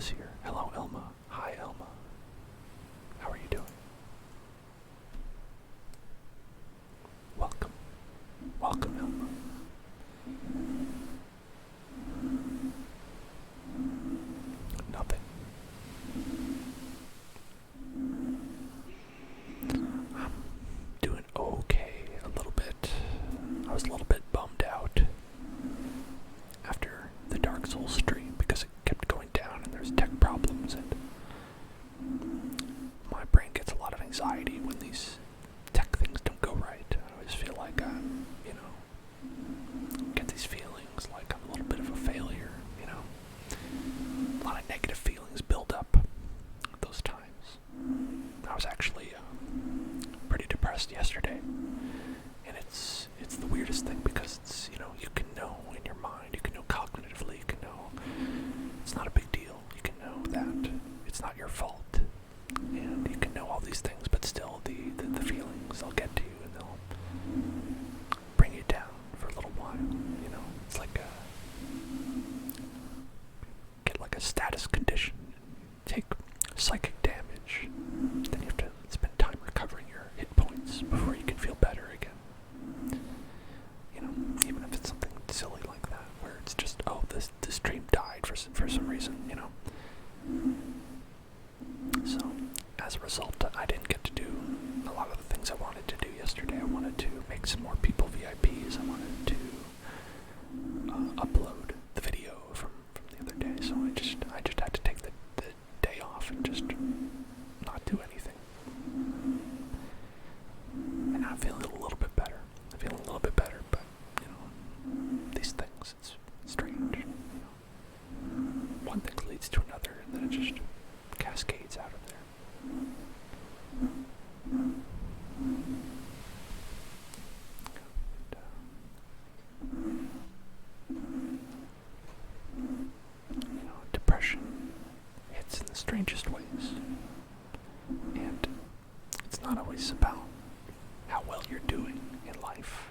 Elma's here. Hello, Elma. Hi, Elma. How are you doing? Welcome. Welcome, Elma. Nothing. I'm doing okay a little bit. I was a little bit bummed out after the Dark Souls stream because it kept going down and there's tech problems, and my brain gets a lot of anxiety when these tech things don't go right. I always feel like get these feelings like I'm a little bit of a failure, A lot of negative feelings build up at those times. I was actually pretty depressed yesterday, and it's the weirdest thing because it's, you can know in your mind, you can know cognitively, you can know it's not a big deal. You can know that it's not your fault, and you can know all these things, but still the feelings, they'll get to you and they'll bring you down for a little while. It's like get like a status condition, take psychic damage, then you have to spend time recovering your hit points before you can feel better again. Even if it's something silly like that, where it's just, oh, this stream died for some reason, So, as a result, I didn't get to do a lot of the things I wanted to do yesterday. I wanted to make some more people VIPs. I wanted to upload the video from the other day. So I just had to take the day off and just not do anything. And I'm feeling a little bit better. But these things, it's strange. One thing leads to another, and then it just cascades out of there. Depression hits in the strangest ways, and it's not always about how well you're doing in life.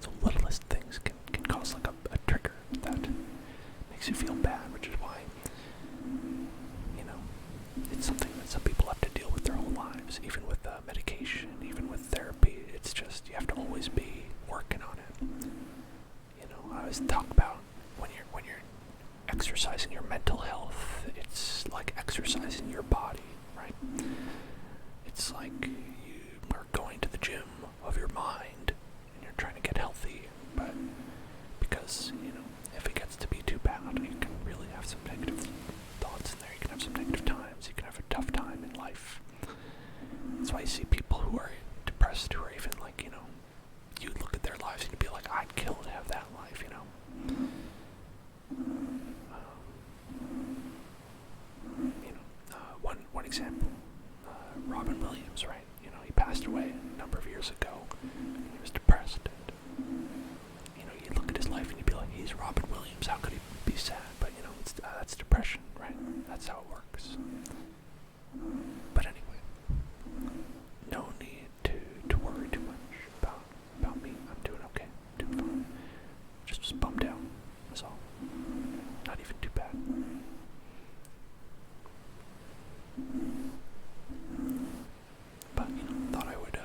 The littlest things can cause like a trigger that makes you feel bad, which is why, it's something that some people have to deal with their whole lives, even with medication, even with therapy. It's just, you have to always be working on it. I always talk about when you're exercising your mental health, it's like exercising your body, right? It's like you are going to the gym of your mind and you're trying to get healthy, but because, if it gets to be too bad, you can really have some negative thoughts in there. You can have some negative times. You can have a tough time in life. That's why you see people who are depressed, who are even like, you look at their lives and you'd be like, I'd kill to have that life, One example, Robin Williams, right? He passed away a number of years ago. He was depressed. And, you look at his life and you'd be like, he's Robin Williams. How could he be sad? But, that's depression, right? That's how it works. But anyway, no need to worry too much about me. I'm doing okay. Doing fine. Just was bummed out. That's all. Not even too bad. But, thought I would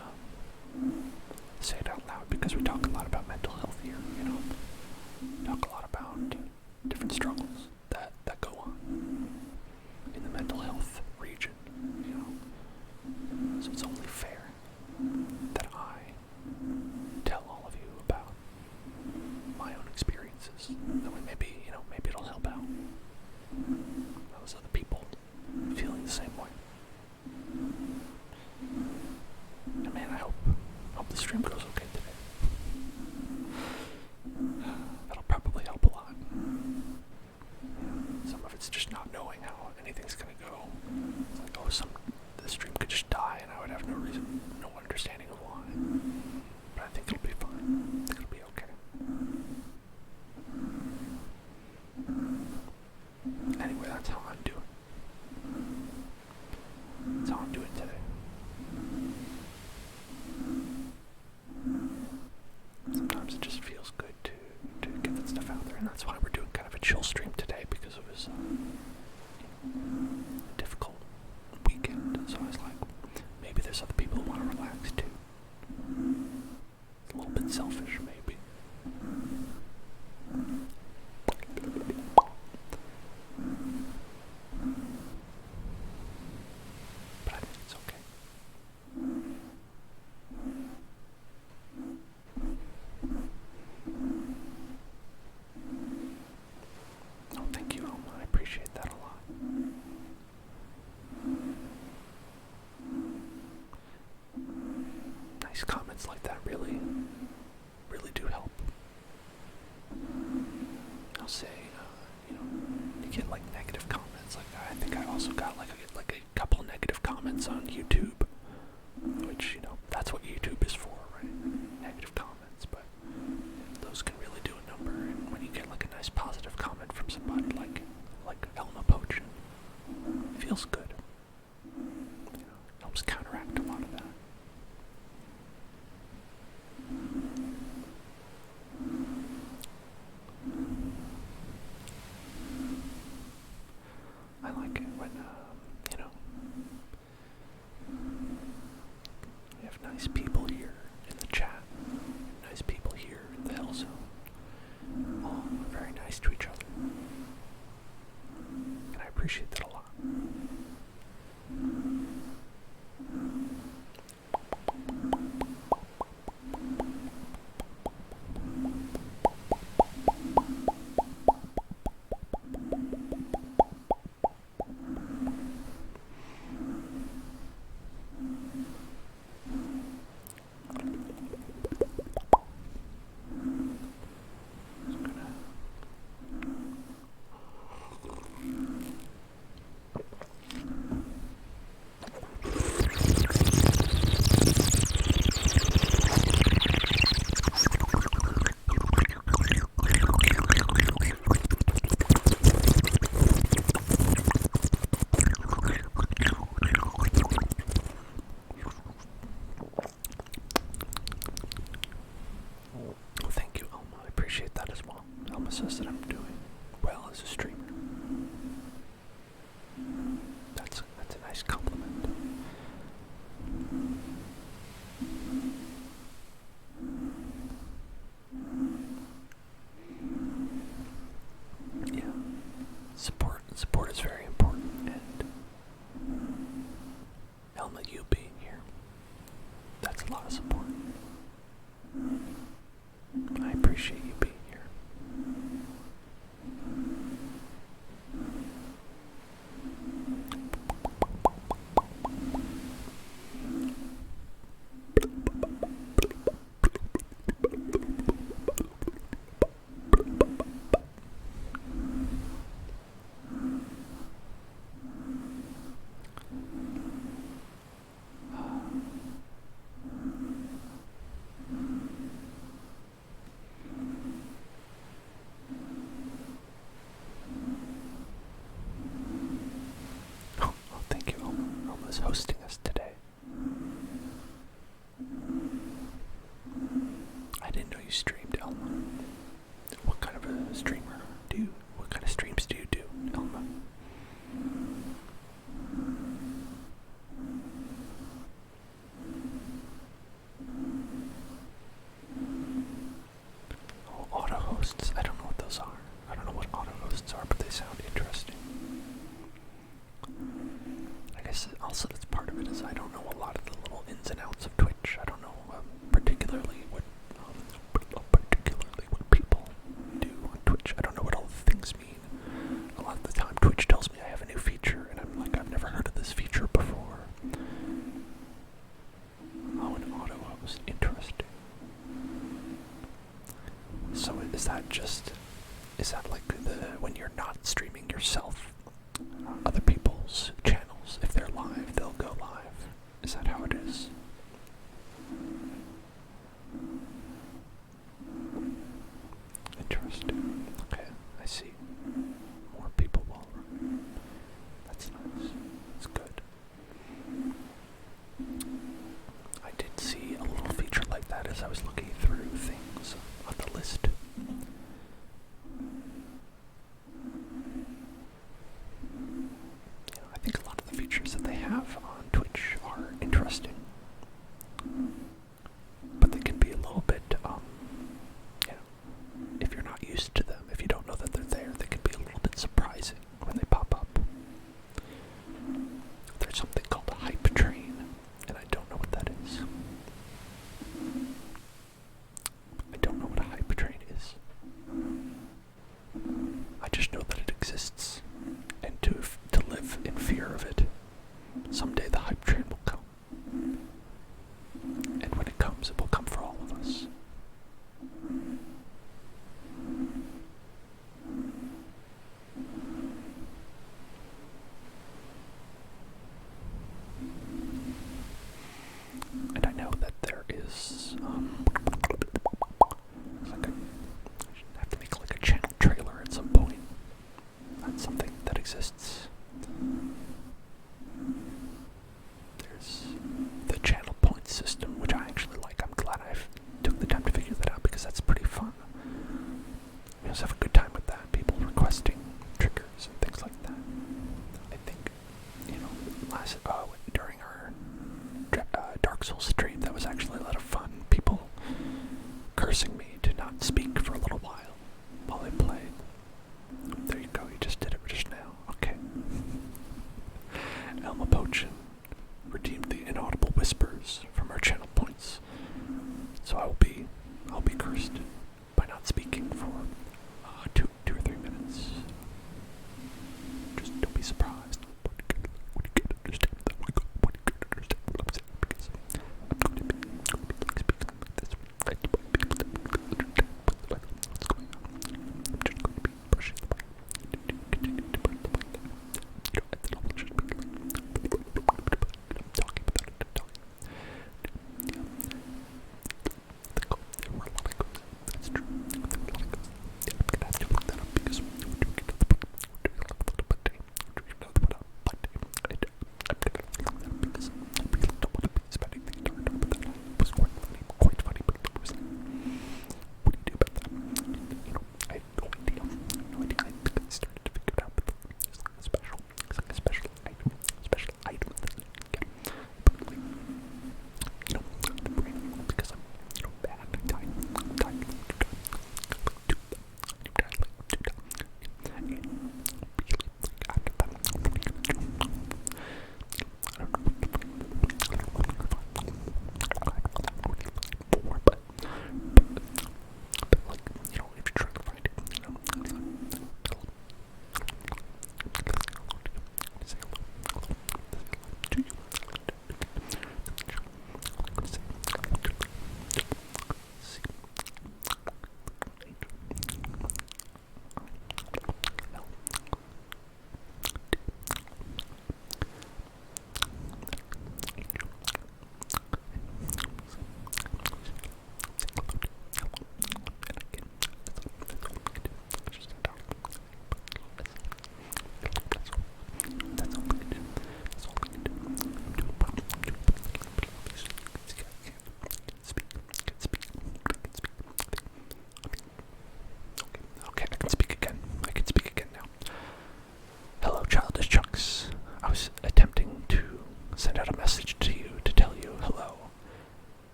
say it out loud because we talk a lot about mental health here, Talk a lot about different struggles that go on in the mental health region, So it's only fair that I tell all of you about my own experiences. That way maybe it'll help out those other people feeling the same way. And man, I hope the stream goes okay today. That'll probably help a lot. Some of it's just not knowing how anything's gonna go. It's like, the stream could just die and I would have no understanding of why. But I think it'll be fine. I think it'll be okay. Anyway, that's how I'm doing. That's how I'm doing today. nice comments like that really, really do help. I'll say, you get like negative comments. Like I think I also got like a couple negative comments on YouTube, which that's what YouTube is for, right? Negative comments, but those can really do a number. And when you get like a nice positive comment from somebody like Elma Poachin, it feels good. Helps counteract a lot of that. I like it when, we have nice people here in the chat, nice people here in the Hell Zone, all very nice to each other, and I appreciate that a lot. Thank you, Elma. I appreciate that as well. Elma says that I'm doing well as a streamer. That's a nice compliment. Yeah. Support is very important, and Elma, you being here, that's a lot of support. I appreciate you being here. Thank you, Elma's hosting us today. I didn't know you streamed, Elma. What kind of a streamer do you, what kind of streams do you do, Elma? Oh, auto hosts. I don't know what those are. I don't know what auto hosts are, but they sound interesting. I guess also that's part of it is I don't know a lot of the little ins and outs of Twitch. I don't know particularly what people do on Twitch. I don't know what all the things mean. A lot of the time Twitch tells me I have a new feature and I'm like, I've never heard of this feature before. Oh, an auto host. Interesting. So is that like when you're not streaming yourself, other people's channels, if they're live, they'll go live? Is that how it is? Interesting. Okay, I see. More people will. That's nice. That's good. I did see a little feature like that as I was looking through things on the list. I think a lot of the features that they have on Twitch are interesting.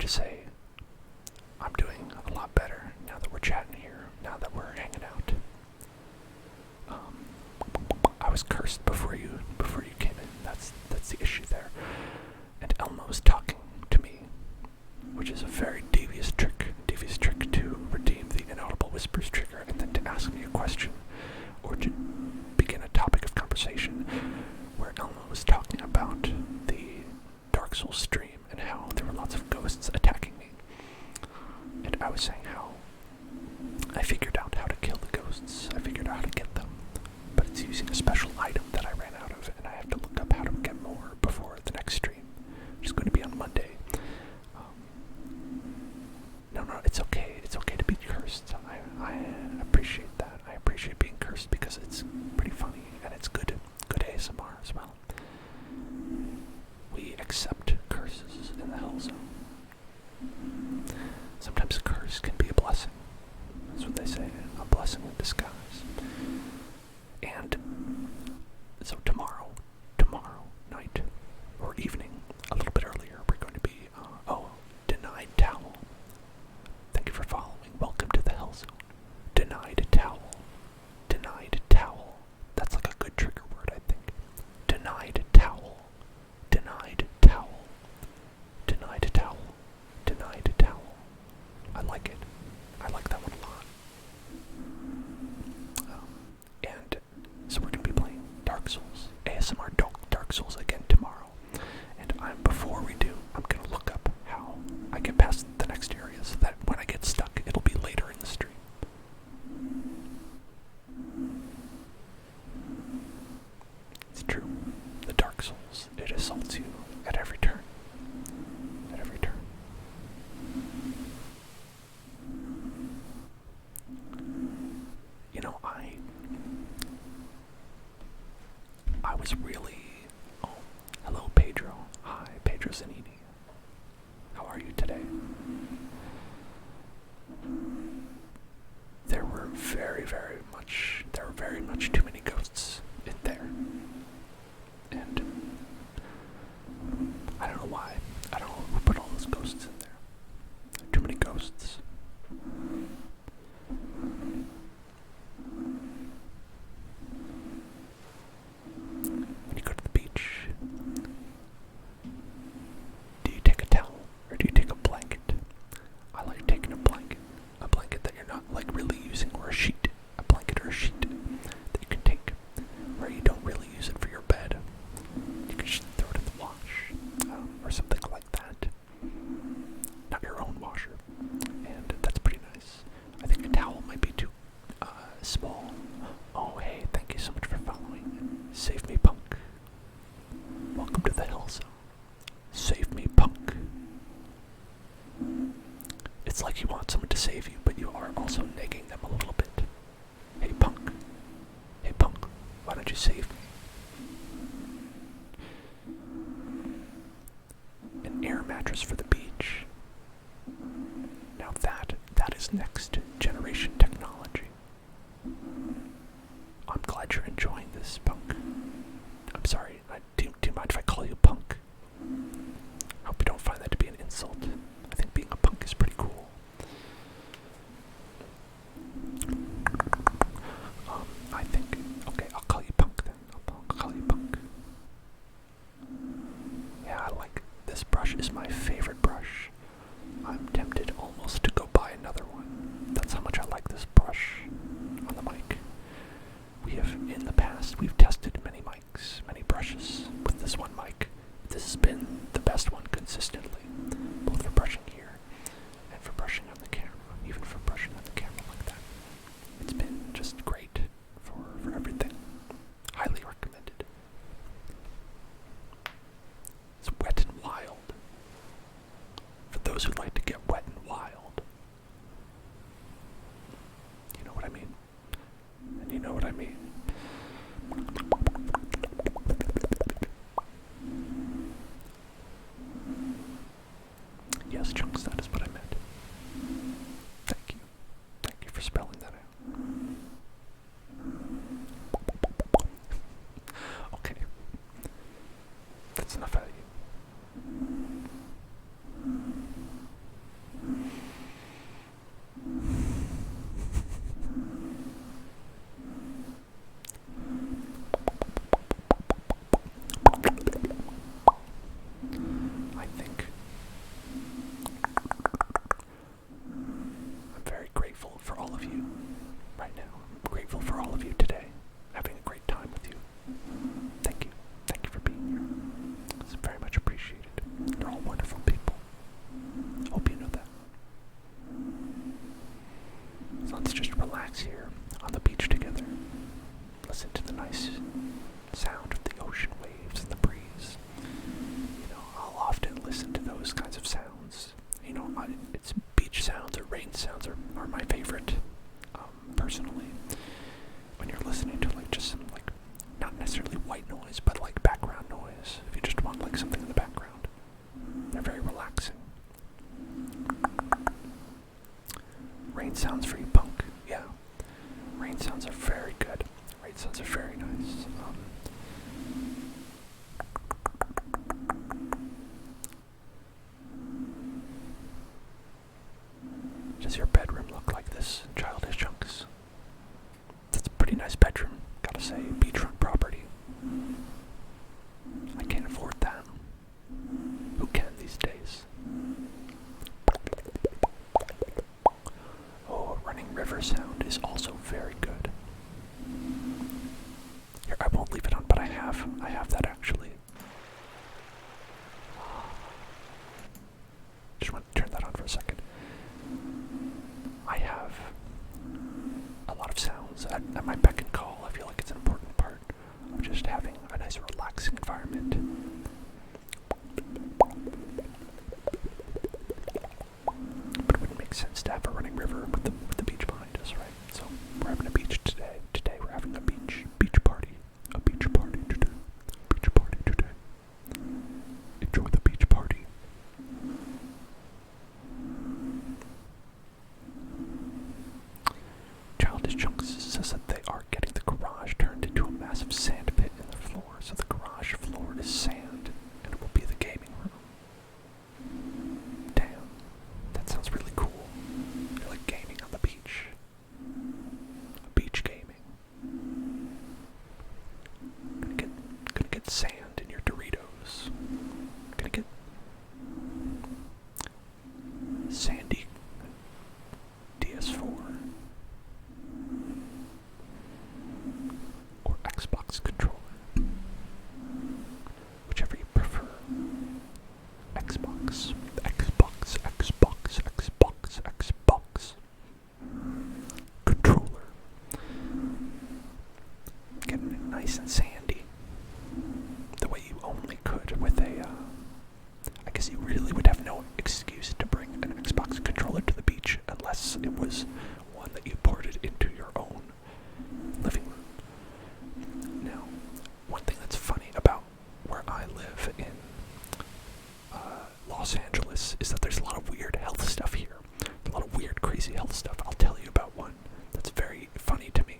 to say I'm doing a lot better now that we're chatting here, now that we're hanging out. I was cursed before you came in. That's the issue there. And Elmo's talking to me, which is a very devious trick to redeem the inaudible whispers trigger, and then to ask me a question or to begin a topic of conversation where Elmo was talking about the Dark Souls stream and how there were lots of ghosts attacking me. And I was saying how I figured out how to kill the ghosts. I figured out how to get them. But it's using a special item that I ran out of, and I have to look up how to get more before the next stream, which is going to be on Monday. No, it's okay. It's okay to be cursed. I appreciate that. I appreciate being cursed because it's pretty funny, and it's good ASMR as well. We accept curses in the Hell Zone. Sometimes a curse can be a blessing. That's what they say, a blessing in disguise. And so tomorrow night, or evening, a little bit earlier, we're going to be, Denied Towel. Thank you for following. Welcome to the Hell Zone. Denied Towel. Denied Towel. That's like a good trigger word, I think. Denied Towel. Denied Towel. Denied Towel. Denied Towel. I like it. I like that one a lot. And so we're going to be playing Dark Souls, ASMR Dark Souls again tomorrow. And before we do, I'm going to look up how I get past the next area so that when I get stuck, it'll be later in the stream. It's true. The Dark Souls, it assaults you at every turn. At every turn. You know, I was really... Oh, hello, Pedro. Hi, Pedro Zanini. How are you today? There were very much too many ghosts in there. And I don't know why. I don't know who put all those ghosts in there. Too many ghosts. When you go to the beach, do you take a towel or do you take a blanket? I like taking a blanket that you're not like really using, or a sheet, a blanket or a sheet that you can take where you don't really use it for your bed. You can just throw it in the wash or something like that. Not your own washer, and that's pretty nice. I think a towel might be too small. Oh hey, thank you so much for following. Save me, punk. Welcome to the Hell Zone. Save me, punk. It's like you want someone to save you, but you are also negging them a little bit. Hey punk. Hey punk, why don't you save me? An air mattress for the beach. Now that is next generation technology. I'm glad you're enjoying this, punk. I'm sorry, do you mind if I call you punk? I hope you don't find that to be an insult. I think being a punk is pretty cool. Okay, I'll call you punk then. I'll call you punk. Yeah, I like this brush. Is my favorite brush. I'm tempted almost to go buy another one. That's how much I like this brush on the mic. In the past, we've tested many mics, many brushes with this one mic. This has been the best one consistently, both for brushing here and for brushing on the camera, even for brushing on the camera like that. It's been just great for everything. Highly recommended. It's wet and wild. For those who like to get wet and wild. You know what I mean? And you know what I mean. Yes, Chunks, that is what I meant. Thank you. Thank you for spelling that out. Okay. That's enough out of you. right now. I'm grateful for all of you today. Having a great time with you. Thank you. Thank you for being here. It's very much appreciated. You're all wonderful people. Hope you know that. So let's just relax here on the beach together. Listen to the nice sound of the ocean waves and the breeze. I'll often listen to those kinds of sounds. It's beach sounds or rain sounds are my favorite, personally. When you're listening to just some not necessarily white noise, but background noise. If you just want something in the background, they're very relaxing. Rain sounds for you, punk. Yeah, rain sounds are very good. Rain sounds are very nice. Does your bedroom look like this, Childish Chunks? That's a pretty nice bedroom, gotta say. Beachfront property. I can't afford that. Who can these days? Oh, a running river sound is also very good. Here, I won't leave it on, but I have that actually. Just want to turn that on for a second. I have a lot of sounds at my beck and call. I feel like it's an important part of just having a nice relaxing environment. But it wouldn't make sense to have a running river with the beach behind us, right? So we're having a beach today. Today we're having a beach party. A beach party today. Beach party today. Enjoy the beach party. Childish Chunks says that they are getting the garage turned into a massive sand pit in the floor, so the garage floor is sand, and it will be the gaming room. Damn, that sounds really cool. You're like gaming on the beach. Beach gaming. Gonna get sand in your Doritos. Gonna get sandy DS4 or Xbox controller, whichever you prefer. Xbox controller. Getting it nice and sandy, the way you only could with a. I guess you really would have no excuse to bring an Xbox controller to the beach unless it was one that you ported into your own living room. Now, one thing that's funny about where I live in Los Angeles is that there's a lot of weird health stuff here. A lot of weird, crazy health stuff. I'll tell you about one that's very funny to me.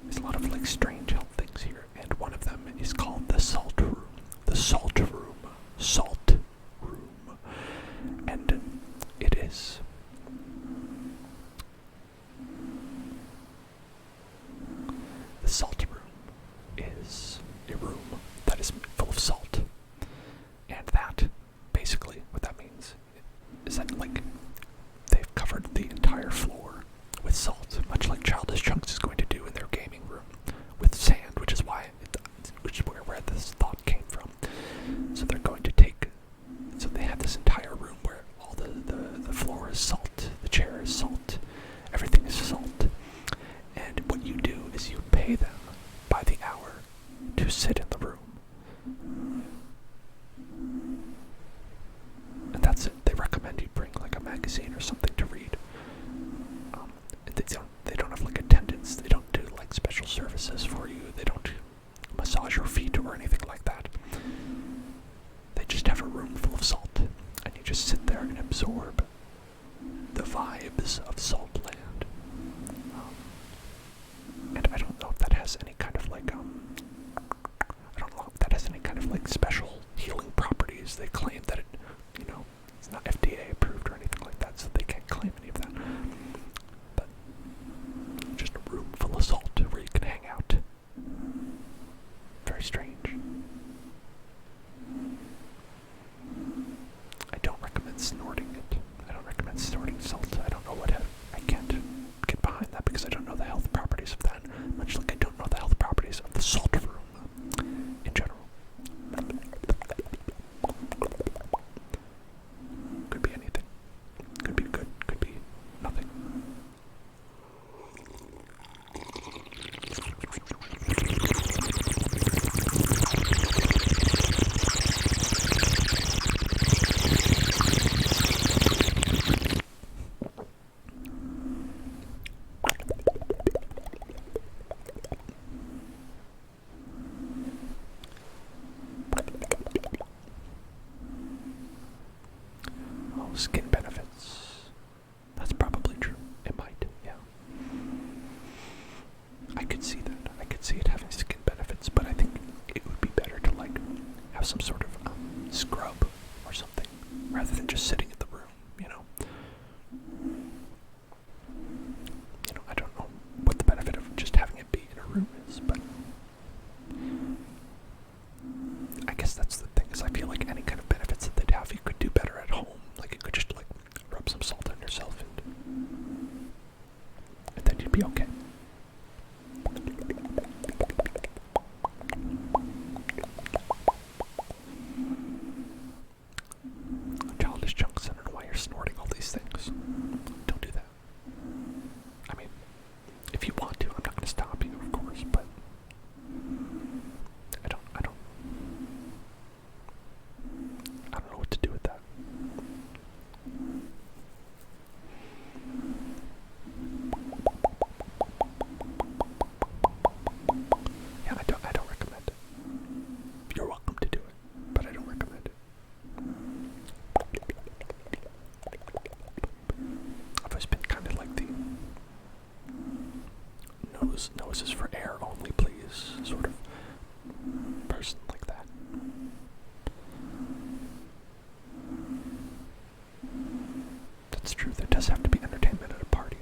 There's a lot of strange health things here, and one of them is called the salt room. The salt room. Salt room. And it is the salt room is a room that is full of salt. And that, basically, what that means is that, they've covered the entire floor with salt, much like Childish Chunks is going to do in their gaming room with sand, which is where this thought came from. So they're going to so they have this entire room where all the floor is salt, the chair is salt, everything is salt. And what you do is you pay them by the hour to sit in the room. And that's it. They recommend you bring a magazine or something to read. They don't have attendance. They don't do special services for you. They don't massage your feet or anything like that. They just have a room full of salt, and you just sit there and absorb the vibes of salt land. And I don't know if that has any kind of special healing properties. They claim that it's not FDA approved or anything like that, so they can't claim any of that. But just a room full of salt where you can hang out. Very strange. I don't recommend snorting it. I don't recommend snorting salt. I don't know I can't get behind that because I don't know the skin benefits. That's probably true. It might, yeah. I could see that. I could see it having skin benefits, but I think it would be better to like have some sort of scrub or something rather than just sitting in the room, you know. I don't know what the benefit of just having it be in a room is, but I guess that's the thing, is I feel like any kind of benefits that they'd have, you could do better at home. Like, you could just, like, rub some salt on yourself and then you'd be okay. Childish chunks, I don't know why you're snorting all these things. Don't do that. I mean, if you want to, I'm not going to stop you, of course, but I don't know what to do with that. Yeah, I don't recommend it. You're welcome to do it, but I don't recommend it. I've always been kind of like the nose is for air only, please, sort of person like that. That's true, there does have to be entertainment at a party.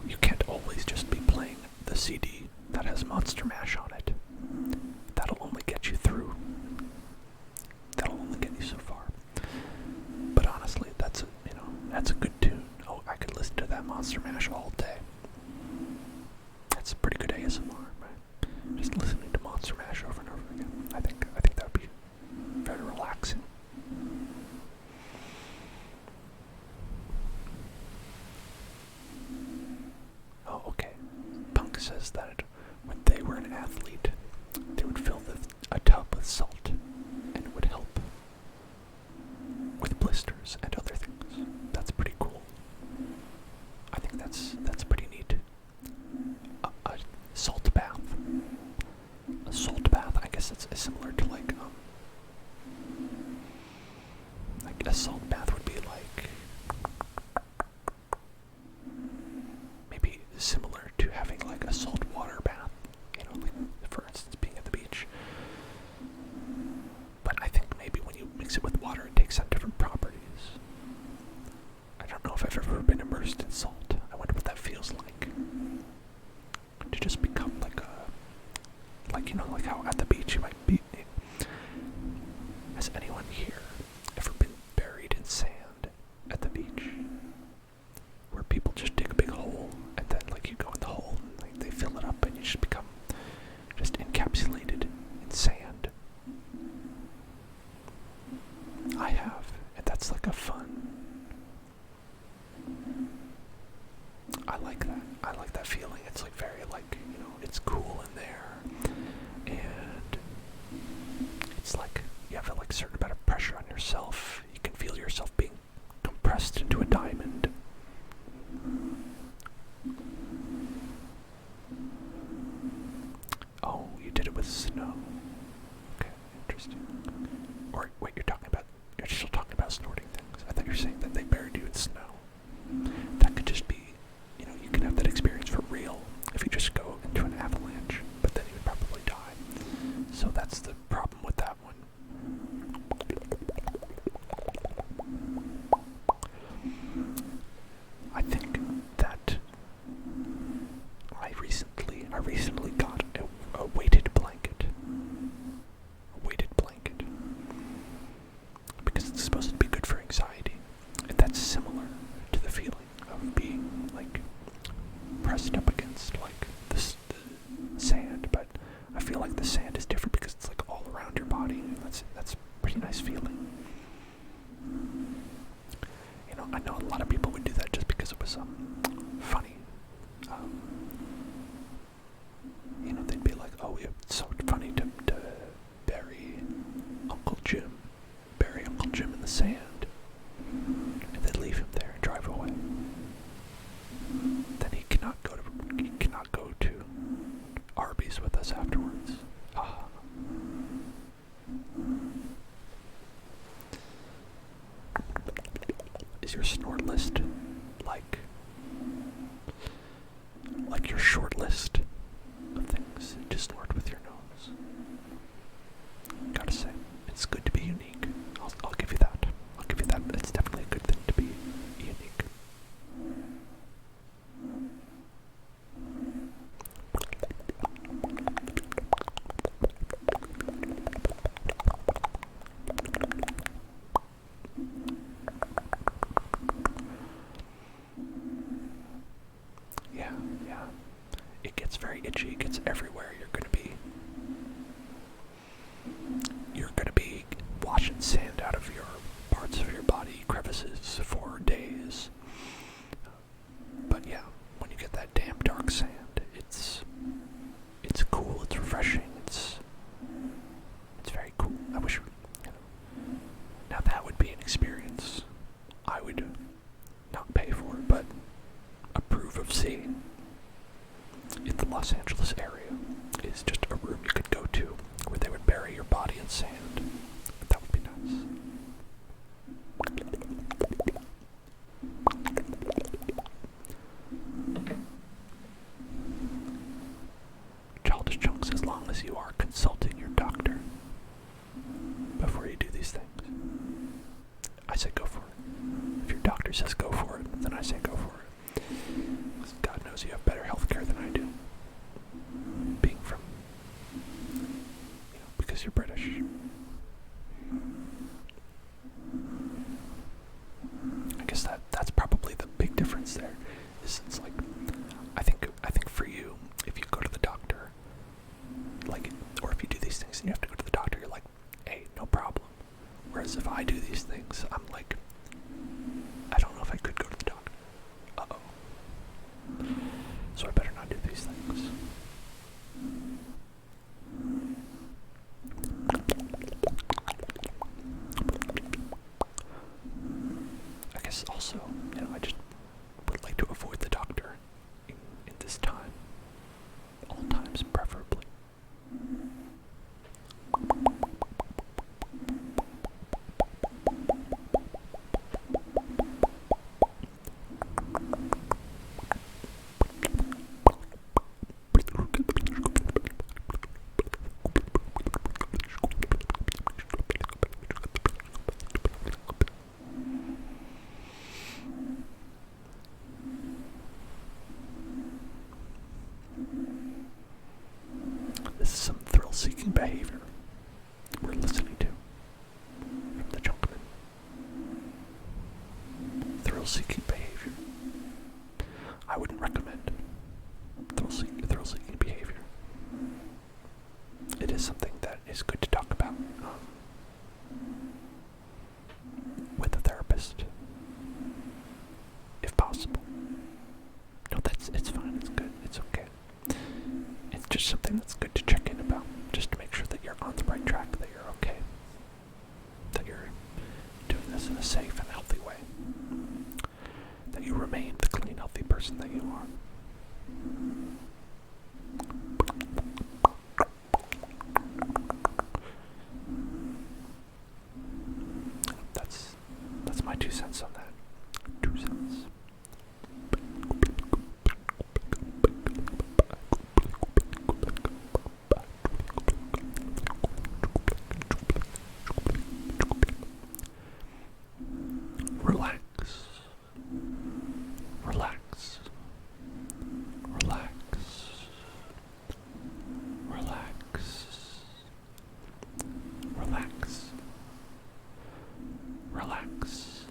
You can't always just be playing the CD that has Monster Mash on it. That'll only get you through. That'll only get you so far. But honestly, that's a good tune. Oh, I could listen to that Monster Mash all day. That's pretty good ASMR, right? Just listening to Monster Mash over and over again. I think that would be very relaxing. Oh, okay. Punk says that when they were an athlete, they would fill a tub with salt, and it would help with blisters and other things. That's pretty cool. I think that's pretty neat. A salt bath. A salt bath, I guess it's similar to like a salt bath would be like maybe similar to having like a salt water bath, like for instance being at the beach. But I think maybe when you mix it with water, it takes on different properties. I don't know if I've ever been immersed in salt. I wonder what that feels like. To just become like like how at the beach you might be. Has anyone here ever been buried in sand at the beach? Where people just dig a big hole and then like you go in the hole and like they fill it up and you just become just encapsulated in sand. I have, and that's like a fun. I like that. I like that feeling. It's like very like, it's cool in there. And it's like you have a certain amount of pressure on yourself. You can feel yourself being compressed into a diamond. Oh, you did it with snow. Okay, interesting. Or wait, you're still talking about snorting things. I thought you were saying that they buried you in snow. That could just be, you can have that experience for real if you just go into an avalanche, but then you would probably die. So that's the problem with that one. I think that I recently got a weighted blanket. A weighted blanket. Because it's supposed to be good for anxiety. And that's similar to the feeling of being like pressed up against like the sand, but I feel like the sand is different because it's like all around your body, and that's a pretty nice feeling. I know a lot of people would do that just because it was funny. They'd be like, oh, it's so funny to bury Uncle Jim in the sand, and then leave him there and drive away. Then he cannot go to Arby's with us afterwards. Is your snort list like your short list of things to snort with your nose? Gotta say, it's good to be unique. I'll give you that. I'll give you that. It's definitely a good thing to be unique. Yeah. It gets very itchy. It gets everywhere. You're gonna be washing sand out of your parts of your body, crevices for days. But yeah, when you get that damp, dark sand, it's cool. It's refreshing. It's very cool. I wish, now that would be an experience I would not pay for, but approve of seeing. In the Los Angeles area is just a room you could go to where they would bury your body in sand. That would be nice. Childish chunks, as long as you are consulting your doctor before you do these things. I say go for it. If your doctor says go for it, then I say go for it. Because God knows you have better health care than I do. Being from, because you're British. I guess that's probably the big difference there. Is it's like, I think for you, if you go to the doctor, or if you do these things and you have to go to the doctor, you're like, hey, no problem. Whereas if I do these things, I'm like, I don't know if I could go to the doctor. Uh-oh. So I better not do these things. I guess also, I just would like to avoid the doctor in this time. All times, preferably. This is some thrill-seeking behavior we're listening to from the Junkman. Thrill-seeking behavior. I wouldn't recommend thrill-seeking behavior. It is something that is good to talk about with a therapist, if possible. No, it's fine. It's good. It's okay. It's just something that's good to check in about, just to make sure that you're on the right track, that you're okay, that you're doing this in a safe and healthy way, that you remain the clean, healthy person that you are. That's my 2 cents on that. 2 cents. Relax. Relax. Relax. Relax. Relax. Relax.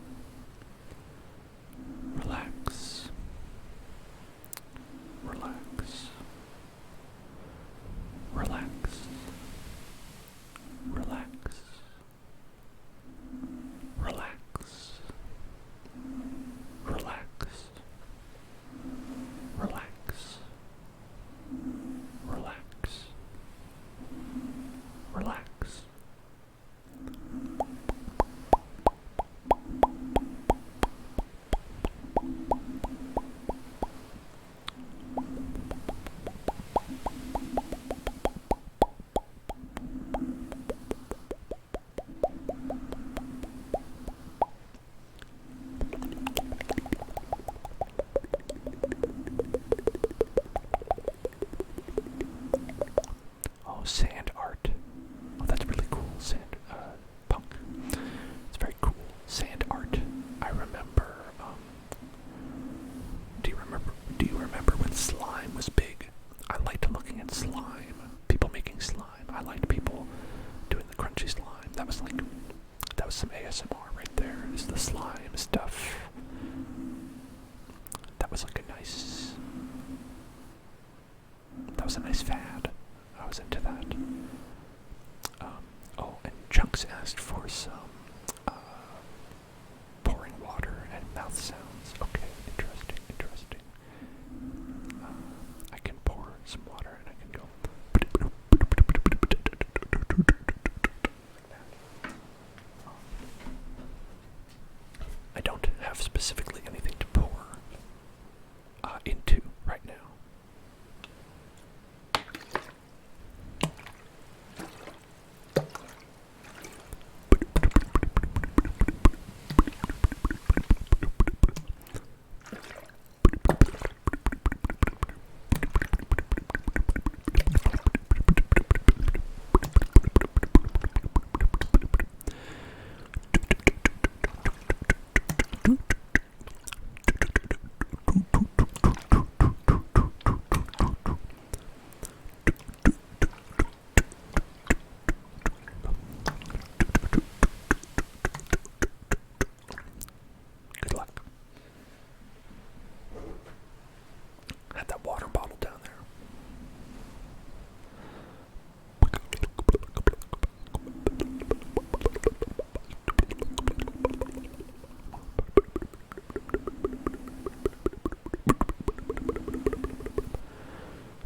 Relax. Relax. Relax. Relax. Relax. remember, do you remember when slime was big? I liked looking at slime. People making slime. I liked people doing the crunchy slime. That was some ASMR right there. Is the slime stuff. That was a nice fad. I was into that. Oh, and Chunks asked for some pouring water and mouth sounds. Okay, interesting. I can pour some water and I can go. I don't have specifically anything to pour into right now. Good luck. Had that water bottle down there.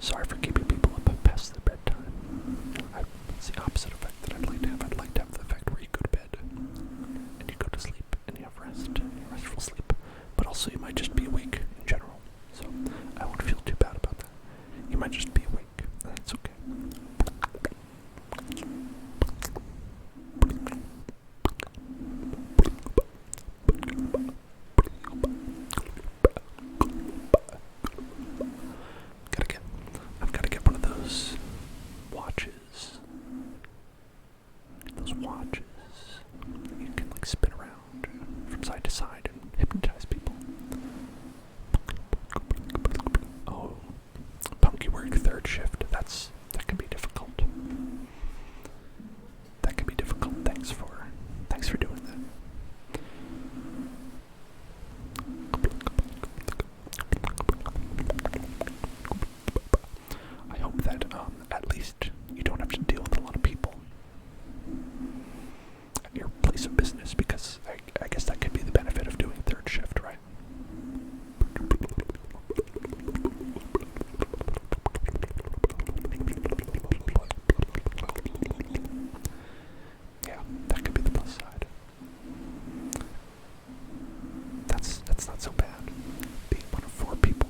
Sorry for keeping people up past their bedtime. It's the opposite effect that I'd like to have. I'd like to have the effect where you go to bed and you go to sleep and you have rest and you restful sleep, but also you might just be awake in general. So I won't feel too bad about that. You might just be awake. That's okay. I've got to get one of those watches. Those watches you can like spin around from side to side and hypnotize people. Oh, punky work third shift. That can be difficult. That can be difficult. Thanks for doing that. I hope that at least you don't have to deal with a lot of people at your place of business, because I guess that could be the benefit of doing third shift, right? Yeah, that could be the plus side. That's not so bad. Being one of 4 people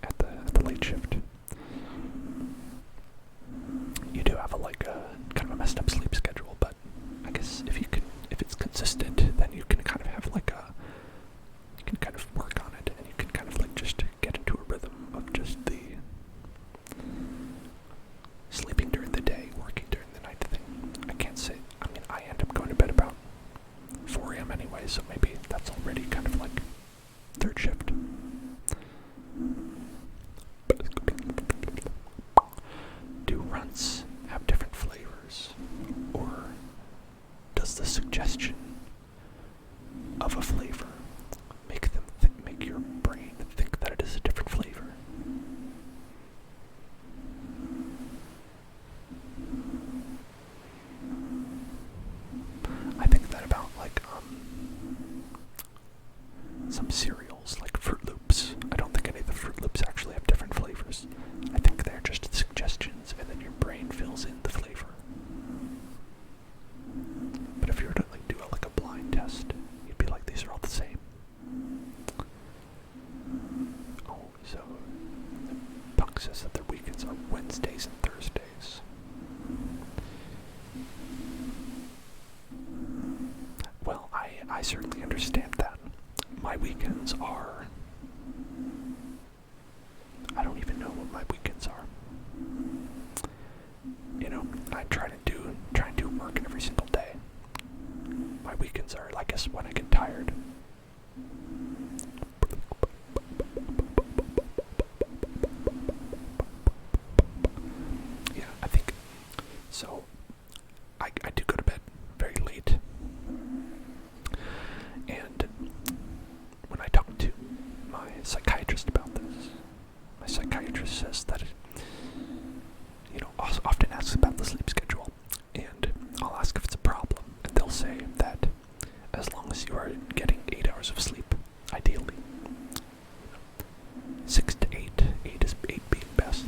at the late shift. You do have a kind of a messed up sleep schedule, but I guess if it's consistent, then you can kind of have you can kind of work on it, and you can kind of just get into a rhythm of just the sleeping during the day, working during the night thing. I can't say. I mean, I end up going to bed about 4 a.m. anyway, so maybe that's already kind of like third shift. Do runts have different flavors, or does the suggestion of a flavor make your brain think that it is a different flavor? I think that about some cereals like Fruit Loops. I don't think any of the Fruit Loops actually have different flavors. I think they're just suggestions, and then your brain fills in the flavor. But if you were to do a blind test, you'd be like, these are all the same. Oh, so Punk says that their weekends are Wednesdays and Thursdays. Well, I certainly understand that. My weekends are... I don't even know what my weekends are. I try and do work every single day. My weekends are, I guess, when I get tired. psychiatrist about this. My psychiatrist says that often asks about the sleep schedule, and I'll ask if it's a problem, and they'll say that as long as you are getting 8 hours of sleep, ideally, 6 to 8, 8 being best,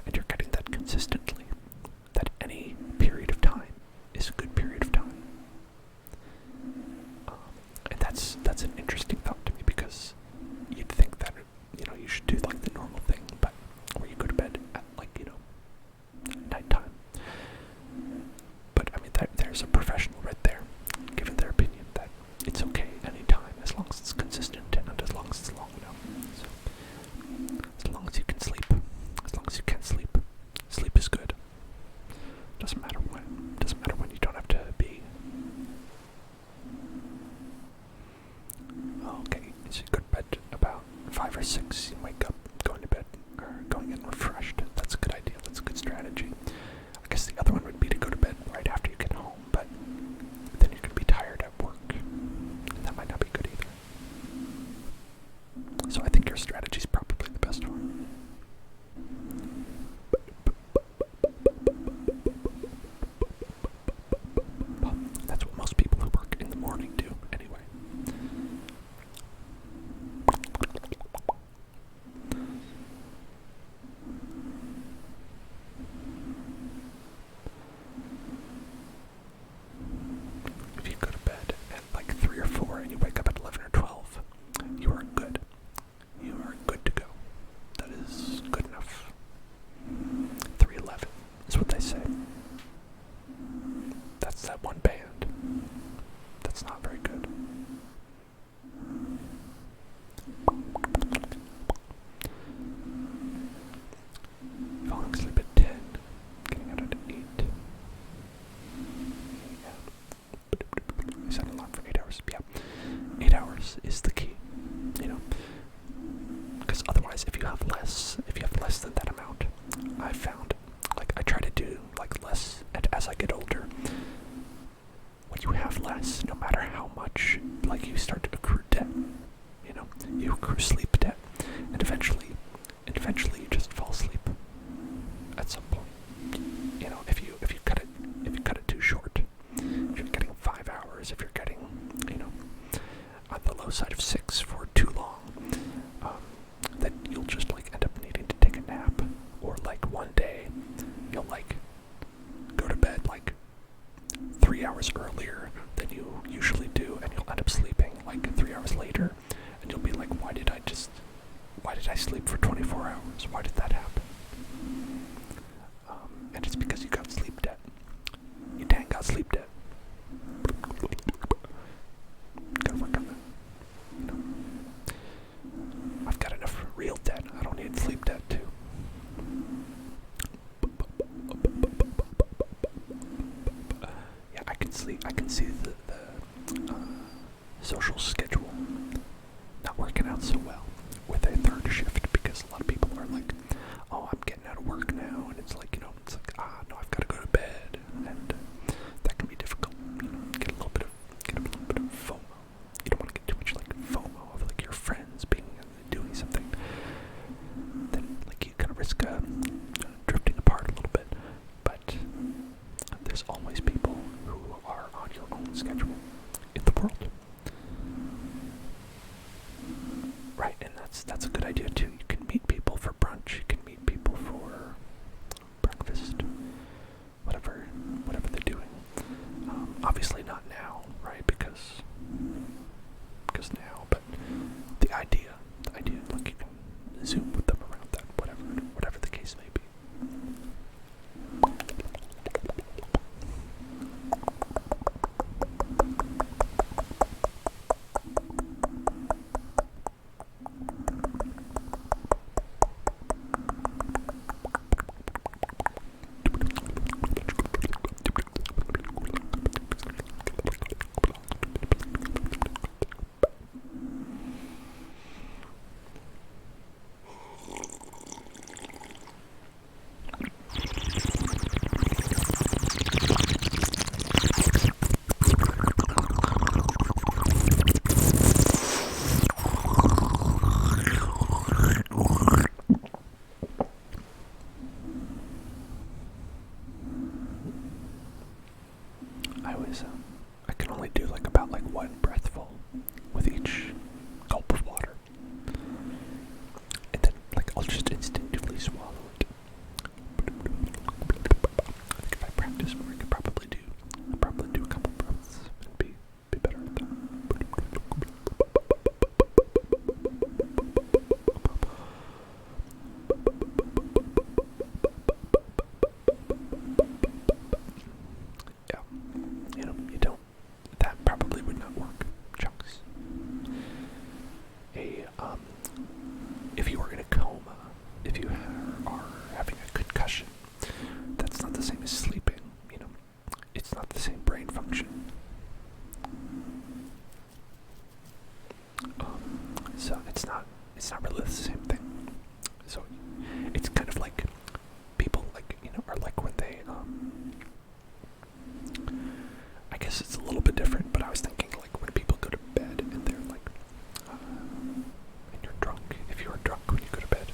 and you're getting that consistently, that any period of time is a good period of time. And that's an interesting thought to me, because you'd think that you should do like the normal thing, but where you go to bed at nighttime. But I mean, there's a professional right there, giving their opinion that it's okay anytime as long as it's consistent and as long as it's long enough. So as long as you can sleep, sleep is good. Doesn't matter when. Doesn't matter when. You don't have to be. Okay, so you go to bed about 5 or 6. You wake up, going to bed, or going in refreshed. That's a good idea. That's a good strategy. I guess the other one would be to go to bed right after you get home, but then you're going to be tired at work, and that might not be good either. So I think your strategy is probably the best one. That's what most people who work in the morning do, anyway. If you go to bed at like 3 or 4 and you wake up at 11 or 12, you are good. You are good to go. That is good enough. 3:11 is what they say. That's that one band. That's not very good. Falling asleep at 10, getting out at 8. Yeah. I set an alarm for 8 hours. Yeah. 8 hours is the key. Because otherwise, if you have less than that amount, I've found, I try to do less, and as I get older, when you have less, no matter how much, you start to accrue debt. You accrue sleep debt, and eventually you just fall asleep at some point. If you cut it too short, if you're getting 5 hours, if you're getting, on the low side of 6 for too long, then you'll just end up needing to take a nap, or one day you'll go to bed 3 hours earlier than you usually do, and you'll end up sleeping 3 hours later, and you'll be like, why did I sleep for 24 hours? Why did that happen? And it's because you got sleep debt. You dang got sleep debt. Gotta work on that. I've got enough real debt. I don't need sleep debt too. Yeah, I can see the social schedule not working out so well with a third shift, because a lot of people are like, oh, I'm getting out of work now, and it's no, I've got to go to bed, and that can be difficult. Get a little bit of FOMO. You don't want to get too much FOMO of your friends doing something. Then you kind of risk drifting apart a little bit. But there's always people who are on your own schedule in the world. Right, and that's a good idea too. You can meet people for brunch, you can meet people for breakfast, whatever they're doing. Obviously not now, right? Because now, but the idea, you can zoom with them around that, whatever the case may be. it's not really the same thing. So it's kind of like people are like when they I guess it's a little bit different, but I was thinking like when people go to bed and they're like and you're drunk. If you are drunk when you go to bed,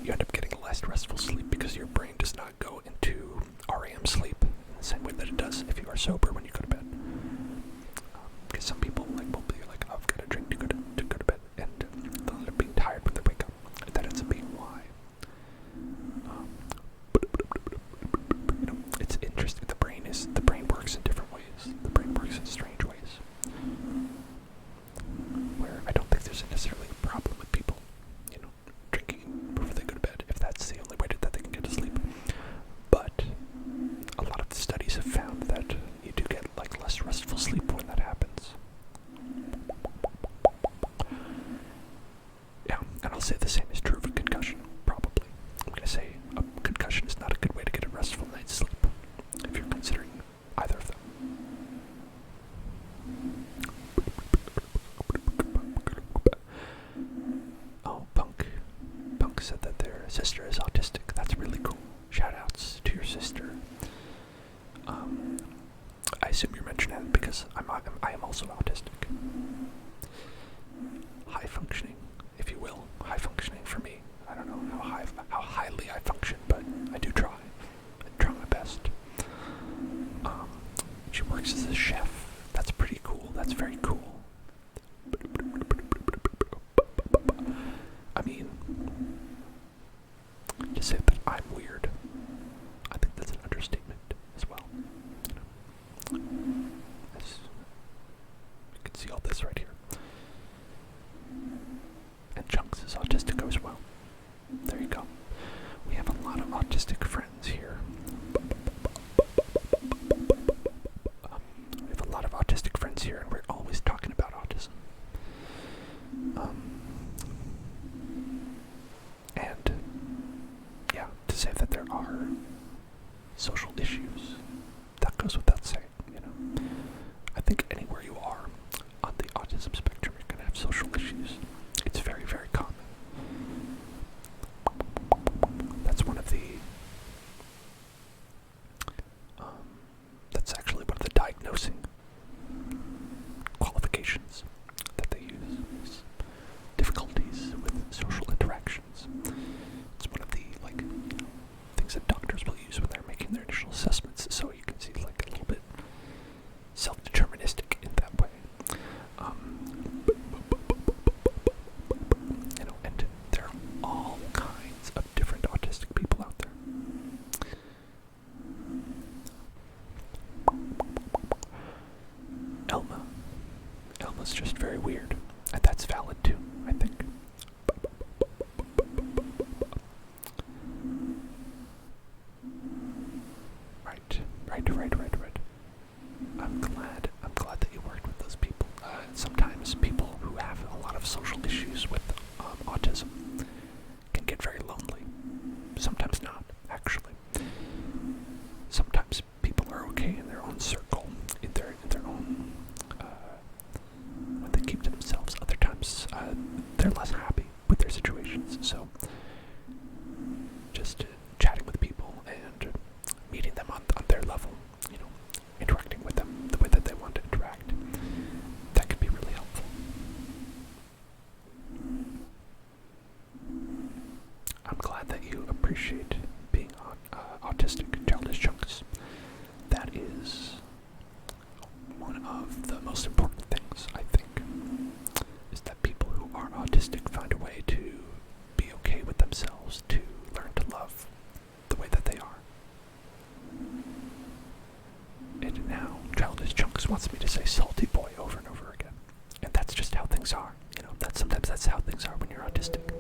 you end up getting less restful sleep because your brain does not go into REM sleep in the same way that it does if you are sober when you go to bed. Because some people will be like, oh, I've got a drink to go to bed, and they'll end up being tired when they wake up. And that ends up being why. It's interesting. The brain works in different ways. The brain works in strange ways. Where I don't think there's necessarily a problem with people, drinking before they go to bed, if that's the only way that they can get to sleep. But a lot of the studies have found that you do get less restful sleep when that happens. Yeah, and I'll say the same is true of a concussion, probably. I'm going to say a concussion is not a good way to get a restful night's sleep, if you're considering either of them. Oh, Punk said that their sister is autistic. That's really cool. Shoutouts to your sister. I assume you're mentioning that because I am also autistic. High functioning, if you will. High functioning for me. I don't know how highly I function, but I do try. I try my best. She works as a chef. That's pretty cool. That's very cool. I mean, to say that I'm weird, I think that's an understatement as well. You can see all this right here. And Chunks is autistic as well. There you go. We have a lot of autistic friends here. We have a lot of autistic friends here, and we're always talking about autism. And yeah, to say that there are social issues, that goes without saying, I think anywhere you are on the autism spectrum, you're going to have social issues. It's very, very common. That's one of the that's actually one of the diagnosing qualifications that they use, is difficulties with social interactions. It's one of the things that doctors will use when they're making their initial assessments, so you can see a little bit self-deterministic in that way. And there are all kinds of different autistic people out there. Elma's just very weird, and that's valid too, I think. Right. I'm glad that you worked with those people. Sometimes people who have a lot of social issues with autism can get very lonely. Sometimes not, actually. Sometimes people are okay in their own circle, in their own when they keep to themselves. Other times they're less happy with their situations. So just chatting with people and meeting them on their level, interacting with them the way that they want to interact, that could be really helpful. I'm glad that you appreciate being autistic, childish chunks. That is one of the most important things, I think, is that people who are autistic find a way to be okay with themselves, to learn to love the way that they are. And now, Childish Chunks wants me to say salty boy over and over again. And that's just how things are. Sometimes that's how things are when you're autistic.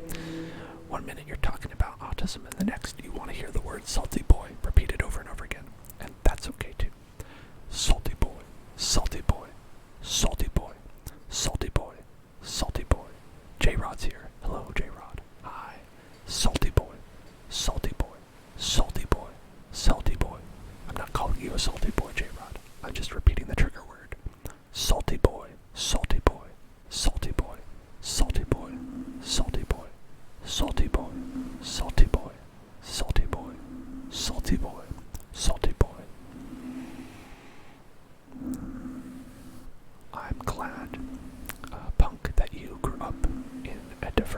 One minute you're talking about autism, and the next you want to hear the word salty boy repeated over and over again. And that's okay too. Salty boy, salty boy, salty boy, salty boy, salty boy. J-Rod's here. Hello, J-Rod. Hi. Salty boy, salty boy, salty boy, salty boy. I'm not calling you a salty boy, J-Rod. I'm just repeating the trigger word. Salty boy, salty boy, salty boy, salty boy, salty boy.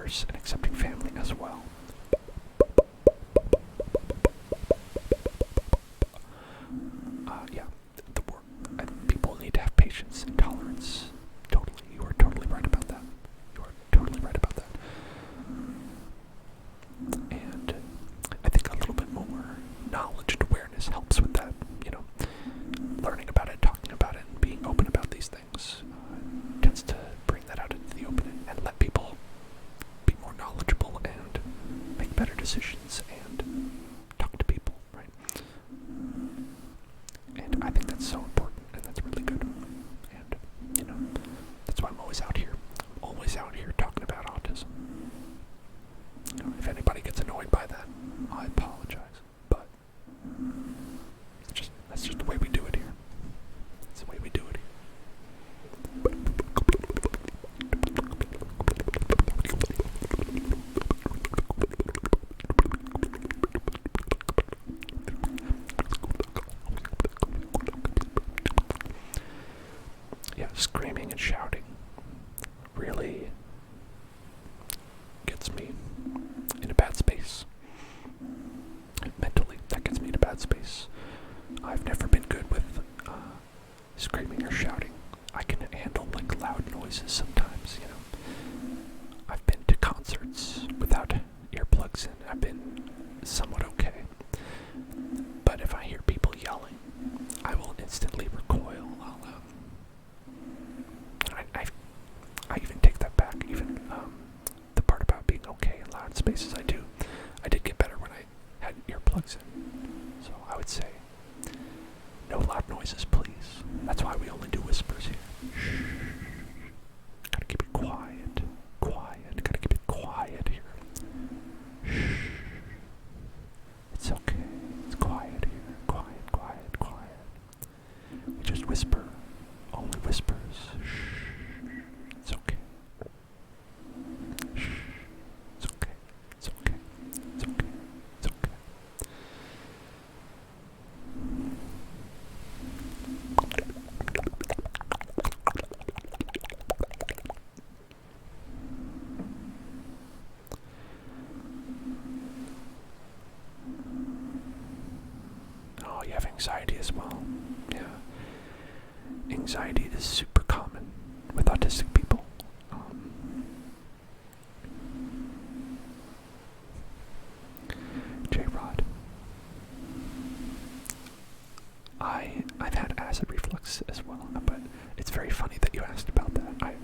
others and accepting family as well. Yeah, people need to have patience and tolerance. Totally, you are totally right about that. You are totally right about that. And I think a little bit more knowledge and awareness helps with that. Learning about it, talking about it, and being open about these things tends to bring that out into the open and let people be more knowledgeable and make better decisions and talk to people, right? And I think that's so important, and that's really good. And, that's why I'm always out here. I'm always out here talking about autism. If anybody gets annoyed by that, I apologize. But that's just the way we do it here. That's the way we do it here. Yeah, screaming and shouting really gets me in a bad space. Mentally, that gets me in a bad space. I've never been good with screaming or shouting. I can handle loud noises sometimes, I've been to concerts without earplugs in. I've been somewhat okay. But if I hear people yelling, I will instantly recoil. I even take that back. Even the part about being okay in loud spaces, I did get better when I had earplugs in. So I would say, no loud noises, please. That's why we only do whispers here. Shh. Gotta keep it quiet. Quiet. Gotta keep it quiet here. Shh. It's okay. It's quiet here. Quiet, quiet, quiet. We just whisper. Only whispers. Shh. It's okay. Shh. It's okay. It's okay. It's okay. It's okay. Oh, you have anxiety as well. Yeah. Anxiety is super common with autistic people. J-Rod. I've had acid reflux as well, but it's very funny that you asked about that.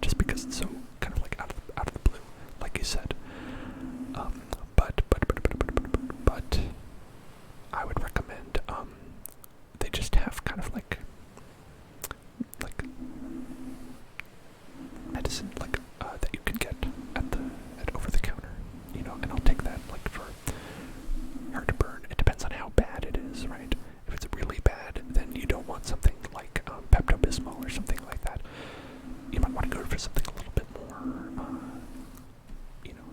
Just because it's so kind of like out of the blue, like you said. But I would recommend they just have kind of like medicine that you can get at over the counter, and I'll take that for heartburn. It depends on how bad it is, right? If it's really bad, then you don't want something like Pepto-Bismol or something like that. You might want to go for something a little bit more,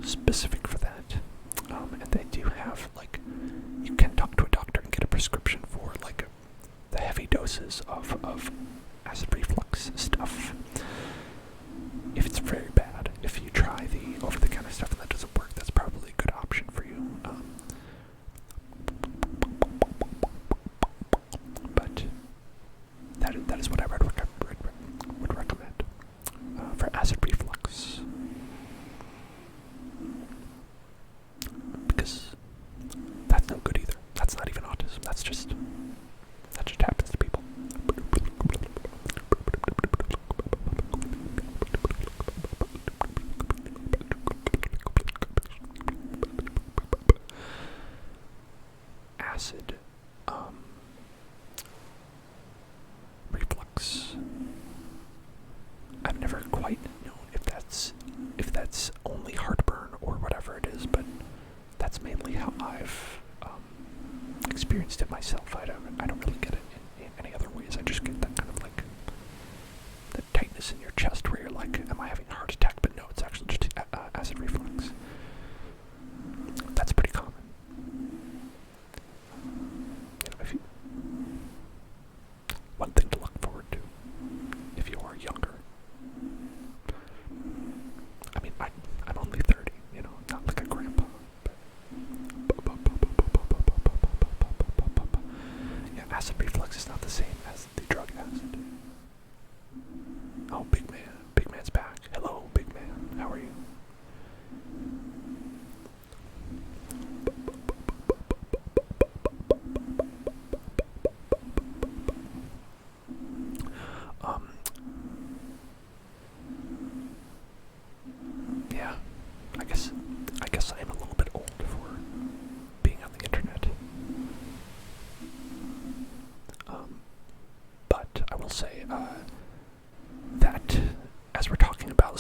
specific for that. And they do have you can talk to a doctor and get a prescription for the heavy doses of acid reflux stuff. If it's very bad, if you try the over-the-counter stuff and that doesn't work, that's probably a good option for you. But that is what I would recommend for acid reflux. Because that's no good either. That's not even autism. That just happens to people. Acid reflux. I've never quite known if that's only heartburn or whatever it is, but that's mainly how I've experienced it myself. I don't really get it in any other ways. I just get that kind of the tightness in your chest where you're like, am I having a heart attack? But no, it's actually just acid reflux. That's pretty common. One thing to look forward to if you are younger. I mean, I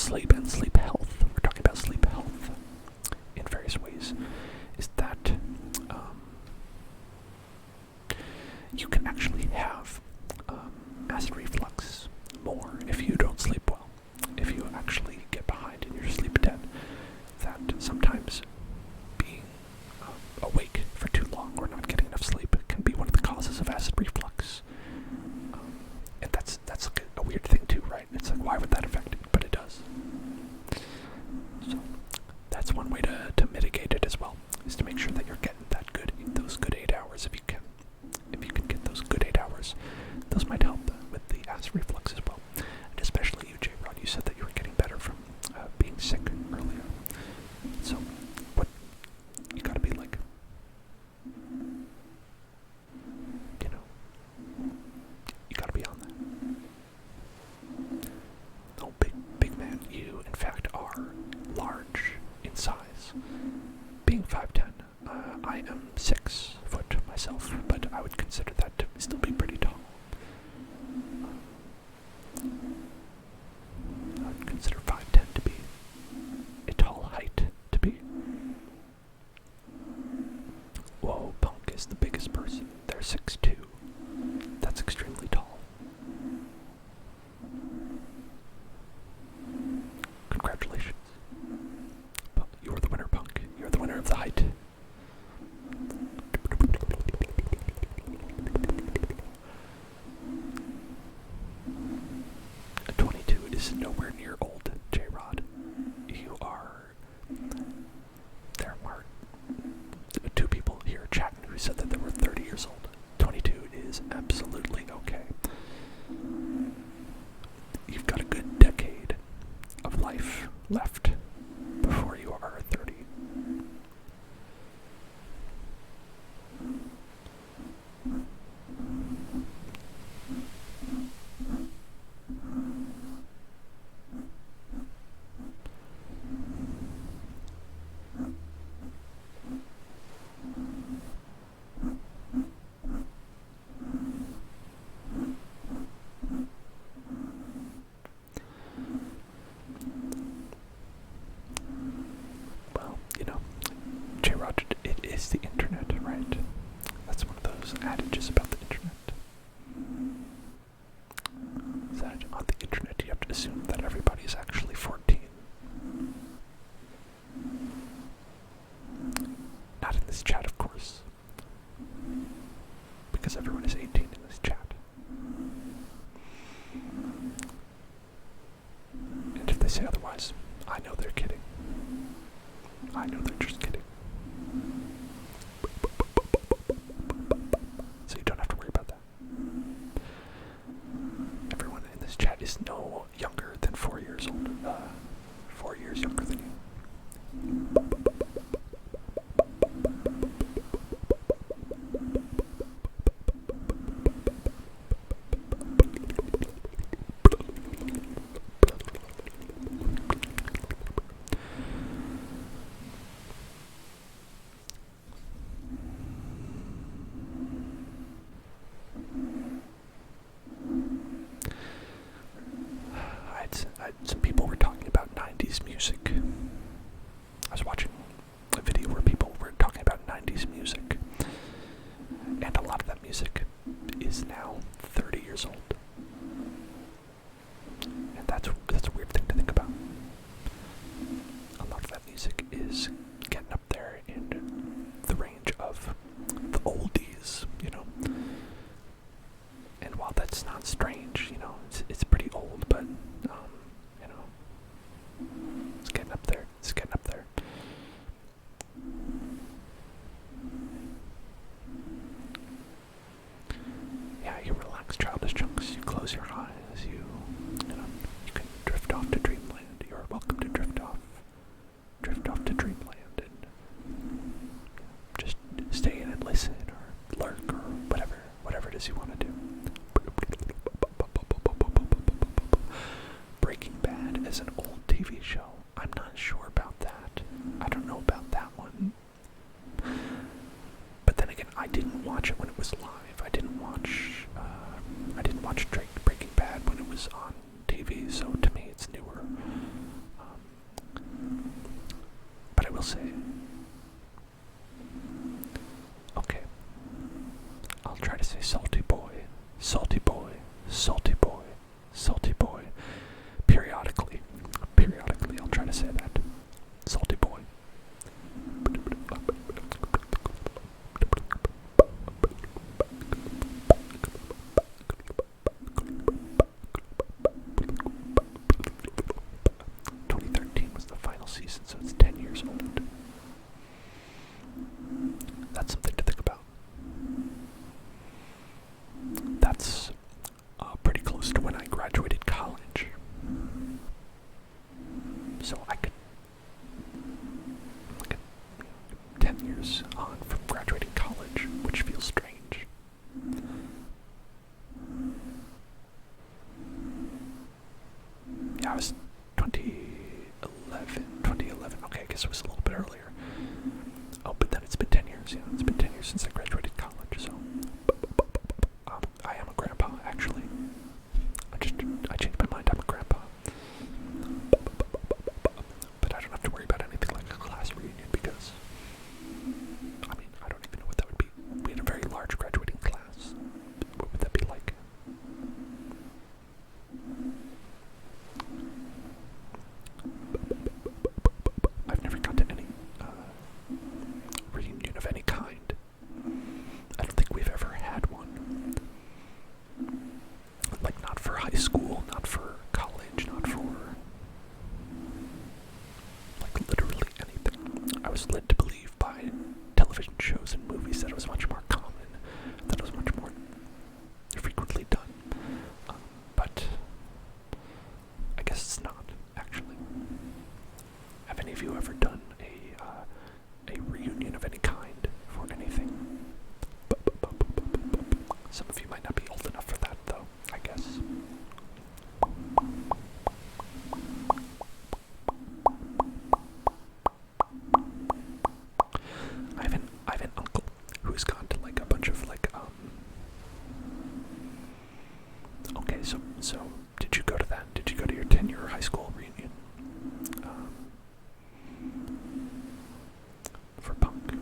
sleep and sleep health, we're talking about sleep health in various ways, is that you can actually have acid reflux more if you don't sleep well. If you actually get behind in your sleep debt, that sometimes being awake for too long or not getting enough sleep can be one of the causes of acid reflux. And that's like a weird thing too, right? It's like, why would that affect it? But it does. So that's one way to mitigate it as well, is to make sure that you're getting those good 8 hours if you can. If you can get those good 8 hours, those might help with the acid reflux as well. And especially you, J-Rod, you said that you were getting better from being sick earlier. So, what you gotta be like, you know, you gotta be on that. Oh, big man, you in fact are large in size. Being 5'10", I am 6 foot myself, but I would consider that to still be pretty tall. I would consider 5'10" to be a tall height to be. Whoa, Punk is the biggest person. They're 6'2". That's extremely tall. Congratulations. You are the winner, Punk. You're the winner of the height. A 22 is nowhere near old, J-Rod. You are... There are 2 people here chatting who said that they were 30 years old. 22 is absolutely okay. You've got a good decade of life left before you are 30. Well, you know, J-Rod, it is the internet, right? That's one of those adages about the internet. Is that on the internet you have to assume that everybody's actually 14. Not in this chat, of course. Because everyone is 18 in this chat. And if they say otherwise, I know they're kidding. I know they're just kidding. So you don't have to worry about that. Everyone in this chat is no younger than 4 years old. 4 years younger than you. Some people were talking about 90s music. I was watching a video where people were talking about 90s music. And a lot of that music is now 30 years old. And that's a weird thing to think about. A lot of that music is getting up there in the range of the oldies, you know. And while that's not strange, you know, it's pretty old, but you know, it's getting up there. It's getting up there. Yeah, you relax, childish chunks. You close your eyes. You know, you can drift off to dreamland. You're welcome to drift off to dreamland, and just stay in and listen, or lurk, or whatever it is you want to do. Breaking Bad is an old TV show. I'm not sure about that. I don't know about that one. But then again, I didn't watch it when it was live. I didn't watch Breaking Bad when it was on TV. So to me, it's newer. So I could look at 10 years on from graduating college, which feels strange. Yeah, I was 2011. Okay, I guess it was a little bit earlier. Oh, but then it's been 10 years. Yeah, it's been 10 years since I graduated college, so I am a grandpa, actually. I changed my mind. I'm a grandpa. But I don't have to worry about anything like a class reunion because, I mean, I don't even know what that would be. We had a very large graduating class. What would that be like? I've never gone to any reunion of any kind. I don't think we've ever had one. Like, not for high school, not for college, not for, like, literally anything. I was led to believe by television shows and movies that it was much more common, that it was much more frequently done. But I guess it's not, actually. Have any of you ever done a reunion of any kind for anything? Some of you might not be old enough for that, though, I guess. I have an uncle who's gone to like a bunch of like okay, so did you go to that? Did you go to your 10-year high school reunion? For punk.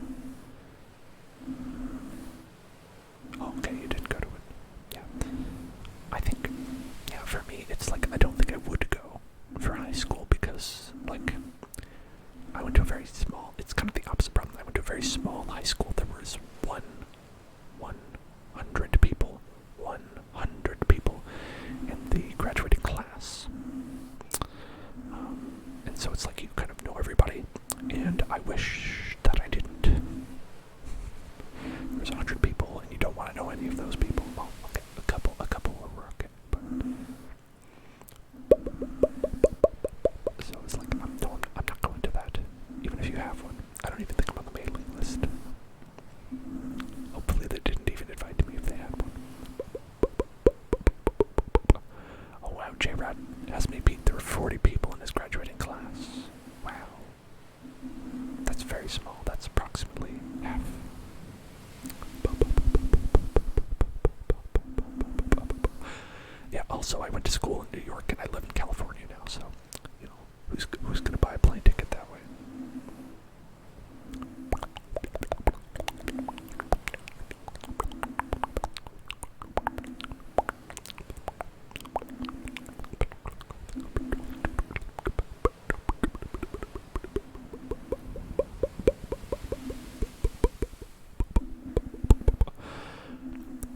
Oh, okay, you didn't go to it. Yeah. I think, yeah, for me, it's like, I don't think I would go for high school because, like, I went to a very small, it's kind of the opposite problem. I went to a very small high school. There was 100 people in the graduating class. And so it's like you kind of know everybody, and I wish that I didn't. There's 100 people, and you don't want to know any of those people. Well, okay, a couple were okay, but so it's like I'm not going to that, even if you have one. I don't even think I'm on the mailing list. Hopefully, they didn't even invite me if they had one. Oh wow, J-Rad has me beat. There were 40 people in his graduating class. Wow, that's very small. That's approximately half. Yeah, also I went to school in New York and I live in California now, so, you know, who's going to buy a plane ticket that way?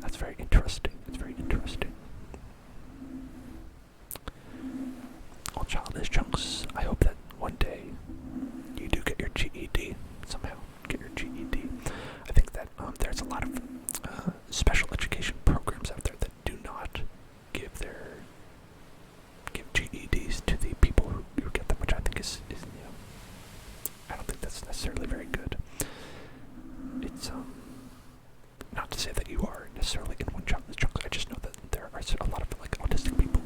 That's very interesting. It's very interesting. Well, childish chunks, I hope that one day you do get your GED somehow. Get your GED. I think that there's a lot of special education programs out there that do not give GEDs to the people who get them, which I think is you know, I don't think that's necessarily very good. It's not to say that you are necessarily in one childless chunk. I just know that there are a lot of like autistic people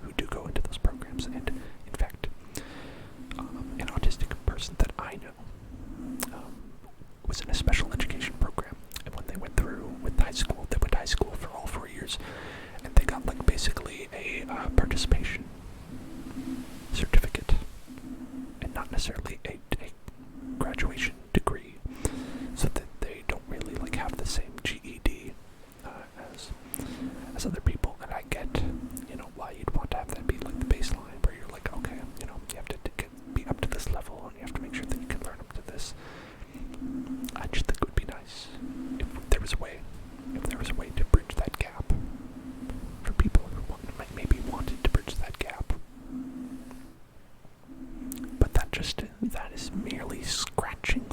who do go into those programs, and in fact, an autistic person that I know was in a special education program, and when they went through with high school, they went to high school for all 4 years, and they got like basically a participation certificate, and not necessarily a graduation degree, so that they don't really like have the same GED as other people. And I get, you know, why you'd want to have that be like the baseline, where you're like, okay, you know, you have to be up to this level, and you have to make sure that you can learn up to this. I just think it would be nice if there was a way to bridge that gap for people who maybe wanted to bridge that gap. But that is merely scratching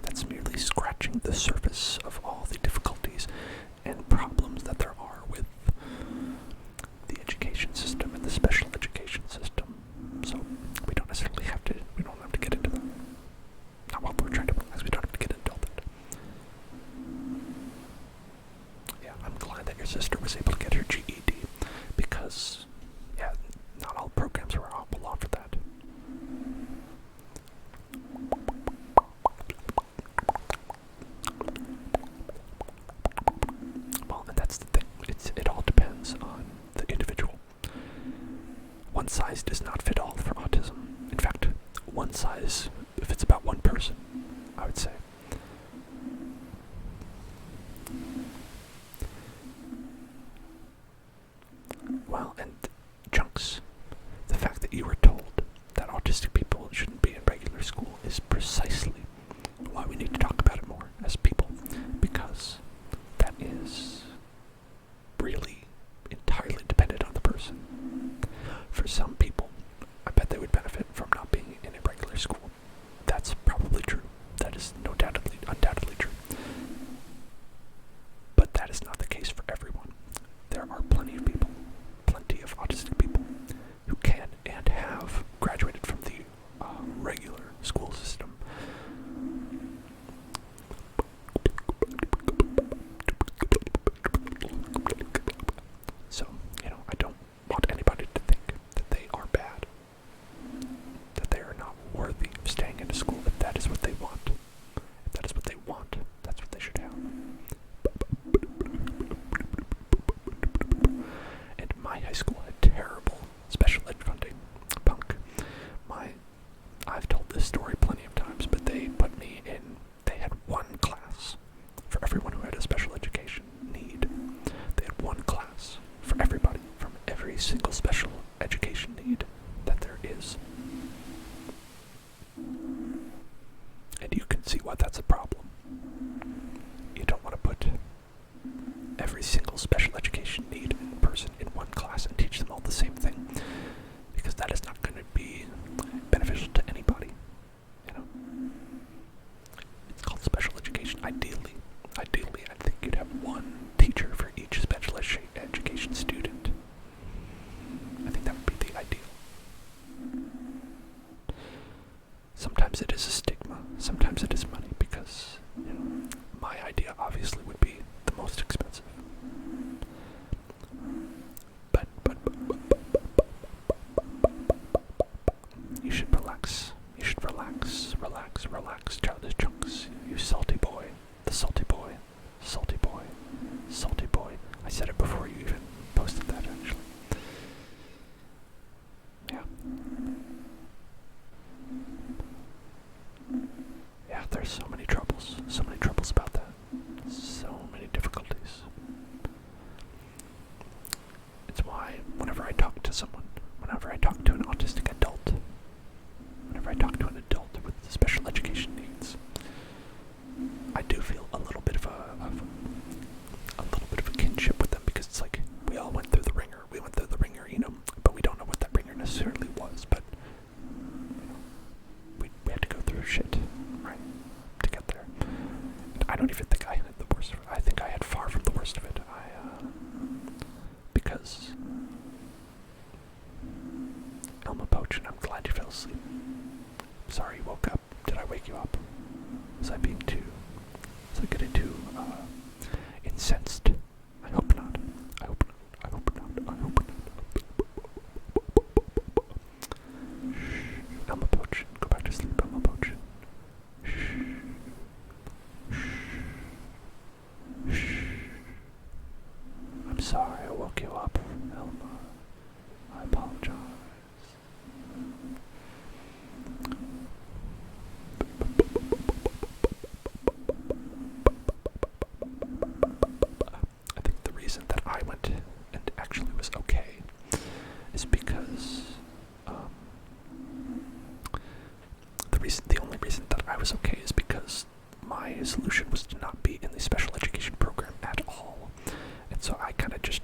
the surface of all the difficulties and problems that there are with the education system and the special education system. So we don't necessarily have to that's a problem. You don't want to put every single special education need person in one class and teach them all the same thing, because that is not going to be beneficial to anybody. You know, it's called special education. Ideally, I think you'd have one teacher for each special education student. I think that would be the ideal. Sometimes it is a stigma, sometimes it is money, because, you know, my idea obviously would be the most expensive. But you should relax. You should relax, Charlie Chunks. You salty boy. The salty boy. Salty boy. Salty boy. I said it before you even posted that, actually. Yeah. Yeah, there's so many troubles about that. So many difficulties. It's why whenever I talk to someone, whenever I talk to an autistic adult, whenever I talk to an adult with special education needs, I do feel a little bit of a kinship with them, because it's like we all went through the ringer. We went through the ringer, you know, but we don't know what that ringer necessarily was. But you know, we had to go through shit, right, to get there. And I don't even think I had the worst of it. I think I had far from the worst of it. Because Elma Poachin, I'm glad you fell asleep. Sorry you woke up. Did I wake you up? Was I getting too incensed? I hope not. I hope not. I hope not. I hope not. Shh. Elma Poachin, go back to sleep, Elma Poachin. Shh. Shh. Shh. I'm sorry I woke you up, Elma. I apologize. I think the reason that I went and actually was okay is because the only reason that I was okay is because my solution was to not be in the special education program at all. And so I kind of just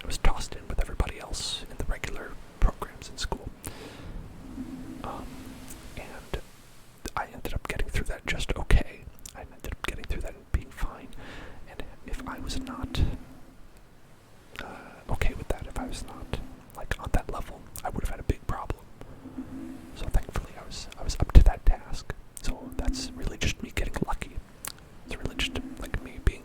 was tossed in with everybody else in the regular programs in school. And I ended up getting through that just okay. I ended up getting through that and being fine. And if I was not okay with that, if I was not like on that level, I would have had a big problem. So thankfully I was up to that task. So that's really just me getting lucky. It's really just like me being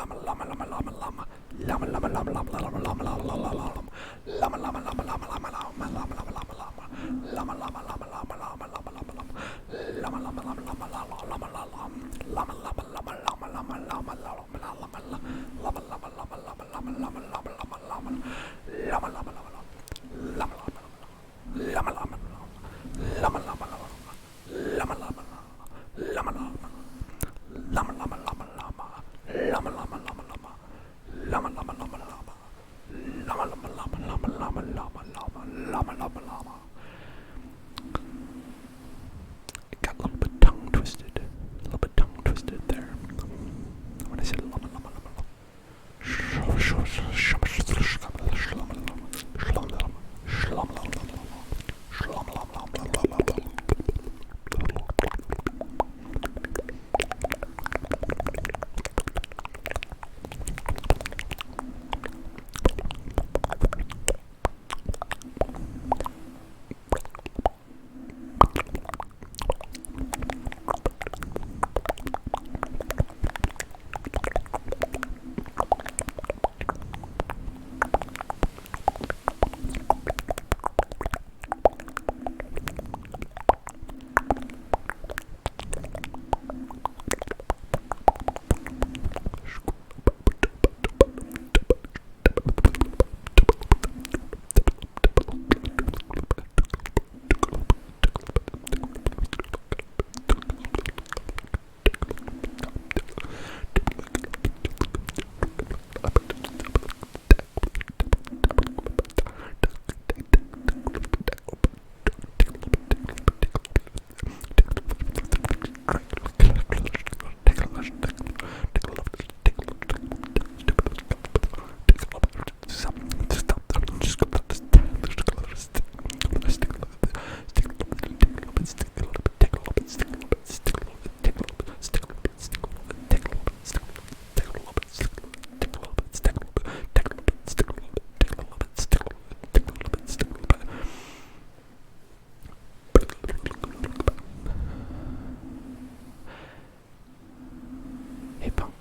It got a little bit tongue twisted. A little bit tongue twisted there. When I said llama llama llama llama. Hey Punk,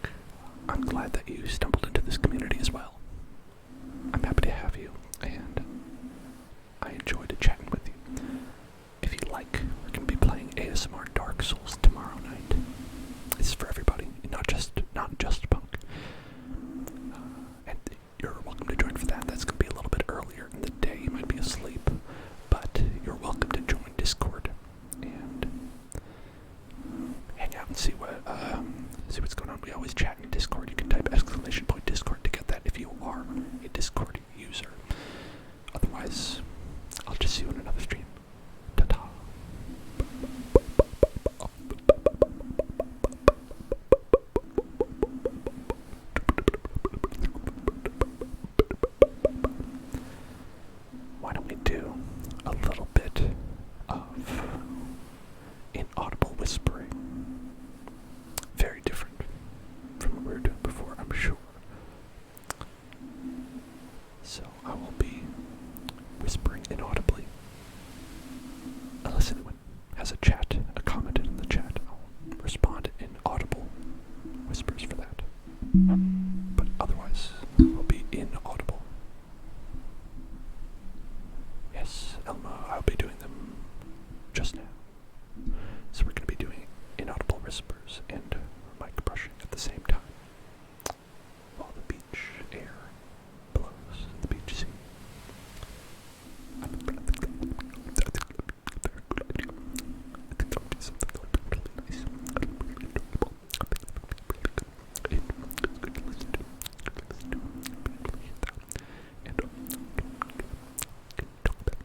I'm glad that you stumbled into this community as well. I'm happy to have you, and I enjoyed chatting with you. If you like, we can be playing ASMR Dark Souls tomorrow night. It's for everybody, not just Punk. And you're welcome to join for that. That's going to be a little bit earlier in the day. You might be asleep, but you're welcome to join Discord and hang out and see what's going on. We always chat in Discord. You can type !Discord to get that if you are a Discord user. Otherwise, I'll just see you in another stream. Ta-ta. Why don't we do a little bit of inaudible whispering? Very different from what we were doing before, I'm sure. So I will be whispering inaudibly unless anyone has a comment in the chat, I'll respond in audible whispers for that. But otherwise, will be inaudible. Yes, Elma, I'll be doing them just now. So we're going to be doing inaudible whispers and mic brushing at the same time, while the beach air blows the beach sea. I think that would be something that would be really nice. It's good to listen to. And talk about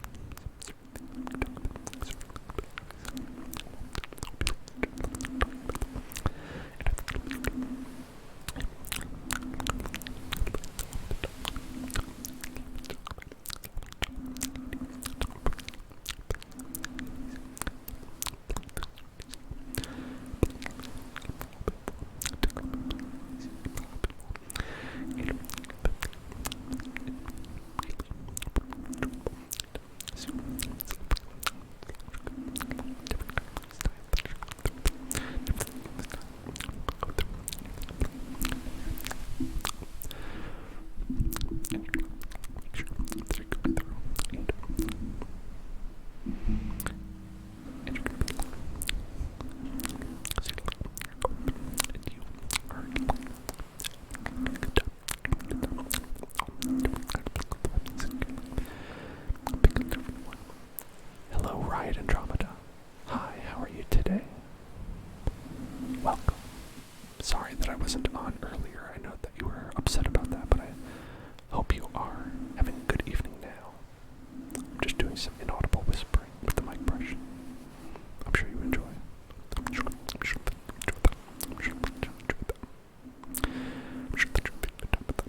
Hello, Riot Andromeda. Hi, how are you today? Welcome. Sorry that I wasn't on earlier. I know that you were upset about that, but I hope you are having a good evening now. I'm just doing some inaudible whispering with the mic brush. I'm sure you enjoy. I'm sure that you enjoy that. I'm sure that you enjoy that. I'm sure that you're having a good time with that.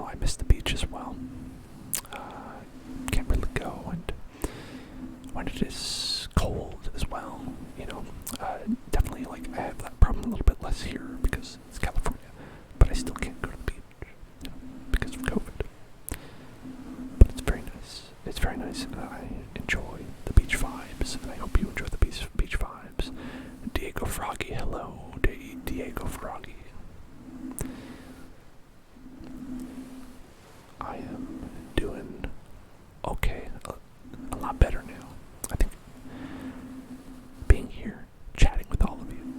I miss the beach as well. Can't really go, and when it is cold as well, you know, definitely like I have that problem a little bit less here because it's California, but I still can't go to the beach, you know, because of COVID. But it's very nice. It's very nice, and I enjoy the beach vibes, and I hope you enjoy the beach vibes. Diego Froggy, hello, Diego Froggy. I am doing okay, a lot better now. I think being here, chatting with all of you,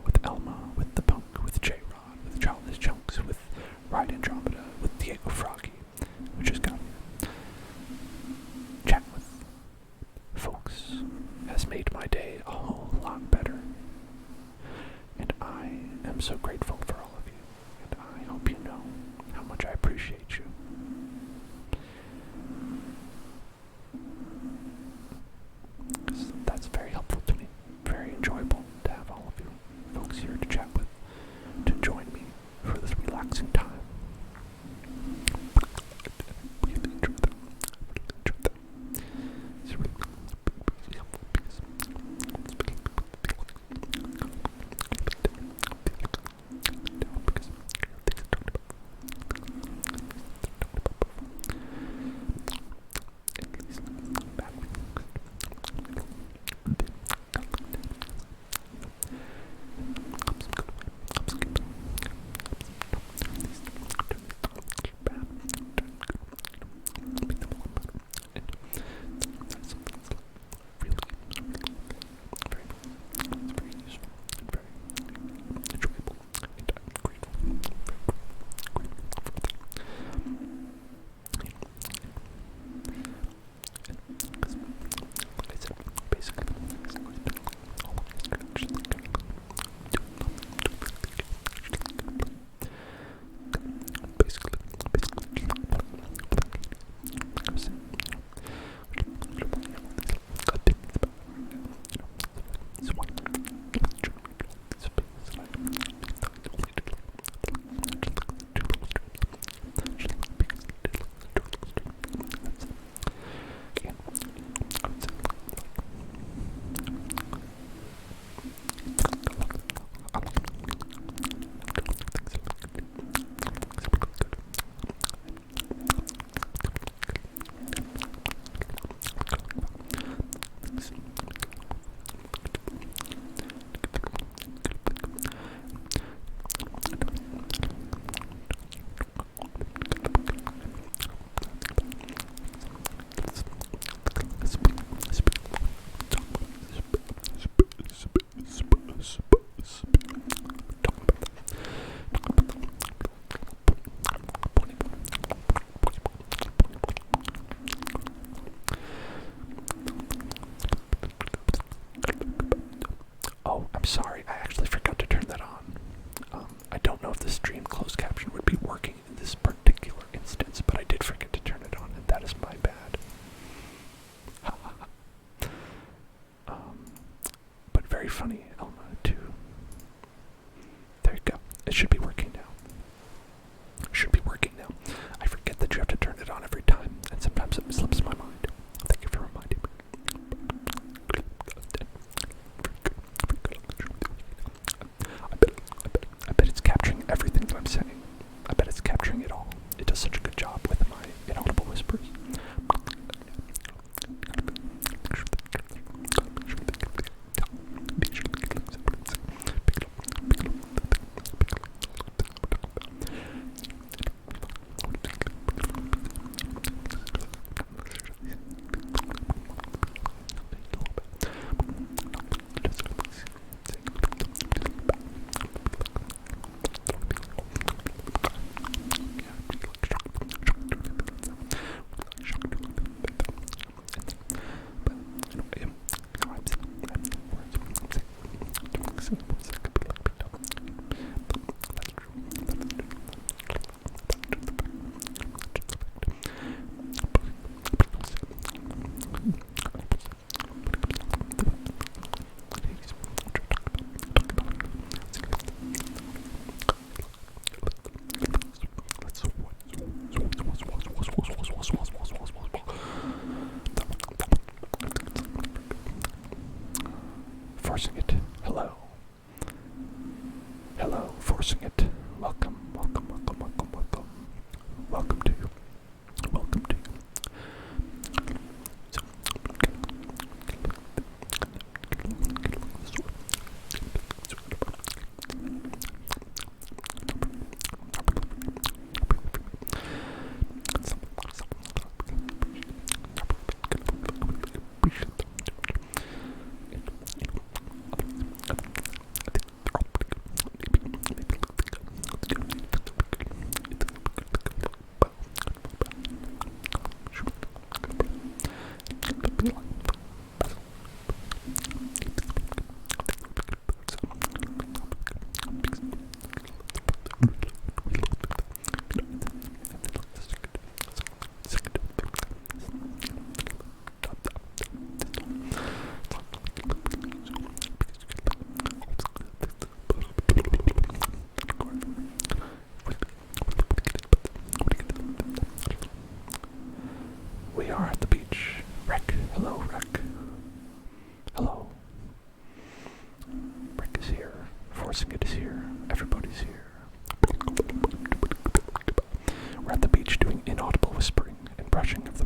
with Elma, with the Punk, with J-Rod, with Childish Chunks, with Riot Andromeda, with Diego Froggy, who just got here.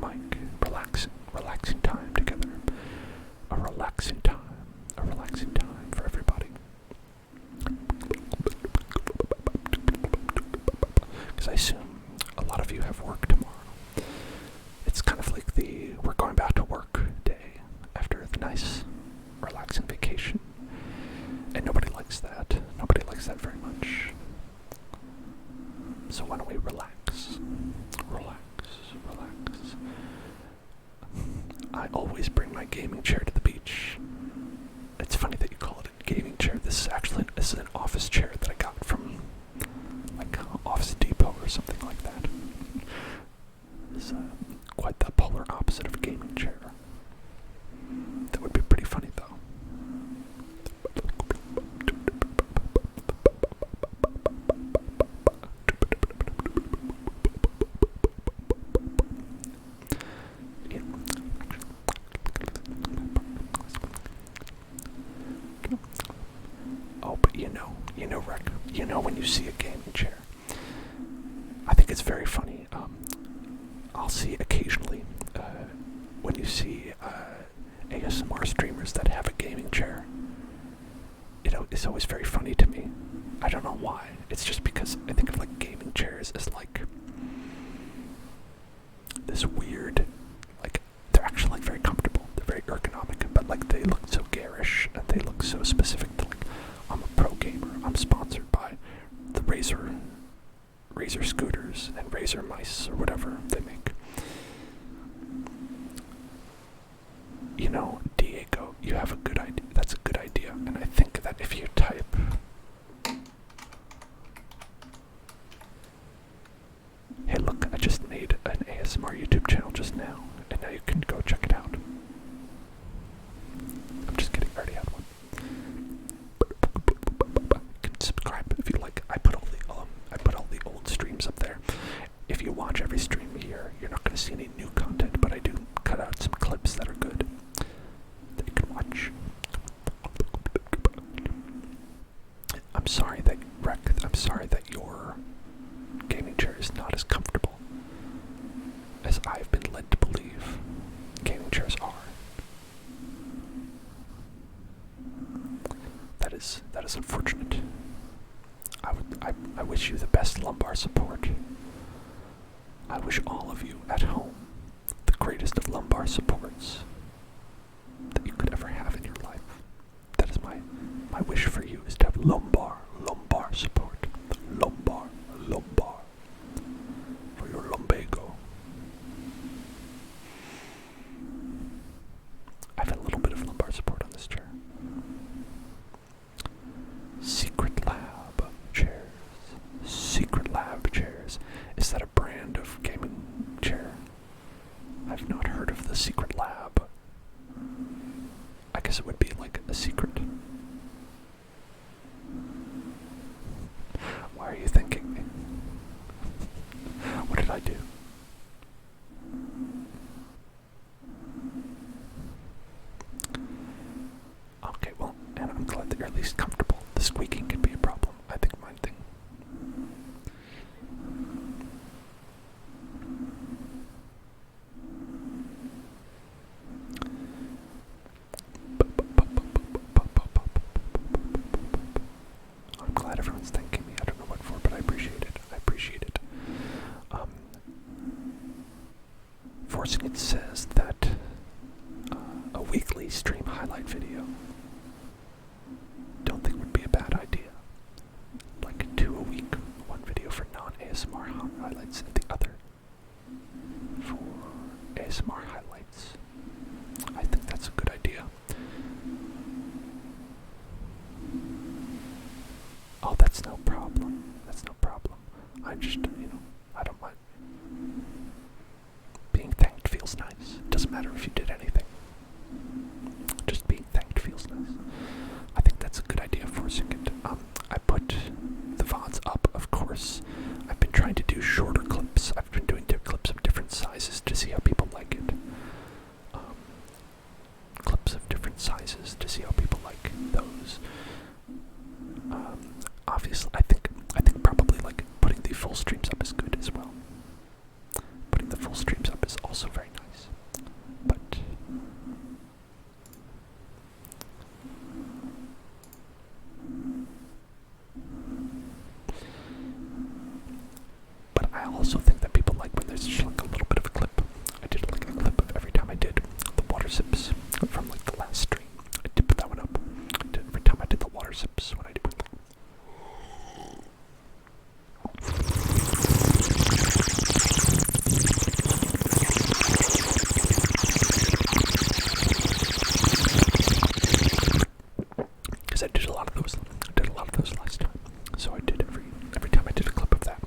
mic, relaxing time together. A relaxing time for everybody. Because I assume a lot of you have work tomorrow. It's kind of like we're going back to work day after the nice, relaxing vacation. And nobody likes that. Nobody likes that very much. So why don't we relax? Relax. I always bring my gaming chair to the beach. It's funny that you call it a gaming chair. This is an office chair that I got from like Office Depot or something like that. It's quite the polar opposite of a gaming chair. That would be pretty funny though. Oh, but Rick, when you see a gaming chair, I think it's very funny. I'll see occasionally when you see ASMR streamers that have a gaming chair. It's always very funny to me. I don't know why. It's just because I think of like gaming chairs as like this weird, like they're actually like very comfortable. They're very ergonomic, but like they look so garish and they look so specific to like, I'm a pro gamer. I'm sponsored by the Razer scooters and Razer mice or whatever they make. Diego, you have a good idea. That's a good idea. And I think that if you type hey look, I just made an ASMR YouTube channel just now, and now you can go check it out. I'm just kidding, I already had one. You can subscribe if you like. I put all the old streams up there. If you watch every stream here, you're not going to see any new content, but I do cut out some clips that are good that you can watch. I'm sorry that your gaming chair is not as comfortable as I've been led to believe gaming chairs are. That is unfortunate. I wish you the best lumbar support. I wish all of you at home the greatest of lumbar supports that you could ever have in your life. That is my wish for you, is to have lumbar support. Lumbar for your lumbago. I've had a little bit of lumbar support on this chair. Secret Lab chairs. Is that a brand of gaming chair? I've not heard of the Secret Lab. I guess it would be like a secret. Why are you thanking me? What did I do? Okay, well, and I'm glad that you're at least comfortable. The squeaking could be a problem. I think mine thing. I'm glad everyone's thanking me. I don't know what for, but I appreciate it. Forcing It says that a weekly stream highlight video don't think would be a bad idea. Like 2 a week, one video for non-ASMR highlights and the other for ASMR highlights. I think that's a good idea. Oh, that's no problem. I just, I don't mind. Being thanked feels nice. Doesn't matter if you did anything. Just being thanked feels nice. I think that's a good idea, Forcing It. I put the VODs up, of course. I've been trying to do shorter clips. I've been doing clips of different sizes to see how people like it. Clips of different sizes to see how people like those. Obviously, I think probably like putting the full streams up is good as well. Putting the full streams up is also very nice. also think that people like when there's just like a little bit of a clip. I did like a clip of every time I did the water sips from like the last stream. I did put that one up. Every time I did the water sips, when I did. Because I did a lot of those. I did a lot of those last time. So I did every time I did a clip of that,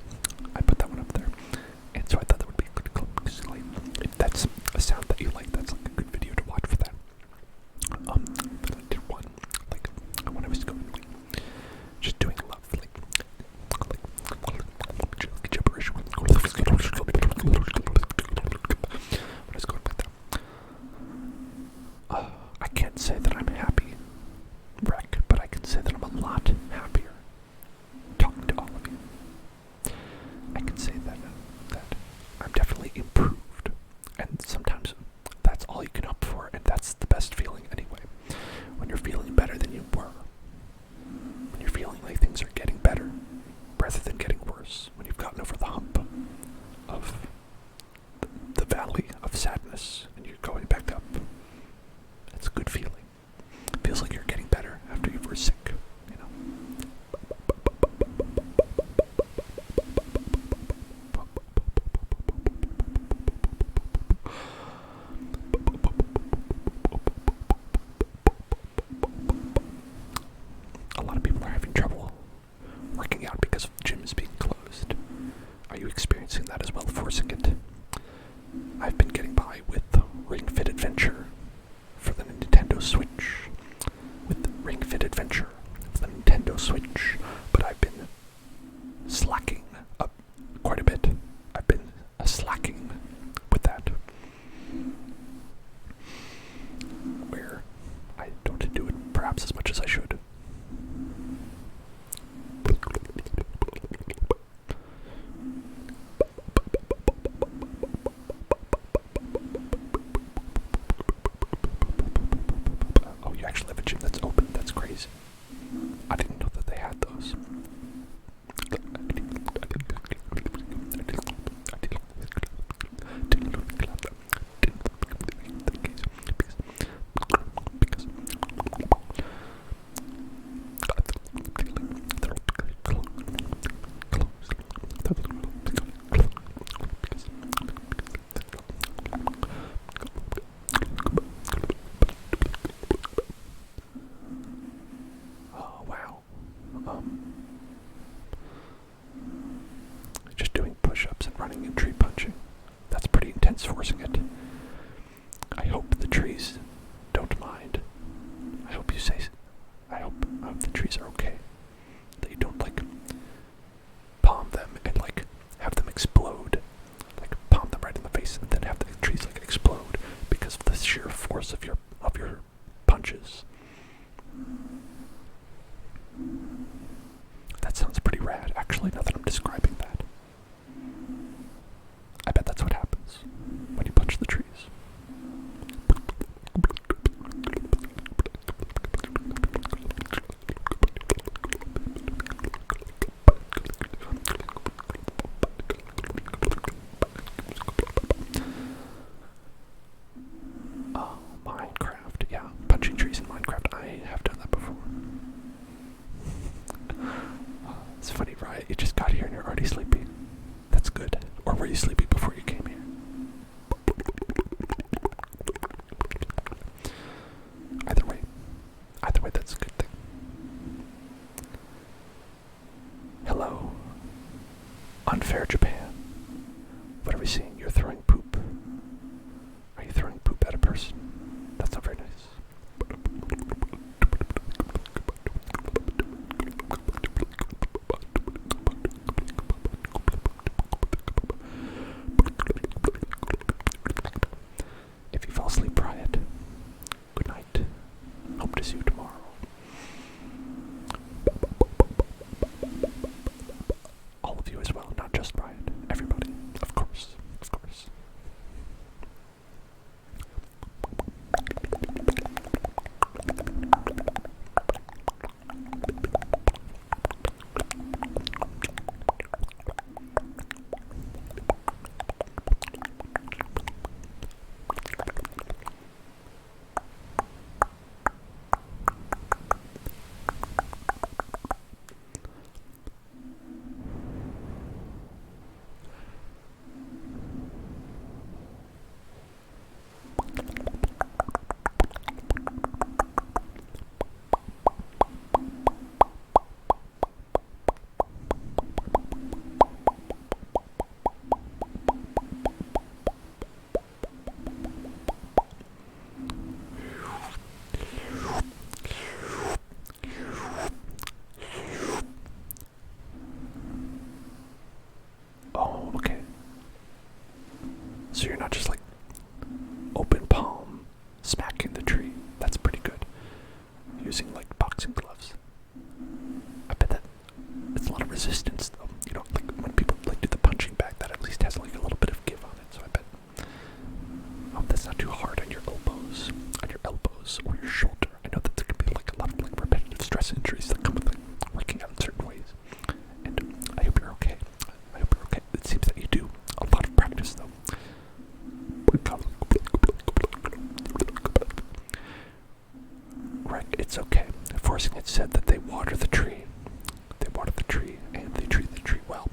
I put that one up there. And so I thought that would be a good clip. Because like, if that's a sound that you like, that's like a good video to watch for that. But I did one like when I was going just doing love, like gibberish. When I was going like that. I can't say that I'm happy, wreck, but I can say that I'm a lot happier talking to all of you. I can say that I'm definitely improved, and sometimes that's all you can hope for, and that's the best feeling anyway. When you're feeling better than you were, when you're feeling like things are getting better rather than getting worse, when you've gotten over the hump of the valley of sadness and you're going back up. It's a good feeling. It feels like you're getting better after you were sick, you know. A lot of people are having trouble working out because of gyms being closed. Are you experiencing that as well, forcing it? I've been getting by with Ring Fit Adventure for the Nintendo Switch. With Ring Fit Adventure for the Nintendo Switch. But I've been slacking up quite a bit. I've been slacking with that. Where I don't do it perhaps as much as I should. Oh, you actually have a gym that's open? That's crazy. I didn't know that they had those. Oh, wow. Just doing push-ups and running and tree punching. That's pretty intense forcing it. I hope the trees don't mind. I hope the trees are okay. That you don't like palm them and like have them explode. Like palm them right in the face and then have the trees like explode because of the sheer force of your punches. That sounds pretty rad, actually, now that I'm describing that. I bet that's what happens when you punch the trees. Oh, Minecraft. Yeah, punching trees in Minecraft. I have done that before. It's funny, right? You just got here and you're already sleepy. That's good. Or were you sleepy before you came here? Either way, that's a good thing. Hello, Unfair Japan. What are we seeing? You're throwing poop. Are you throwing poop at a person? That's not very nice. If you fall asleep, Riot, good night. Hope to see you tomorrow. All of you as well, not just Riot. Everybody, of course, of course. So you're not just like open palm smacking the tree. That's pretty good. Using like boxing gloves. I bet that it's a lot of resistance though. You know, like when people like do the punching bag, that at least has like a little bit of give on it. So I bet. Oh, that's not too hard on your elbows, or your shoulder. I know that there can be like a lot of like repetitive stress injuries that come with like working out in certain ways. And I hope you're okay. It seems that you do a lot of practice though. Right, it's okay. Forcing it said that they water the tree. And they treat the tree well.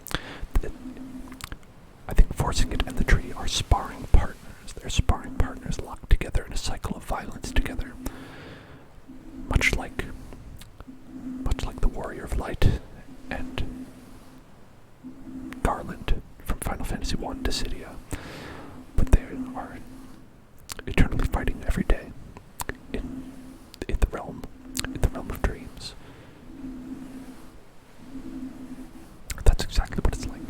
I think Forcing It and the tree are sparring partners. They're sparring partners locked together in a cycle of violence together. Much like the Warrior of Light and Garland from Final Fantasy I Dissidia. But they are eternally fighting every day in the realm of dreams. That's exactly what it's like.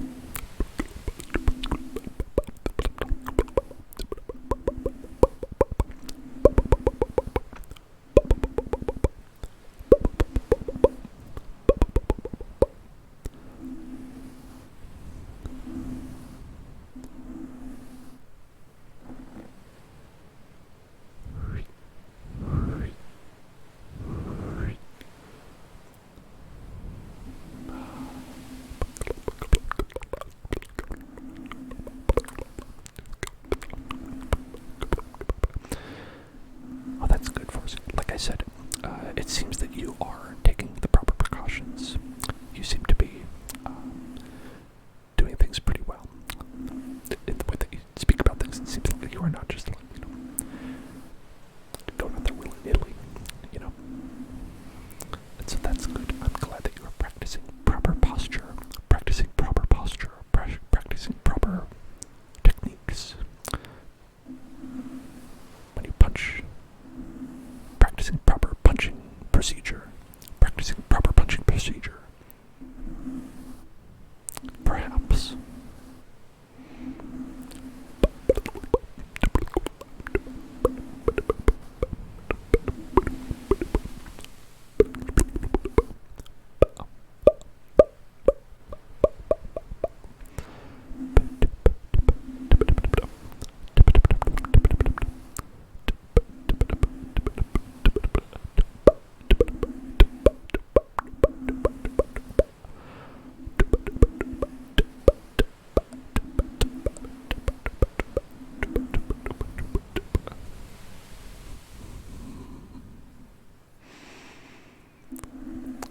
Oh, that's good for us. Like I said, it seems that you are taking the proper precautions. You seem to be doing things pretty well. In the way that you speak about things, it seems like you are not just like, going out there willy-nilly, And so that's good. I'm glad that you are practicing proper posture, practicing proper techniques. When you punch, practicing proper punching procedure. Perhaps.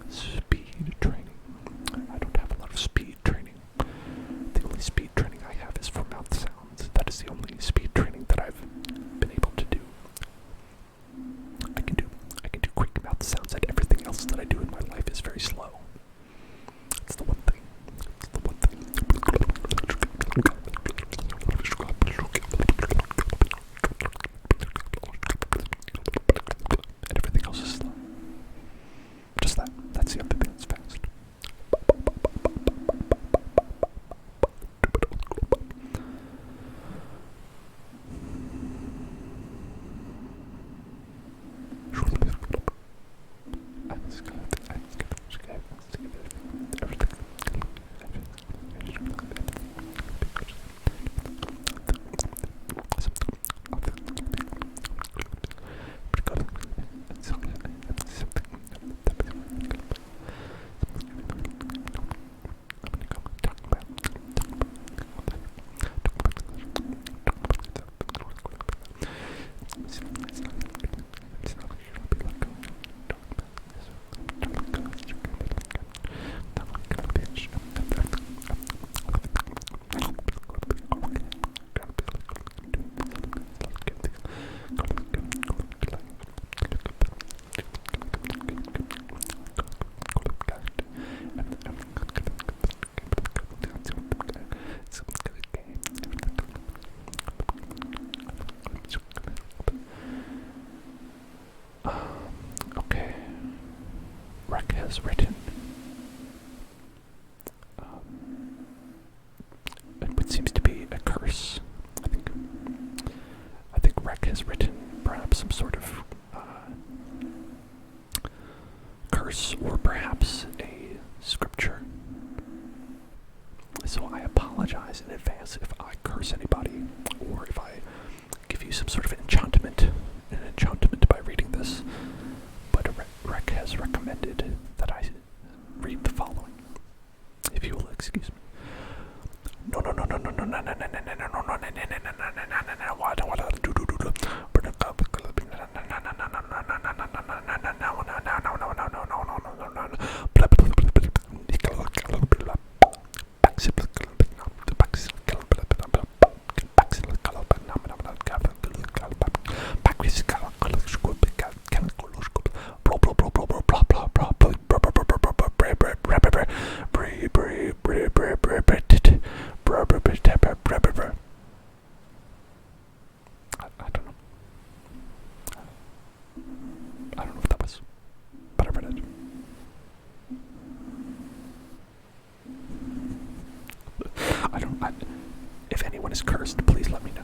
Speed training. I don't have a lot of speed training. The only speed training I have is for mouth sounds. That is the only speed training that I've been able to do. I can do quick mouth sounds, and everything else that I do in my life is very slow. That's the one thing. And everything else is slow. Just that. That's the other thing that's fast. Okay. Rec has written what seems to be a curse, I think. apologize in advance if I curse anybody, or if I give you some sort of enchantment by reading this. But Rec has recommended that I read the following. If you will excuse me. No, no, no, no, no, no, no, no, no, no, no, no, no, no, no, I don't know if that was, but I read it. If anyone is cursed, please let me know.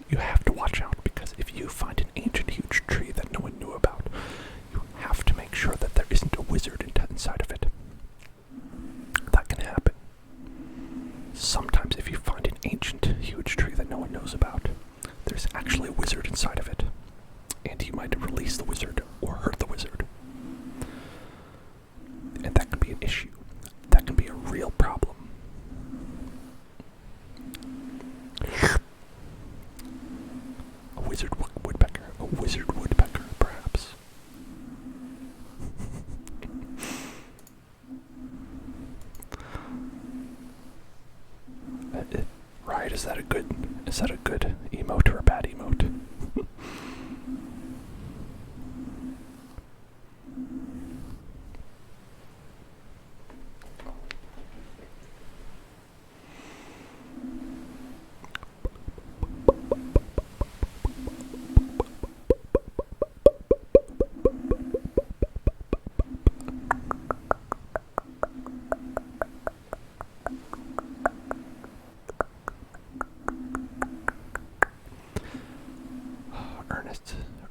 You have to watch out, because if you find an ancient huge tree that no one knew about, you have to make sure that there isn't a wizard inside of it. That can happen. Sometimes if you find an ancient huge tree that no one knows about, there's actually a wizard inside of it. And you might release the wizard or hurt the wizard. And that can be an issue. That can be a real problem. A wizard woodpecker. A wizard woodpecker, perhaps. Right, is that a good emote or a bad emote?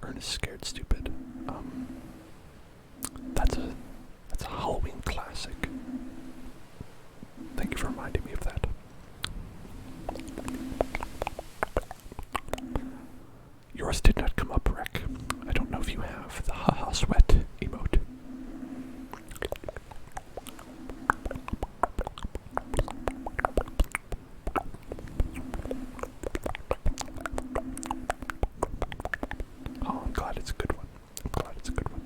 Ernest Scared Stupid. That's a Halloween classic. Thank you for reminding me of that. Yours did not come up, Rick. I don't know if you have the haha sweat emote. Oh, I'm glad it's a good one. I'm glad it's a good one.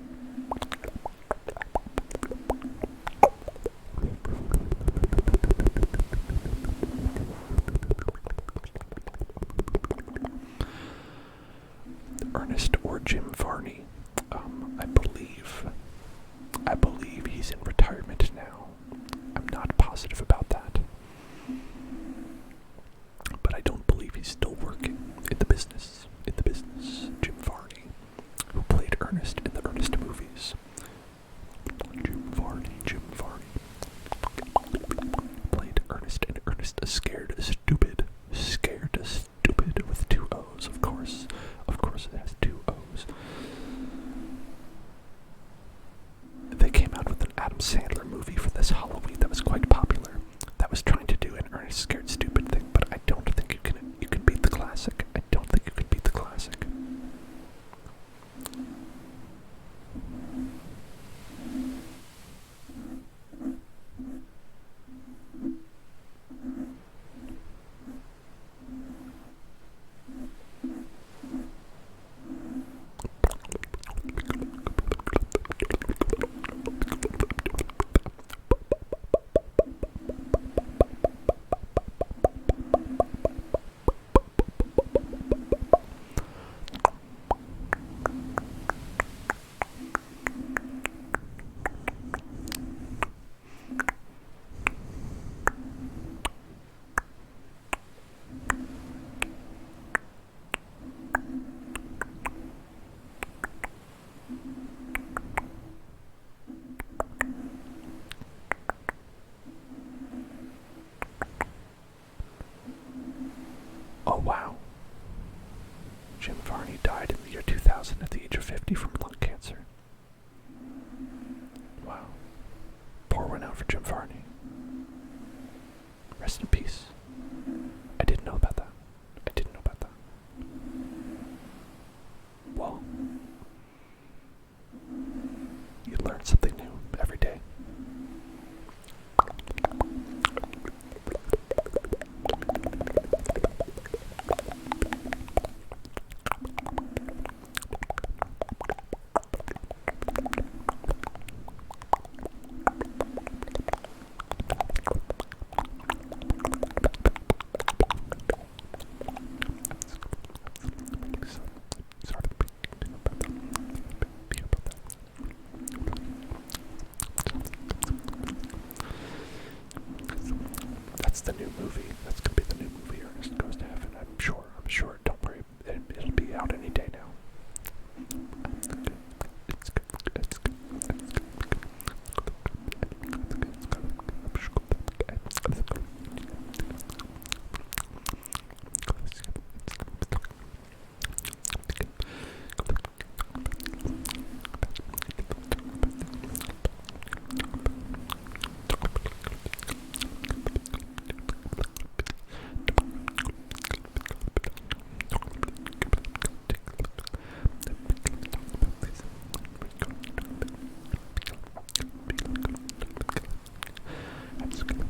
Ernest or Jim Varney. I believe he's in retirement now. I'm not positive about that. But I don't believe he's still working in the business. Jim Varney, who played Ernest in the Ernest movies. Jim Varney. Played Ernest in Ernest Scared Stupid. Scared Stupid with 2 O's, of course. Of course it has 2 O's. They came out with an Adam Sandler movie for this Halloween that was quite popular. That was trying to do an Ernest Scared Stupid thing, but I don't think you can beat the classic. I don't think you can beat the classic. Oh wow. Jim Varney died in the year 2000 at the age of 50 from lung cancer. Wow. Pour one out for Jim Varney. Rest in peace. I didn't know about that. Well, you learn something new every day. That's the new movie. That's gonna be the new movie. Ernest Goes to Heaven. I'm sure. Don't worry. It'll be out any day now. It's good.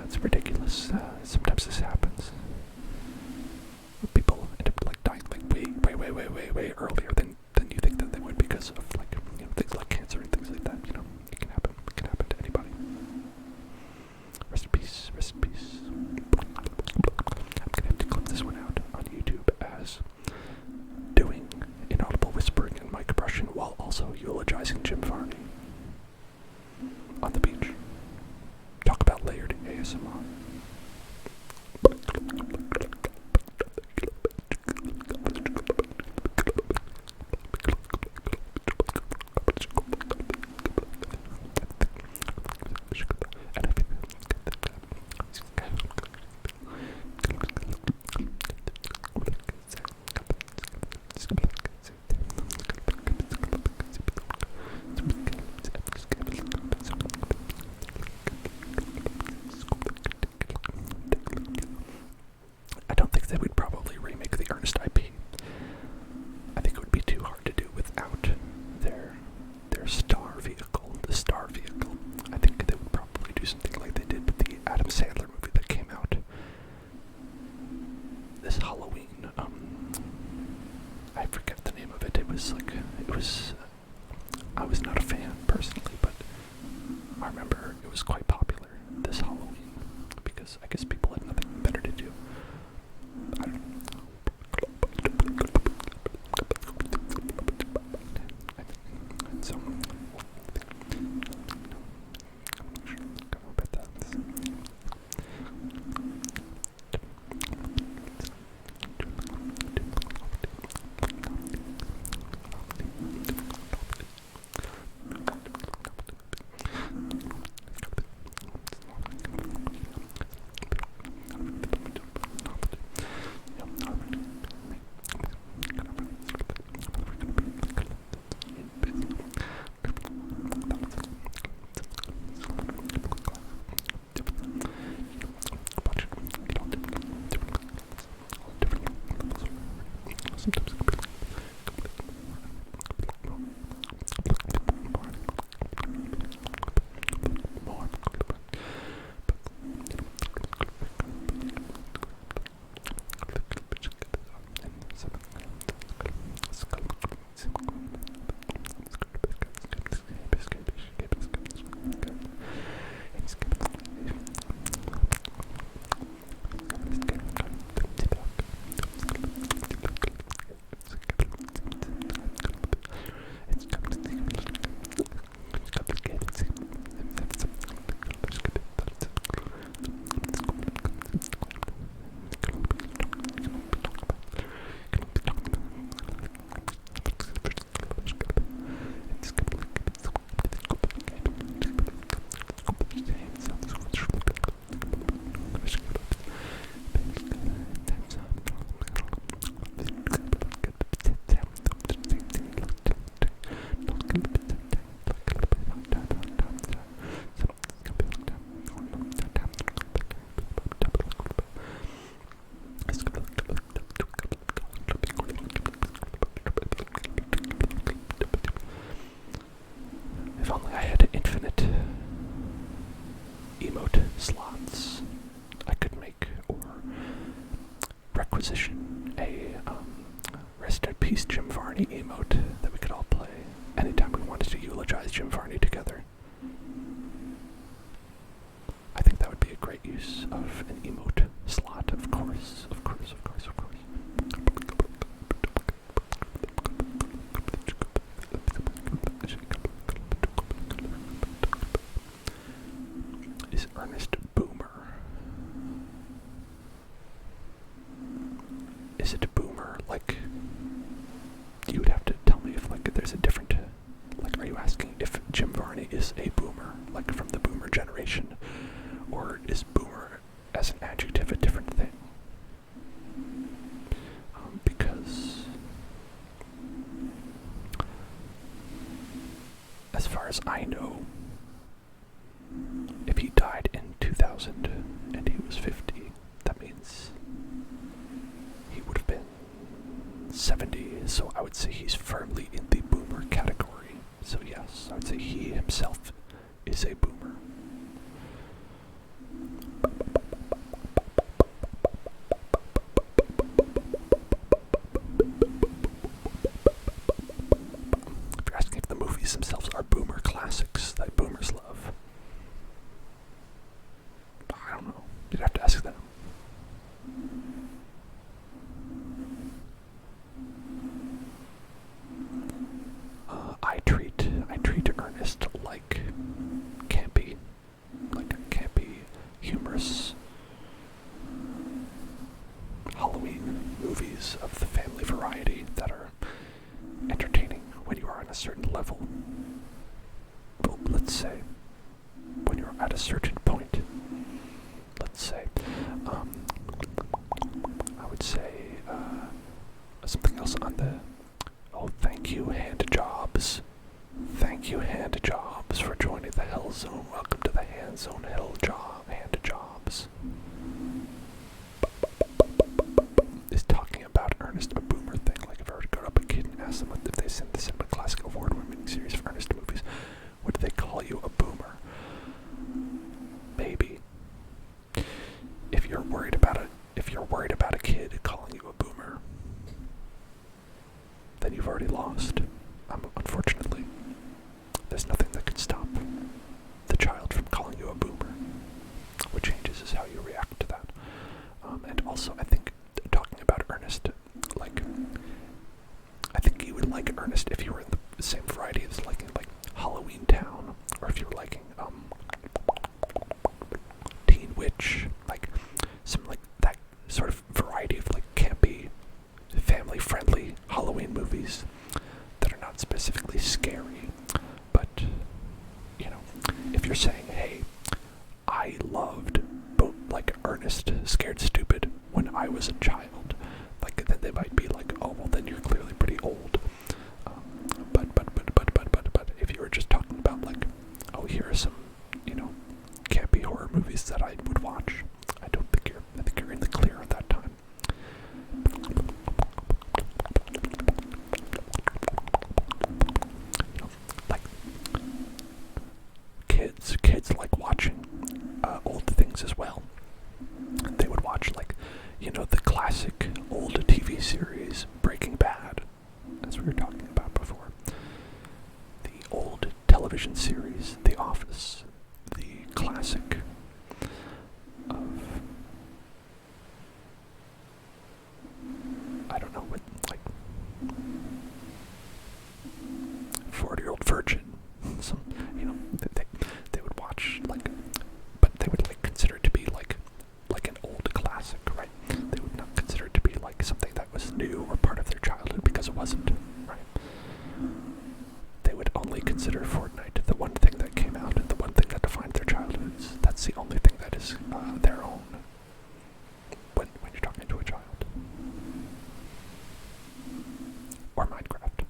It's ridiculous. Sometimes this happens. People end up like dying like way earlier than you think that they would because of like things like cancer and things like that. It can happen. It can happen to anybody. Rest in peace. Rest in peace. sometimes it can be more. If only I had infinite emote slots, I could make or requisition a rest in peace Jim Varney emote that we could all play anytime we wanted to eulogize Jim Varney together. I think that would be a great use of an emote slot, of course, of course, of course, of course. Is Ernest Boomer? Is it a boomer? Like, you would have to tell me if, like, there's a different, like, are you asking if Jim Varney is a boomer, like, from the boomer generation, or is boomer as an adjective a different thing? Because as far as I know, if he died in 2000 and he was 50, that means he would have been 70, so I would say he's firmly in the boomer category. So yes, I would say he himself is a boomer. If you're asking if the movies themselves are boomer classics that boomers love, I don't know. You'd have to ask them. I treat Ernest like campy humorous Halloween movies of the family variety that are entertaining when you are on a certain level. Well, let's say when you're at a certain point. Let's say, I would say something else on the. Oh, thank you, Hand Jobs. Thank you, Hand Jobs, for joining the Hell Zone. Welcome to the Hand Zone Hand Jobs. Is talking about Ernest a boomer thing? Like, if I were to go up a kid and ask them if they sent the Cinema Classic Award-winning series for Ernest movies, would they call you a boomer? Maybe. If you're worried about a kid calling you a boomer, then you've already lost. Unfortunately, there's nothing that could stop the child from calling you a boomer. What changes is how you react to that. And also, I think talking about Ernest, like, I think you would like Ernest if you were in the same variety as like Halloween Town, or if you were liking Teen Witch, like some like that sort of variety of like campy, family-friendly Halloween movies that are not specifically scary. But, you know, if you're saying, hey, I loved like Ernest Scared Stupid when I was a child, like, then they might be like, oh, well, then you're clearly pretty old. But if you were just talking about like, oh, here are some, you know, campy horror movies that I would watch, I think you're in the clear at that time. You know, the classic old TV series, Breaking Bad, as we were talking about before. The old television series, The Office, the classic of, I don't know, what, like, 40-year-old virgin. Some, you know, they would watch, like, but they would, like, consider it to be, like an old classic, right? They would not consider it to be, like, something that was new or part of their childhood, because it wasn't, right? They would only consider Fortnite the one thing that came out and the one thing that defined their childhoods. That's the only thing that is their own when you're talking to a child. Or Minecraft.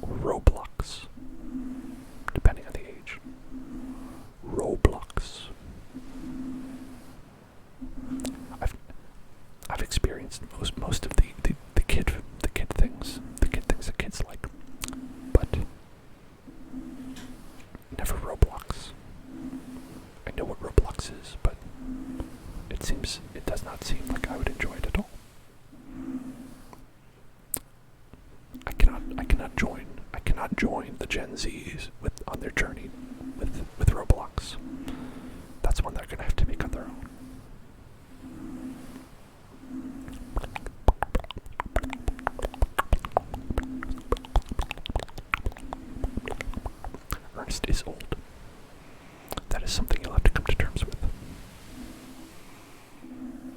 Or Roblox, depending on the age. Roblox. I've experienced most of the kid things that kids like, but never Roblox. I know what Roblox is, but it does not seem like I would enjoy it at all. I cannot join the Gen Zs on their journey with Roblox. That's one they're gonna have to make on their own. Ernest is old. That is something you'll have to come to terms with.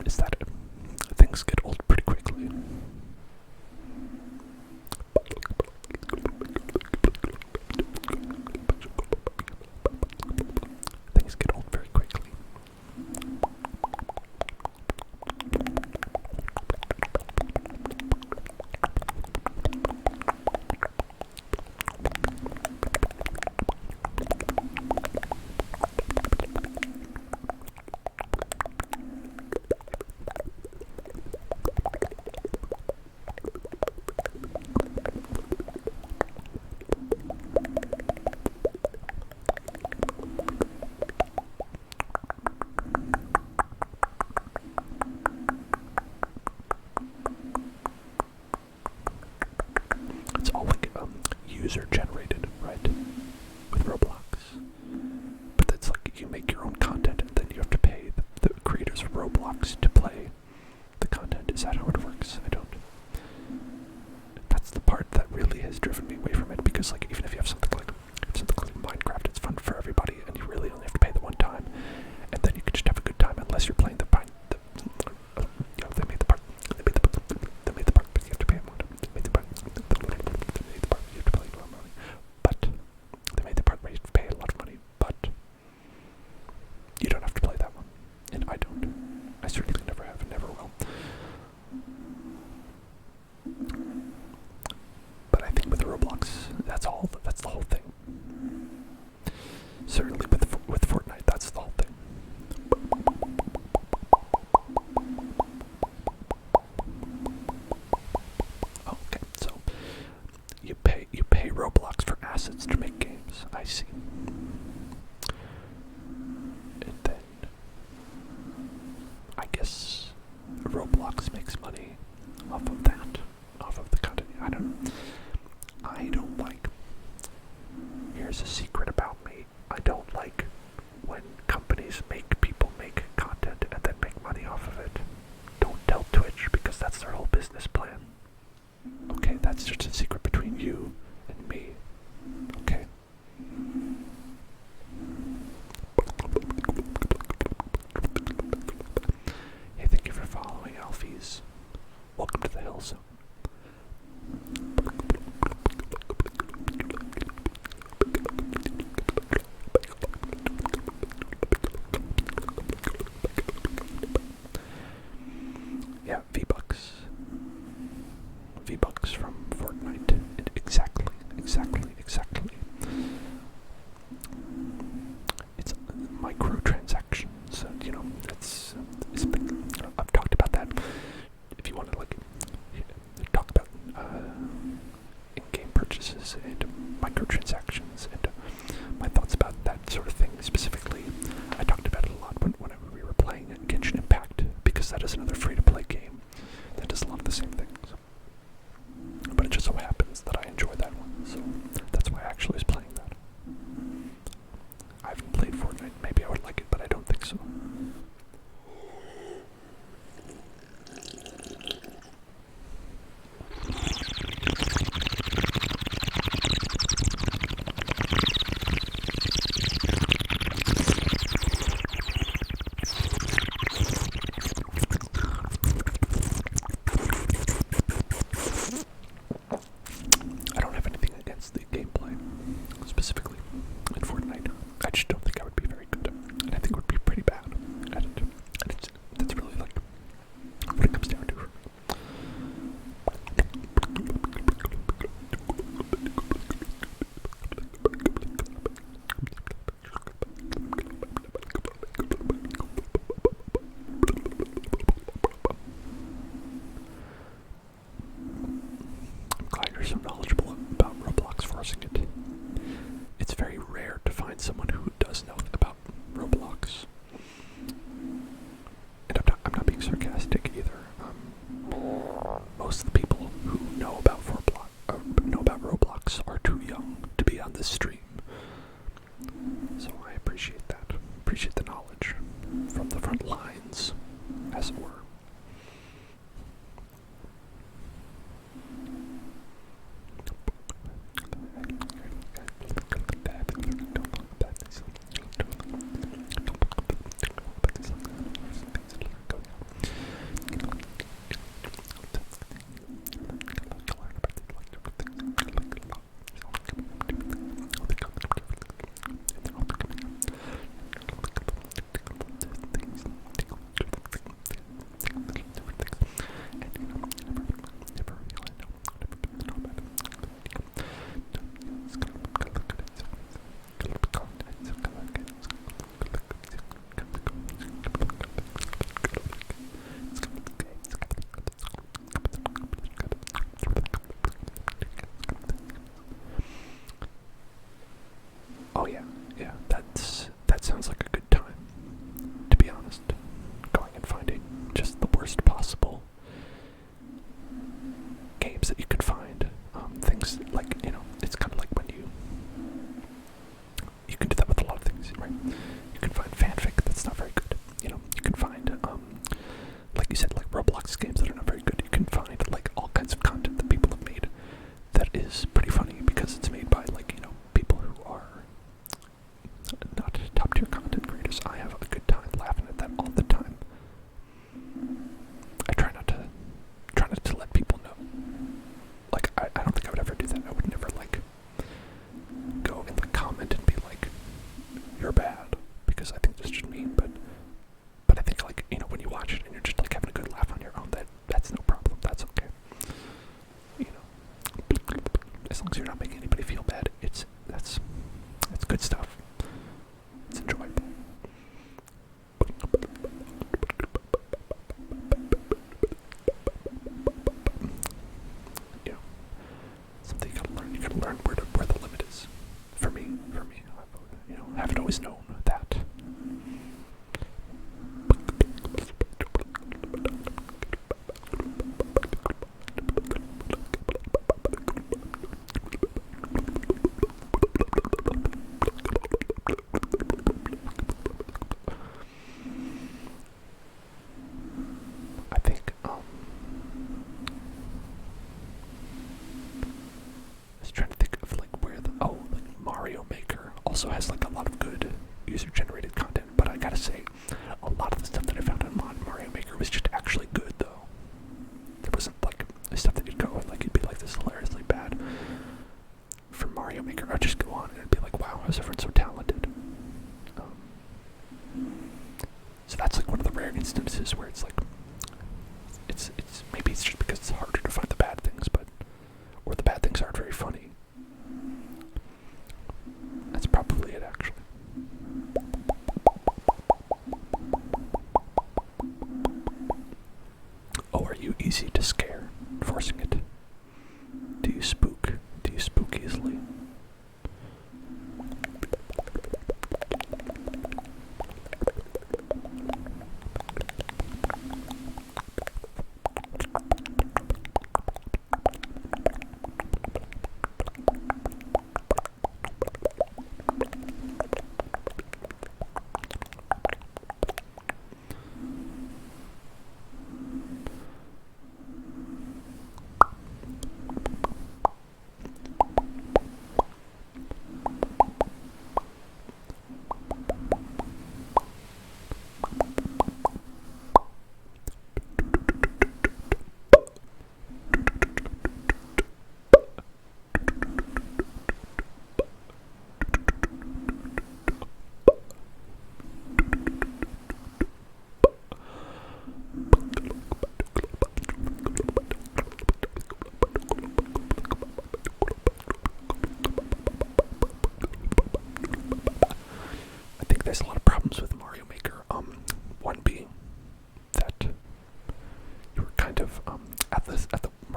Is that it? Things get old pretty quickly. Things get old very quickly. It's all like user generated, right? With Roblox. But that's like you make your own content and then you have to pay the creators of Roblox to play the content. Is that how it works? I don't. That's the part that really has driven me away from it, because like even if you have something like Minecraft, it's fun for everybody and you really only have to pay the one time, and then you can just have a good time unless you're playing the you know, they made the part but you have to pay one. They made the part you have to pay a lot of money. But they made the part where you have to pay a lot of money, but you don't have to play that one. And I don't. I certainly never have and never will. But I think with Roblox, that's the whole thing. Certainly with Fortnite, that's the whole thing. Okay, so you pay Roblox for assets to make games. I see. And then I guess Roblox makes money off of that, off of the content. I don't like. Here's a secret about me. I don't like when companies make people make content and then make money off of it. Don't tell Twitch, because that's their whole business plan. Okay, that's just a secret between you and me. Okay. Hey, thank you for following, Alfies. Welcome to the Hill Zone. Yeah, V-Bucks. V-Bucks from Fortnite. Exactly. because that is another free-to-play game that does a lot of the same things. But it just so happens that I enjoy that one, so that's why I actually was playing that. I haven't played Fortnite. Maybe I would like it, but I don't think so. I don't have anything against the gameplay, specifically in Fortnite. I just don't think I would be very good, and I think I would be pretty bad at it. And that's really like what it comes down to. I'm glad you're so knowledgeable about Roblox forcing it. It's very rare to find someone who does know about Roblox. And I'm not being sarcastic either. Most of the people who know about Roblox are too young to be on this stream. So I appreciate that. Appreciate the knowledge from the front lines, as it were. Oh yeah, that sounds like a good time, to be honest. Going and finding just the worst possible games that you could find. Things like, it's kind of like when you can do that with a lot of things, right? You can find fanfic that's not very good. You can find, like you said, like Roblox games that are not very good. You can find like all kinds of content that people have made that is pretty funny because it's made by like, people who are not top tier content creators. I have a good time laughing at that all the time. I try not to let people know. Like I don't think I would ever do that. I would never like go in the comment and be like, you're bad, because I think that's just mean, but I think like, when you watch it and you're just like having a good laugh on your own, that's no problem. That's okay. As long as you're not making anybody feel bad, that's good stuff. It's enjoyable. Something you gotta learn. You gotta learn where the limit is. For me, I haven't always known that. I think, I was trying to think of like where like Mario Maker also has like a lot of good user-generated content, but I gotta say, a lot of the stuff that I found on Mario Maker was just actually good though. There wasn't like stuff that you'd go and like it'd be like this hilariously bad. For Mario Maker, I'd just go on and it'd be like, wow, how's everyone so talented? So that's like one of the rare instances where it's like, it's maybe it's just because it's harder to find the bad things, or the bad things aren't very funny. That's probably it, actually. Oh, are you easy to scare? Forcing it. Do you spook? Do you spook easily?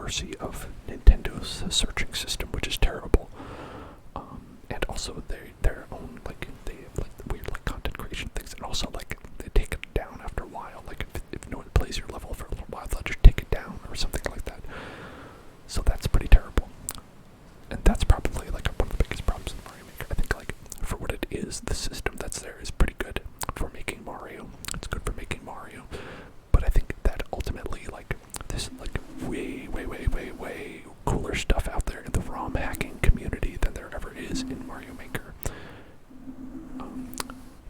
mercy of Nintendo's searching system, which is terrible. And also their own, like, they have like the weird like content creation things, and also like they take it down after a while. Like if no one plays your level for a little while, they'll just take it down or something like that. So that's pretty terrible. And that's probably like one of the biggest problems in Mario Maker. I think like for what it is, the system that's there is pretty good for making Mario. It's good for making Mario. But I think that ultimately like there's like way cooler stuff out there in the ROM hacking community than there ever is in Mario Maker.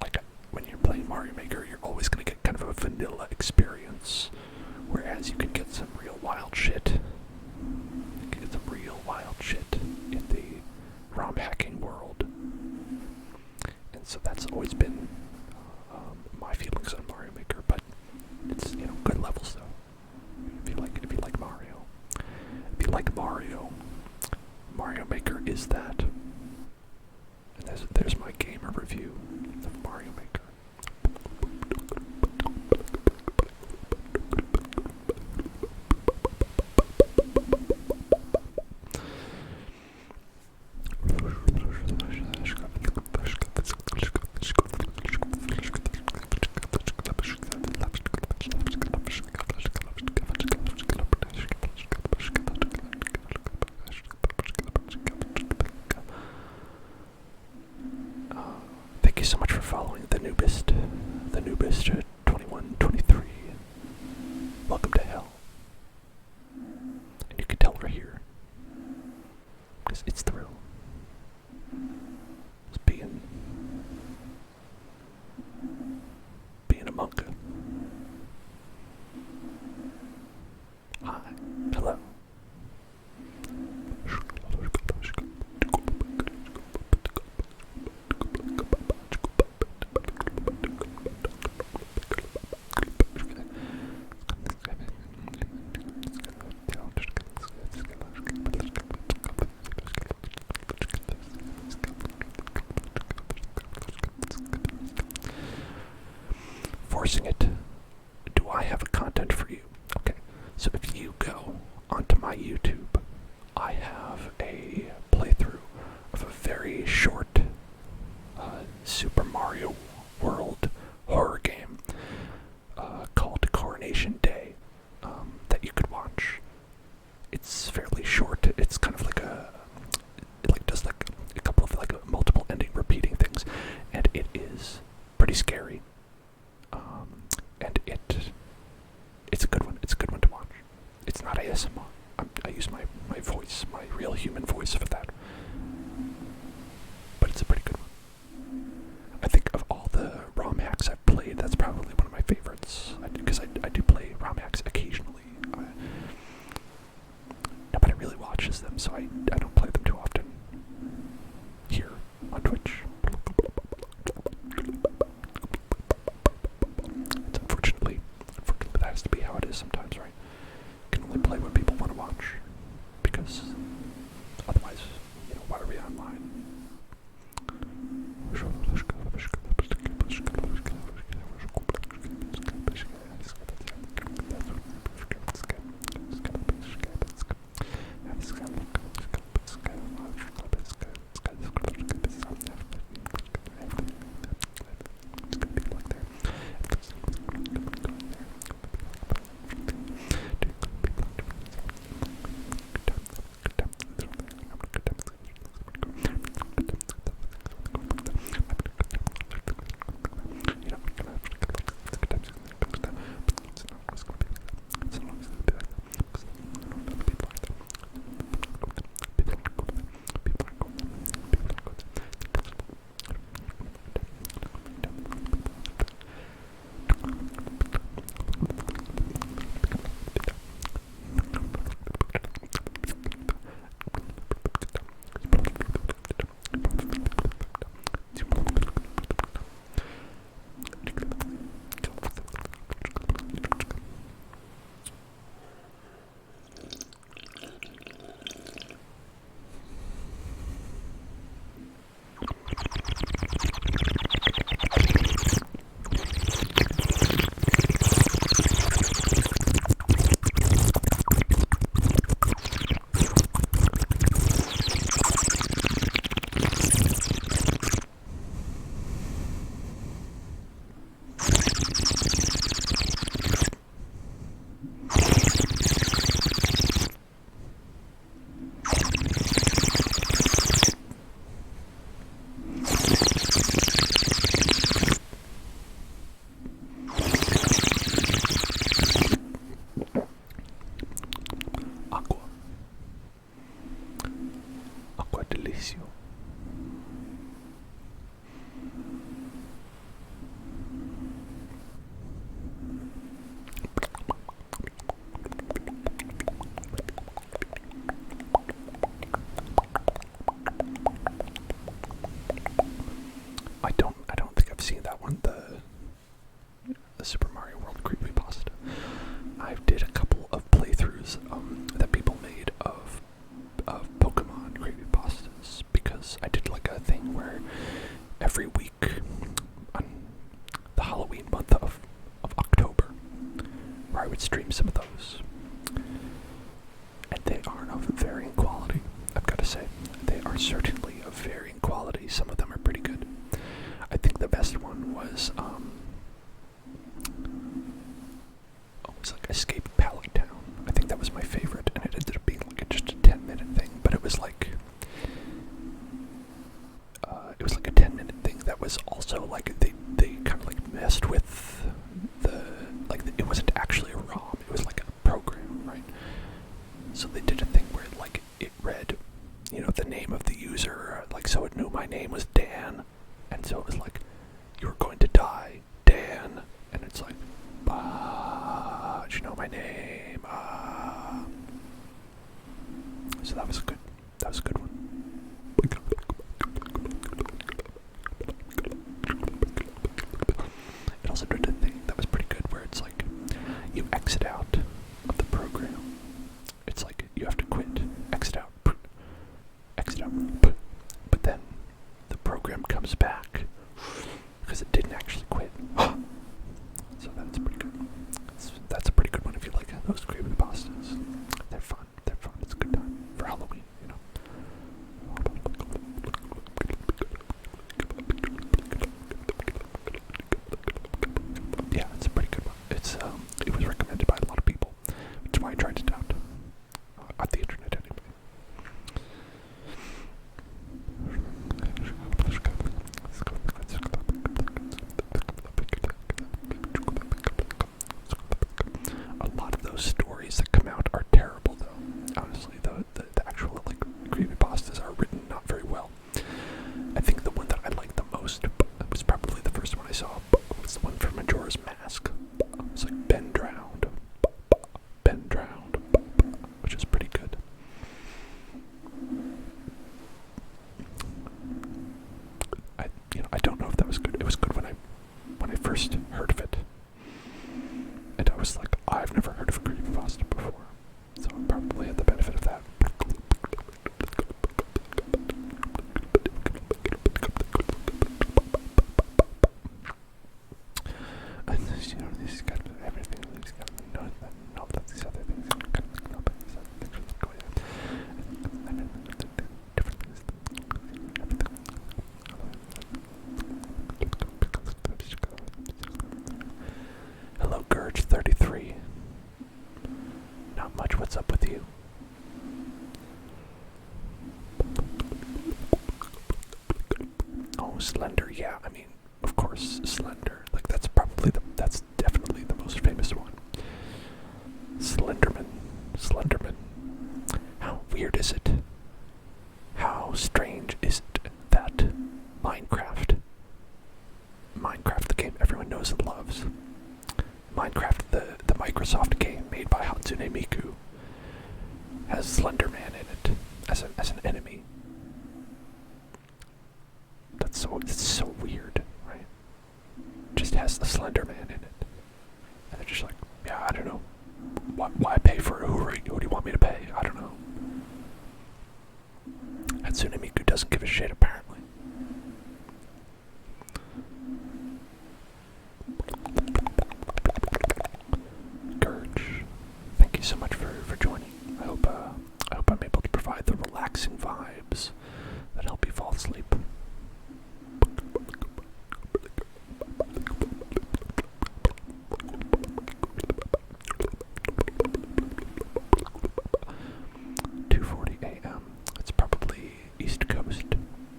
Like when you're playing Mario Maker, you're always going to get kind of a vanilla experience, whereas you can get some real wild shit. You can get some real wild shit in the ROM hacking world. And so that's always been my feelings on Mario Maker, but it's, you know, good levels though. If you like Mario. If you like Mario, Mario Maker is that. And there's my gamer review of Mario Maker. Thank you so much for following the Noobist 2123. Welcome to hell. And you can tell we're here because it's thrill. It's being a monk. Hi. Hello. Forcing it. Do I have a content for you? Okay, so if you go onto my YouTube, I have a playthrough of a very short Super Mario World horror game called Coronation Day that you could watch. It's fairly short. It's kind of like it like does like a couple of like multiple ending repeating things, and it is pretty scary. And it's a good one. It's a good one to watch. It's not ASMR. I use my voice, my real human voice for that. But it's a pretty good one. I think of all the ROM hacks I've played, that's probably one of my favorites. Because I do play ROM hacks occasionally. Nobody really watches them, so I don't play them too often here on Twitch. Unfortunately, that has to be how it is sometimes, right? You can only play what people want to watch, because otherwise, you know, why are we online? where I would stream some of those. And they are of varying quality, I've got to say. They are certainly of varying quality. Some of them are pretty good. I think the best one was, it was like Escape Pallet Town. I think that was my favorite, and it ended up being like just a 10-minute thing, but it was like, a 10-minute thing that was also like, they kind of like messed with it wasn't actually a ROM, it was like a program, right? So they did a thing where like it read, the name of the user, like so it knew my name was Dan, and so it was like, you're going to die, Dan, and it's like, did you know my name? So that was a good one. It also did a thing that was pretty good where it's like, you exit out of the program. It's like, you have to quit, exit out, but then the program comes back because it didn't actually quit. So that's pretty good. That's a pretty good one if you like those creepypastas. They're fun. It's a good time for Halloween, Yeah, it's a pretty good one. It was recommended by a lot of people, which is why I tried it out on the internet anyway. A lot of those stories that come out are terrible, though. Honestly, the actual like creepypastas are written not very well. I think the one that I liked the most was probably the first one I saw. Was the one from Majora's Mask. It's like Ben drowned, which is pretty good. I don't know if that was good. It was good when I first heard of it, and I was like, I've never heard of a creepypasta before, so I probably had the benefit of that. And these got everything. These got know that these other things. Hello, Gurge33. Not much. What's up with you? Oh, Slender. Yeah, I mean, of course, Slender. Like that's definitely the most famous one. Slenderman. How weird is it? How strange is it that Minecraft, the game everyone knows and loves, Minecraft, the Microsoft game made by Hatsune Miku, has Slenderman in it as an enemy. It's so weird, right? Just has the Slenderman in it, and they're just like, yeah, I don't know, why pay for it? Who do you want me to pay? I don't know. Hatsune Miku doesn't give a shit, apparently. Gurge, thank you so much for joining. I hope I'm able to provide the relaxing vibes that help you fall asleep. 2:40 a.m. It's probably East Coast,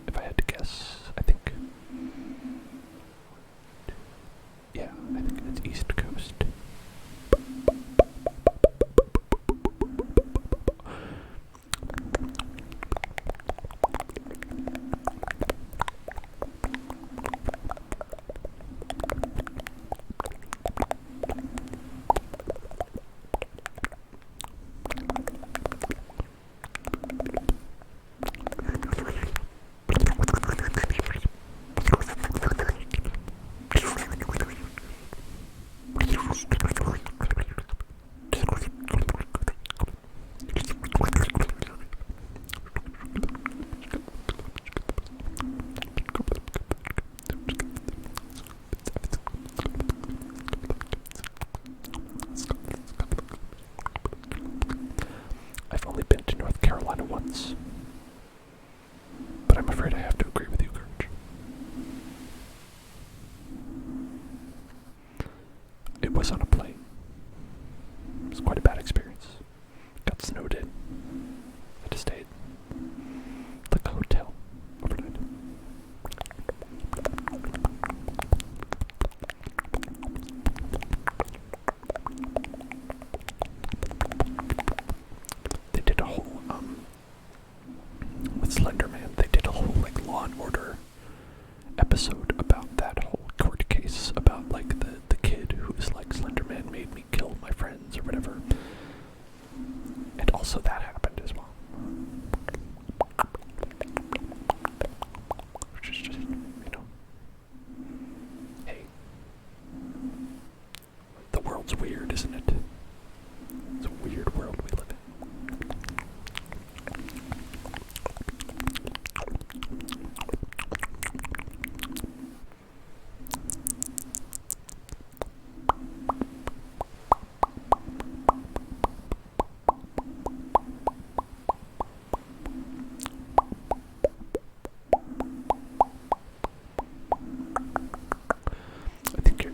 if I my friends or whatever. And also that happened as well. Which is just, hey, the world's weird, isn't it? It's a weird world we live in. I think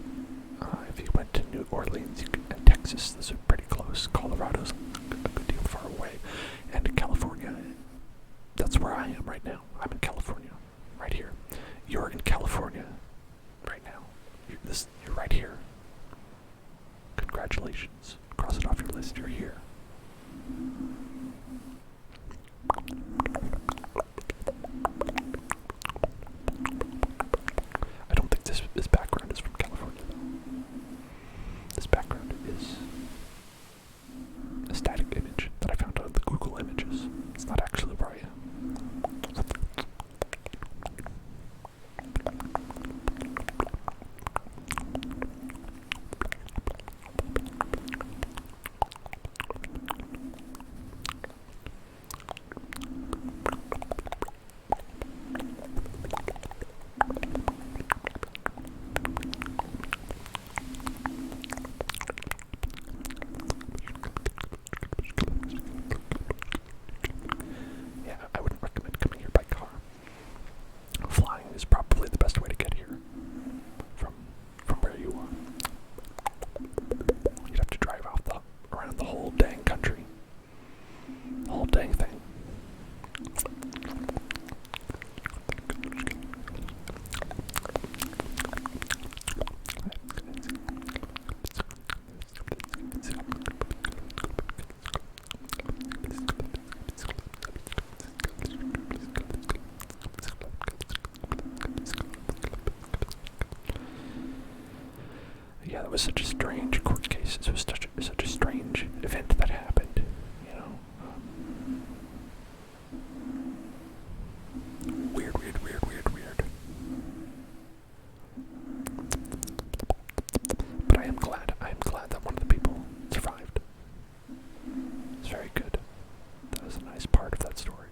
if you went to New Orleans and Texas, those are pretty close. Colorado's a good deal far away. And California, that's where I am right now. I'm in California, right here. You're in California right now. You're right here. Congratulations. Cross it off your list. You're here. I don't think this background is from California, though. This background is a static image that I found on the Google Images. It's not actually where I am. Yeah, I wouldn't recommend coming here by car. Flying is probably the best way to get here from where you are. You'd have to drive around the whole dang country. The whole dang thing. Yeah, that was such a strange court case. It was such a strange event that happened, you know. Weird. But I am glad that one of the people survived. It's very good. That was a nice part of that story.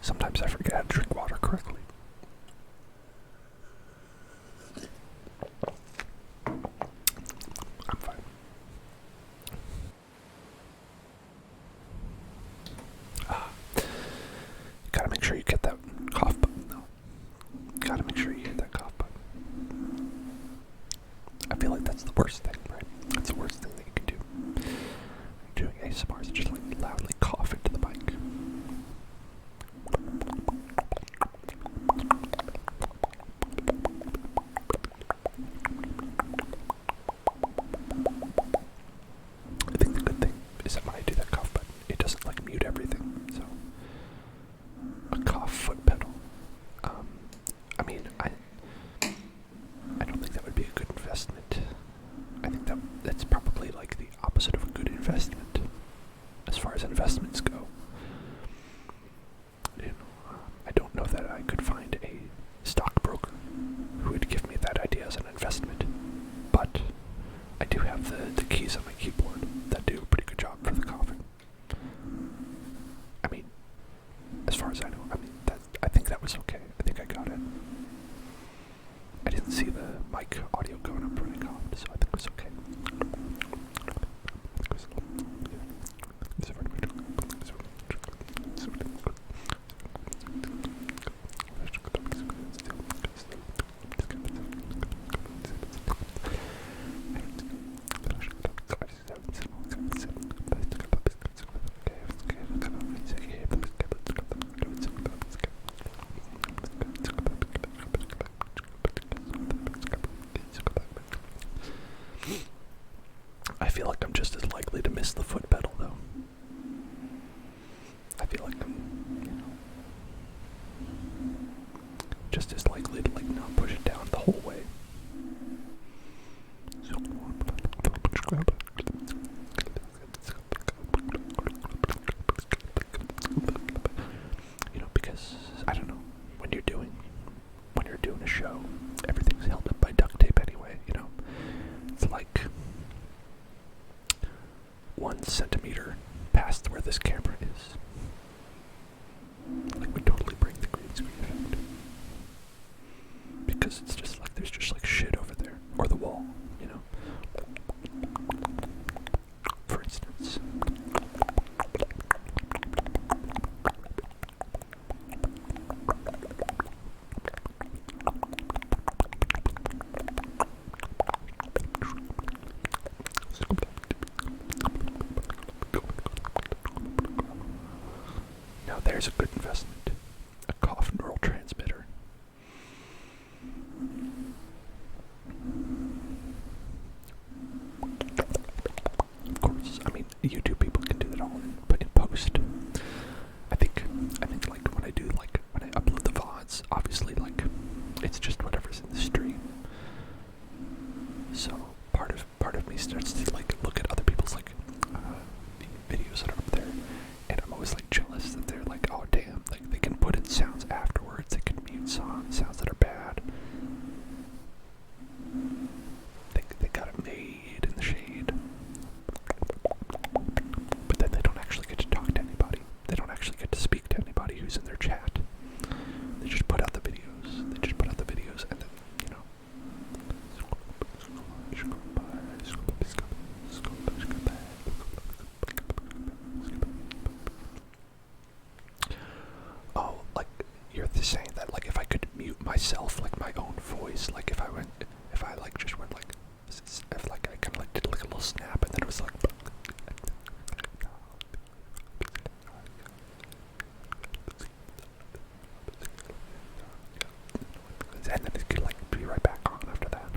Sometimes I forget how to drink water correctly. I'm fine. Gotta make sure you get that cough button, though. Gotta make sure you hit that cough button. I feel like that's the worst thing, right? That's the worst thing that you can do. Doing ASMR is just like loudly cough into the mic. I think the good thing is that when I do that cough button, it doesn't like mute everything. So a cough foot pedal. I mean, I don't think that would be a good investment. I think that's probably like the opposite of a good investment as far as investments go. You know, I don't know that I could find a stockbroker who would give me that idea as an investment, but I do have the keys on my keyboard that do a pretty good job for the coughing. I mean, as far as I know, I think that was okay. I think I got it. I didn't see the mic audio going up when I coughed, so I think it was okay. I feel like I'm just as likely to miss the foot pedal, though. I feel like I'm, just as likely to like not push it down the whole way. Because I don't know, when you're doing a show, everything's held up by duct tape anyway. It's like 1 centimeter past where this camera is. Like, would totally break the green screen effect. Because it's just like, there's just like shit over there. Or the wall, For instance. Now there's a good investment. A cough neural transmitter. Of course, I mean, YouTube people can do that all in post. I think like when I upload the VODs, obviously like it's just whatever's in the stream. So part of me starts to like look at other people's like videos that are up there, and I'm always like jealous that they're like, oh damn, like they can put in sounds afterwards, they can mute sounds that are bad. They got it made in the shade. But then they don't actually get to talk to anybody. They don't actually get to speak to anybody who's in their chat. They just put out the videos. And then, Oh, like, you're saying that, like, if I could mute myself, like, my own voice, like, if I just went, like, if, like, I kind of, like, did, like, a little snap, and then it was, like, and then it could, like, be right back on after that.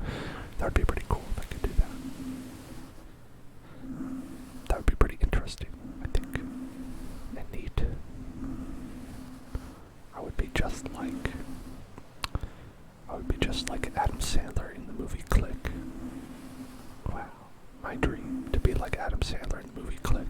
That would be pretty cool if I could do that. That would be pretty interesting, I think, and neat. I would be just like Adam Sandler in the movie Click. Wow, my dream to be like Adam Sandler in the movie Click.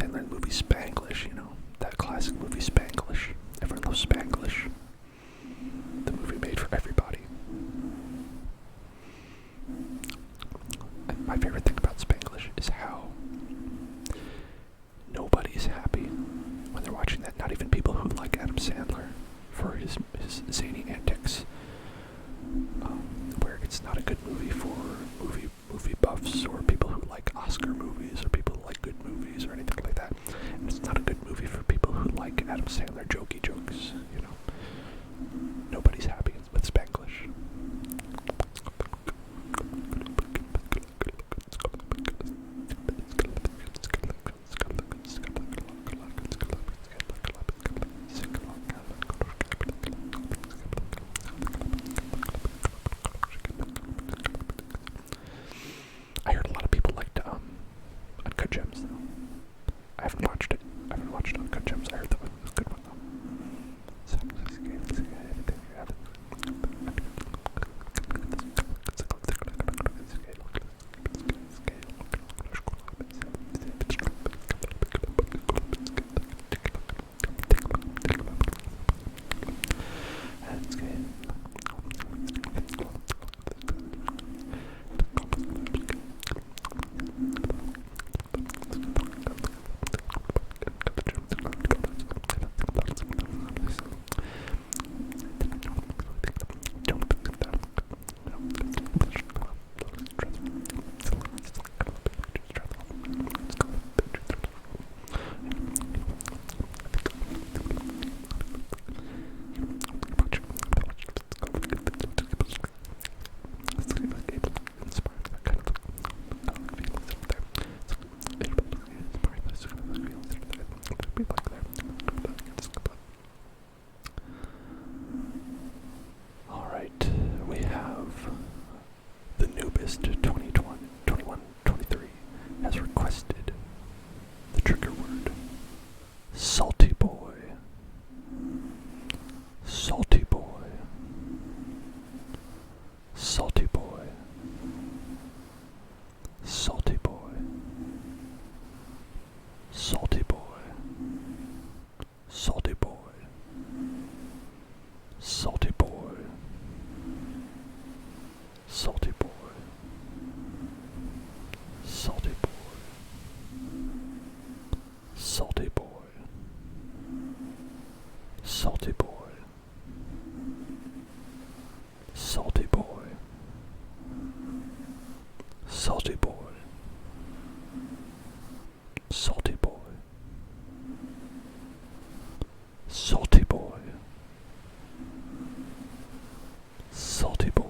Sandler movie Spanglish, you know, that classic movie Spanglish. Everyone loves Spanglish. The movie made for everybody. And my favorite thing about Spanglish is how nobody's happy when they're watching that. Not even people who like Adam Sandler for his zany antics. Where it's not a good movie for movie buffs or people who like Oscar movies or people who like good movies or anything like that. And it's not a good movie for people who like Adam Sandler jokey jokes, you know. Nobody's happy with Spanglish. I heard a lot of people liked Uncut Gems though. I haven't watched it. I haven't watched Uncut Gems. I heard that was a good one though. Alright, we have the newbest 2123 has requested the trigger word salty boy. Salty boy. Salty boy. Salty boy. Salty boy. Salty boy. Salty boy. Salty boy. Salty boy. Salty boy. Salty boy. Salty boy. Salty boy. Salty boy. Salty boy. Salty boy.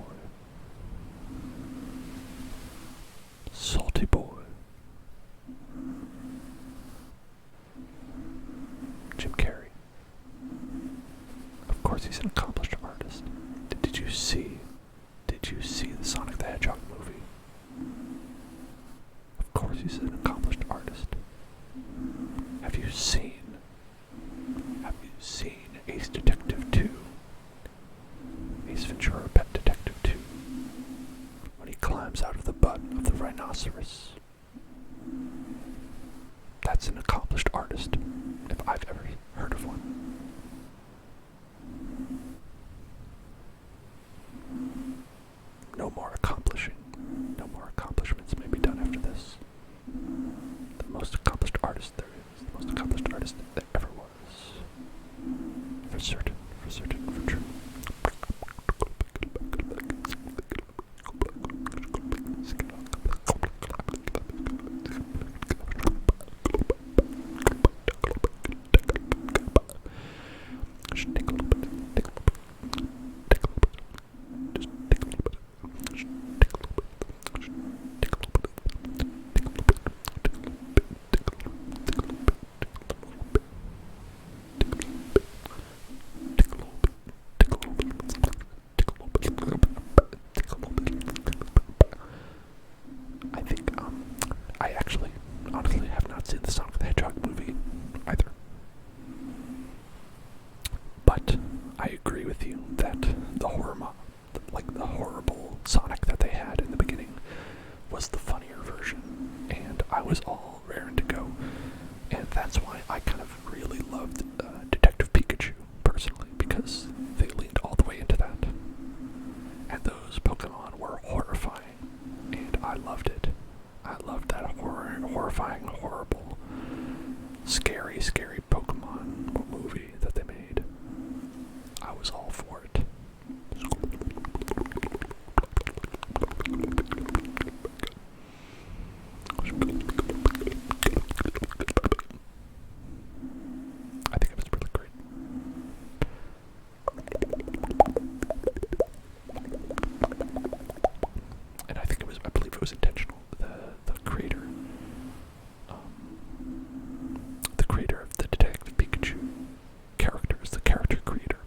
Salty boy. Jim Carrey. Of course, he's an accomplished artist. Did you see the Sonic the Hedgehog movie? Of course, he's an accomplished artist. Have you seen Ace Detective 2? Ace Ventura Pet Detective 2. When he climbs out of the butt of the rhinoceros. That's an accomplished artist, if I've ever heard of one. No more accomplishments may be done after this. The most accomplished artist there is. The most accomplished artist there ever was. For certain, for true. that's why I kind of really loved Detective Pikachu, personally, because they leaned all the way into that. And those Pokemon were horrifying, and I loved it. I loved that horrifying, horrible, scary, scary Pokemon movie that they made. I was all for it. I think it was really great. And I believe it was intentional. The creator of the Detective Pikachu characters, the character creator,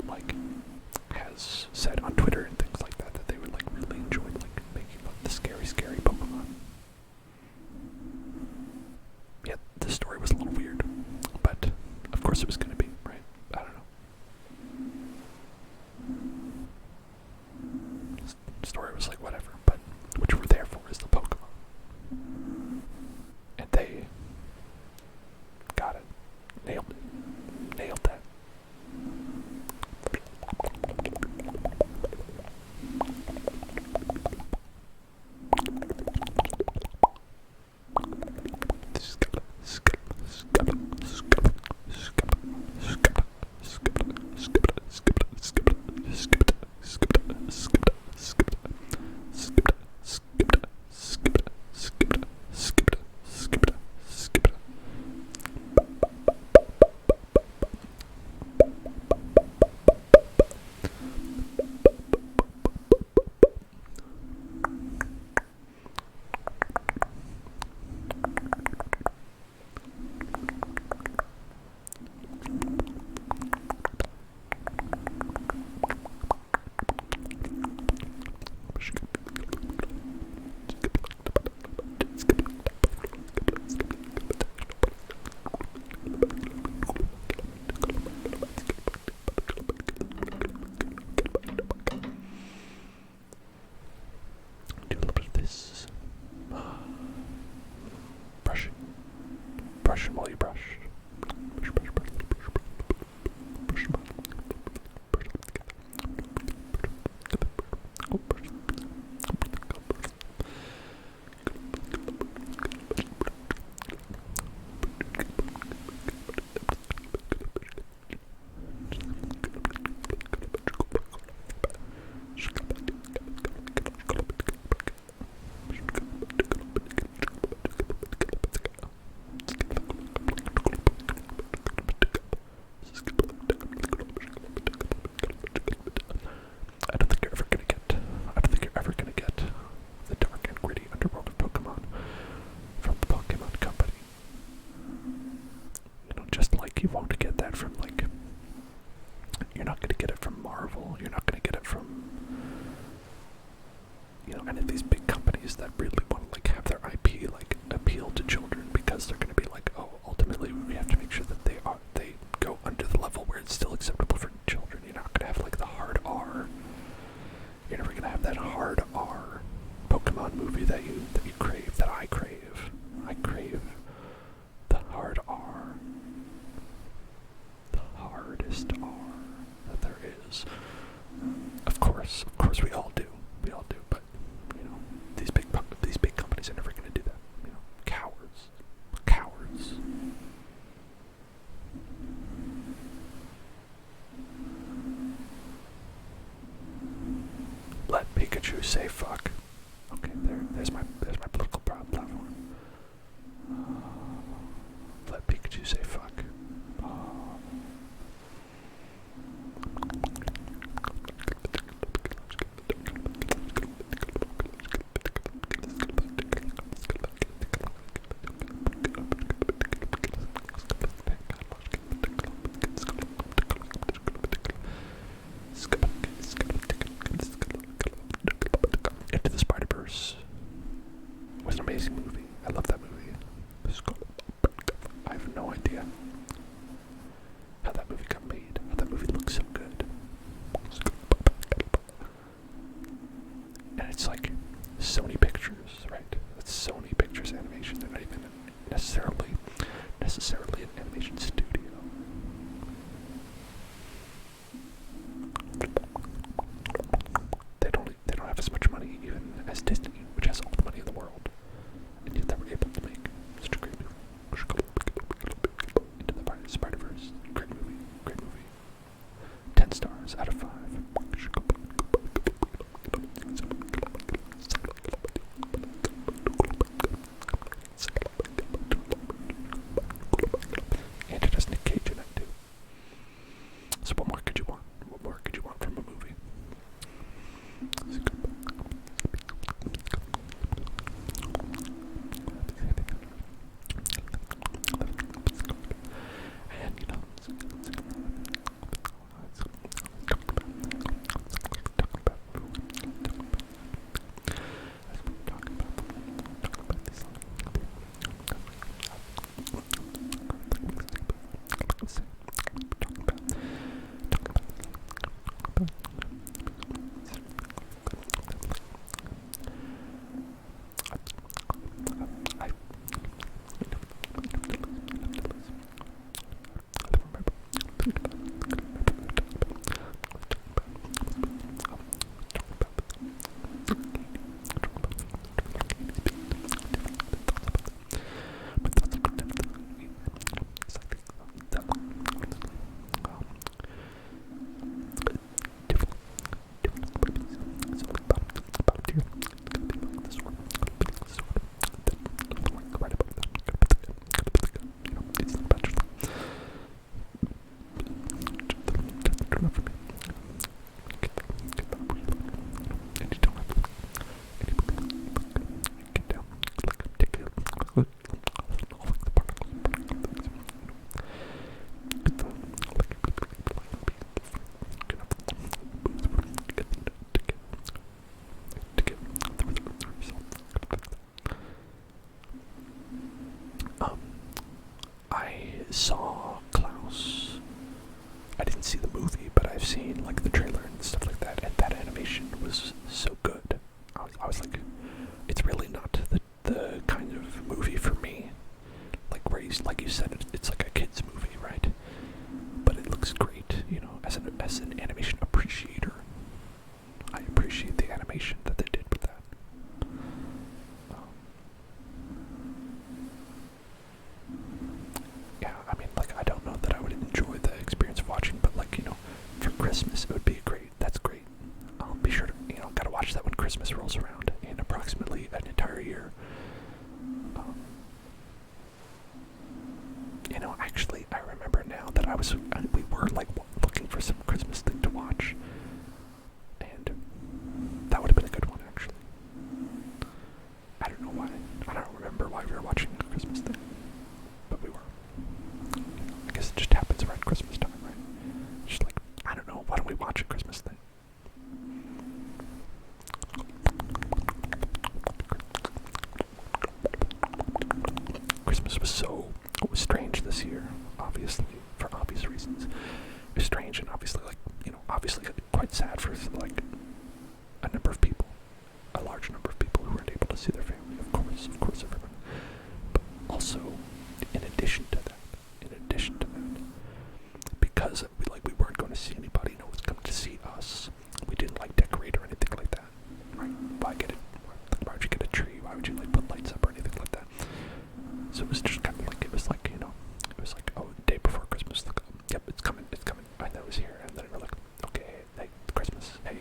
like, has said on Twitter and things like that that they would like really enjoy like making like the scary, scary Pokemon. Yeah, the story was a little weird, but of course it was going to be, right? I don't know. The story was like whatever, but what you were there for is the Pokemon, and they got it, nailed that. Do a little bit of this. Brushing while you brush. I don't think you're ever gonna get the dark and gritty underworld of Pokemon from the Pokemon Company. You know, just like you won't get that from, like, you're not gonna get it from Marvel, you're not gonna get it from, you know, any of these big companies that really want to, like, have their IP, like, appeal to children, because they're gonna be like, oh, ultimately we have to make sure that they go under the level where it's still acceptable for children. You're not gonna have, like, the hard R. You're never gonna have that hard R Pokemon movie that you crave, that I crave. I crave the hard R. The hardest R that there is. Of course we all do. We all do, but you know, these big companies are never gonna do that. You know, cowards. Cowards. Let Pikachu say fuck. Okay, there's my political platform. Let Pikachu say fuck. Into necessarily an animation studio. They don't have as much money even as Disney, which has all the money in the world, and yet they were able to make such a great movie. Into the Spider-Verse, great movie, great movie. 10 stars out of 5. And it has Nick Cage in it too. So what more could you want? What more could you want from a movie? And you know, I saw Klaus. I didn't see the movie, but I've seen like the trailer and stuff like that, and that animation was so good. I was like, it's really not the kind of movie for me. Like you said, it's like a kid's movie, right? But it looks great, you know. As an animation appreciator, I appreciate the animation that they did with that. Yeah, I mean, like, I don't know that I would enjoy the experience of watching, but like, you know, for Christmas it would be great. That's great. I'll be sure to, you know, gotta watch that when Christmas rolls around in approximately an entire year. You know, actually, I remember now that we were like looking for some Christmas thing to watch, and that would have been a good one, actually. I don't know why. I don't remember why we were watching a Christmas thing, but we were. I guess it just happens around Christmas time, right? Just like, I don't know, why don't we watch a Christmas thing? Christmas was strange this year, obviously, for obvious reasons. It was strange and obviously, like, you know, obviously quite sad for, like, a number of people, a large number of people who weren't able to see their family, of course, everyone. But also, in addition to that, because we weren't going to see anybody, no one's coming to see us. We didn't like decorate or anything like that, right? Why would you get a tree? Why would you like put lights up or anything like that? So it was just kind of like, it was like, you know, it was like, oh, day before Christmas, like, oh, yep, it's coming, I know it's here, and then we're like, okay, hey, Christmas, hey,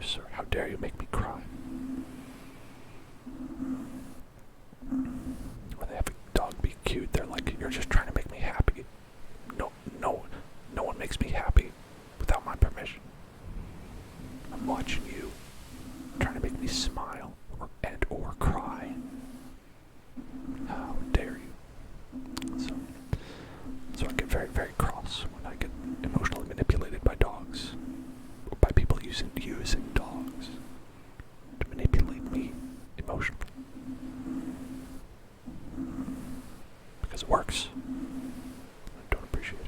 abuse, or how dare you make me cry. When they have a dog be cute, they're like, you're just trying to make me happy. No one makes me happy without my permission. I'm watching you trying to make me smile or cry. How dare you? So I get very, very cross when I get emotionally manipulated by dogs, or by people using dogs to manipulate me emotionally. Because it works. I don't appreciate it.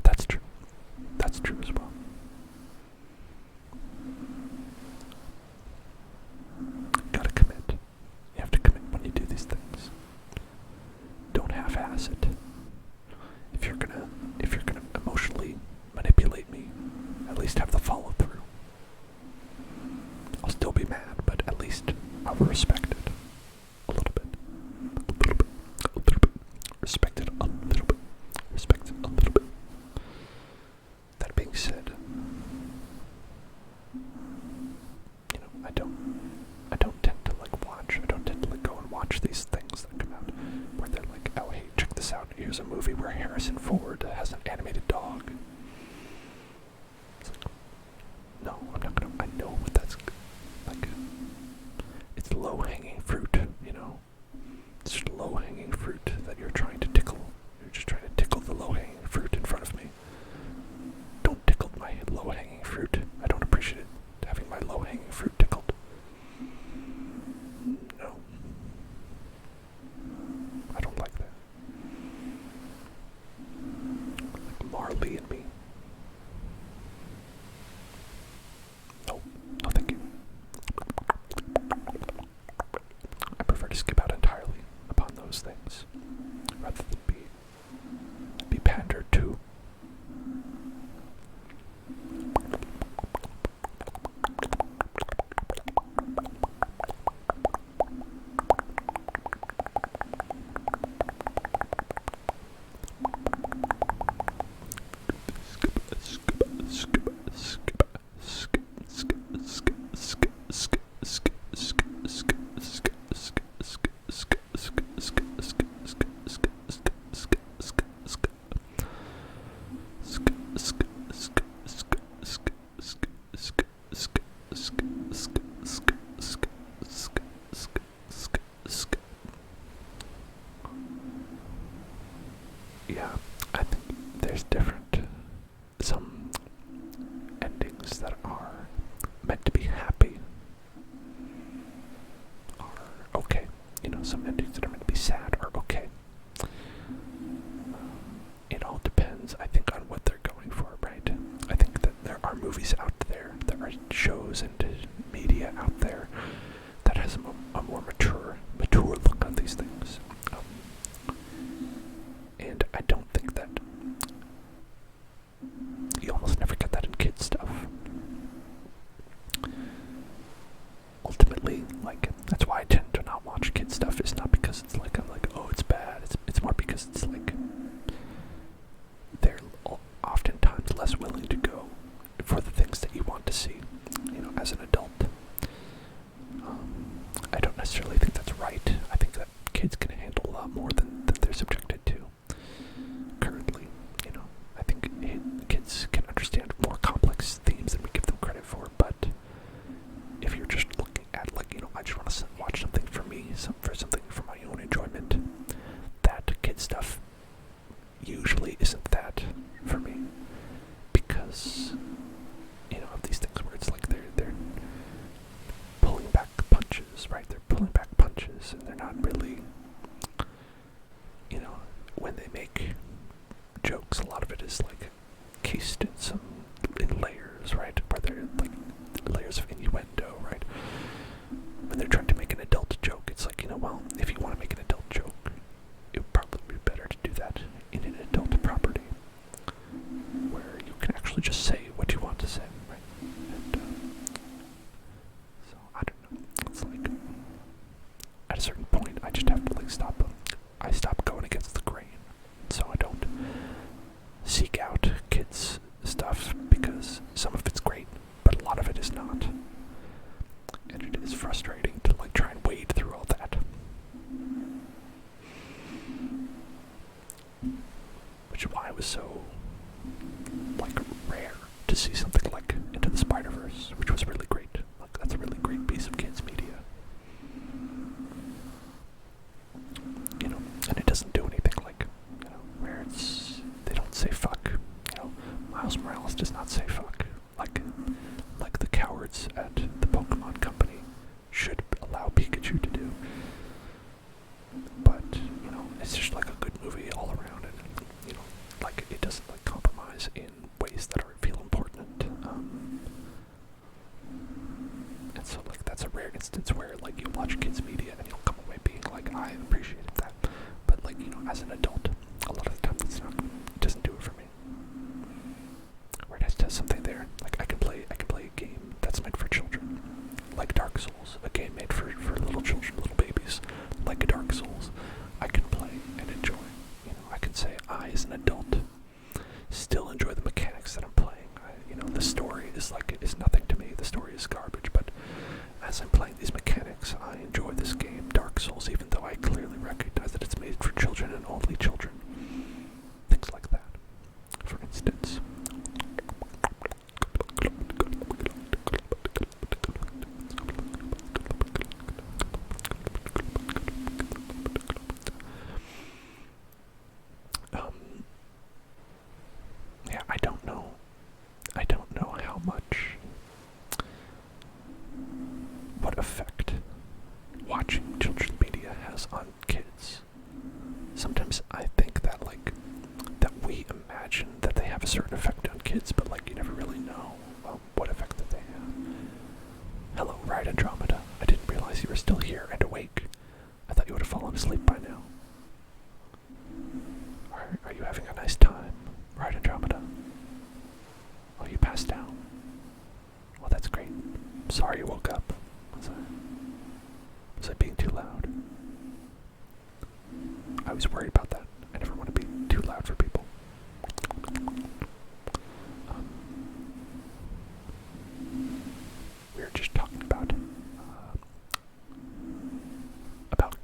That's true. That's true as well. Gotta commit. You have to commit when you do these things. Don't half-ass it. If you're gonna emotionally manipulate me, at least have the follow-through. I'll still be mad, but at least I'll respect it a little bit. A little bit. Respect it a little bit. Respect it a little bit. That being said, I don't tend to go and watch these things that come out where they're like, oh hey, check this out, here's a movie where Harrison Ford has an animated dog. It's like, no, I'm not gonna, I know what that's like. It's low-hanging fruit, It's just low-hanging fruit that you're trying to tickle. You're just trying to tickle the low-hanging fruit in front of me. Don't tickle my low-hanging fruit. I don't appreciate having my low-hanging fruit tickled. No. I don't like that. Like Marley and me. No. No thank you. I prefer to skip out entirely upon those things, rather than be pandered to. Yeah, I think there's some endings that are meant to be happy are okay. Some endings that are meant to be sad are okay. It all depends, I think, on what they're going for, right? I think that there are movies out there, there are shows and media out there that has a more mature look on these things. And I don't think that you almost never get that in kids stuff. Ultimately, that's why I tend to not watch kids stuff. It's not because it's like I'm like, oh, it's bad. It's more because it's like they're oftentimes less willing to go for the things that you want to see, as an adult. I don't necessarily think that's right. I think that kids can handle a lot more than they're subjected to currently. I think kids can understand more complex because, of these things where it's like they're pulling back punches, right? They're pulling back punches, and they're not really, when they make jokes, a lot of it is like cased in layers, right? Where they're like layers of innuendo, right? When they're trying to make an adult joke, it's like, well, if you want to make an adult joke, it would probably be better to do that in an adult property, where you can actually just say what you want to say, right? And so I don't know. It's like at a certain point, I just have to like stop. I stop going against the grain, so I don't seek out kids' stuff because some of it's great, but a lot of it is not, and it is frustrating to like try and wade through all that. Which is why it was so like rare to see something like Into the Spider-Verse, which was really great. Like that's a really great piece of kids media. And it doesn't do anything like, where they don't say fuck. Miles Morales does not say fuck. Like the cowards at the Pokemon Company should allow Pikachu to do. But, it's just like a good movie all around, and, like it doesn't like compromise in ways that feel important. And so like that's a rare instance where like you watch kids media and you'll come away being like, I appreciated that. But like, as an adult, a lot of the time it doesn't do it for me. Where it has something there. Like I can play a game that's meant for children. Like Dark Souls, a game made for little children, little babies. Like Dark Souls, I can play and enjoy. I can say I, as an adult, still enjoy the mechanics that I'm playing. The story is nothing to me. The story is garbage, but as I'm playing these mechanics, I enjoy this game, Dark Souls, even though I clearly recognize that it's made for children and only children. Things like that. For instance. Yeah, I don't know how much, what effect watching children's media has on kids. Sometimes I think that that we imagine that they have a certain effect on kids, but you never really know what effect that they have. Hello, Ride Andromeda. I didn't realize you were still here and awake. I thought you would have fallen asleep by now. Are you having a nice time, Ride Andromeda? Oh, you passed out. Well, that's great. Sorry you woke up. Was I being too loud? I was worried about that. I never want to be too loud for people. We were just talking about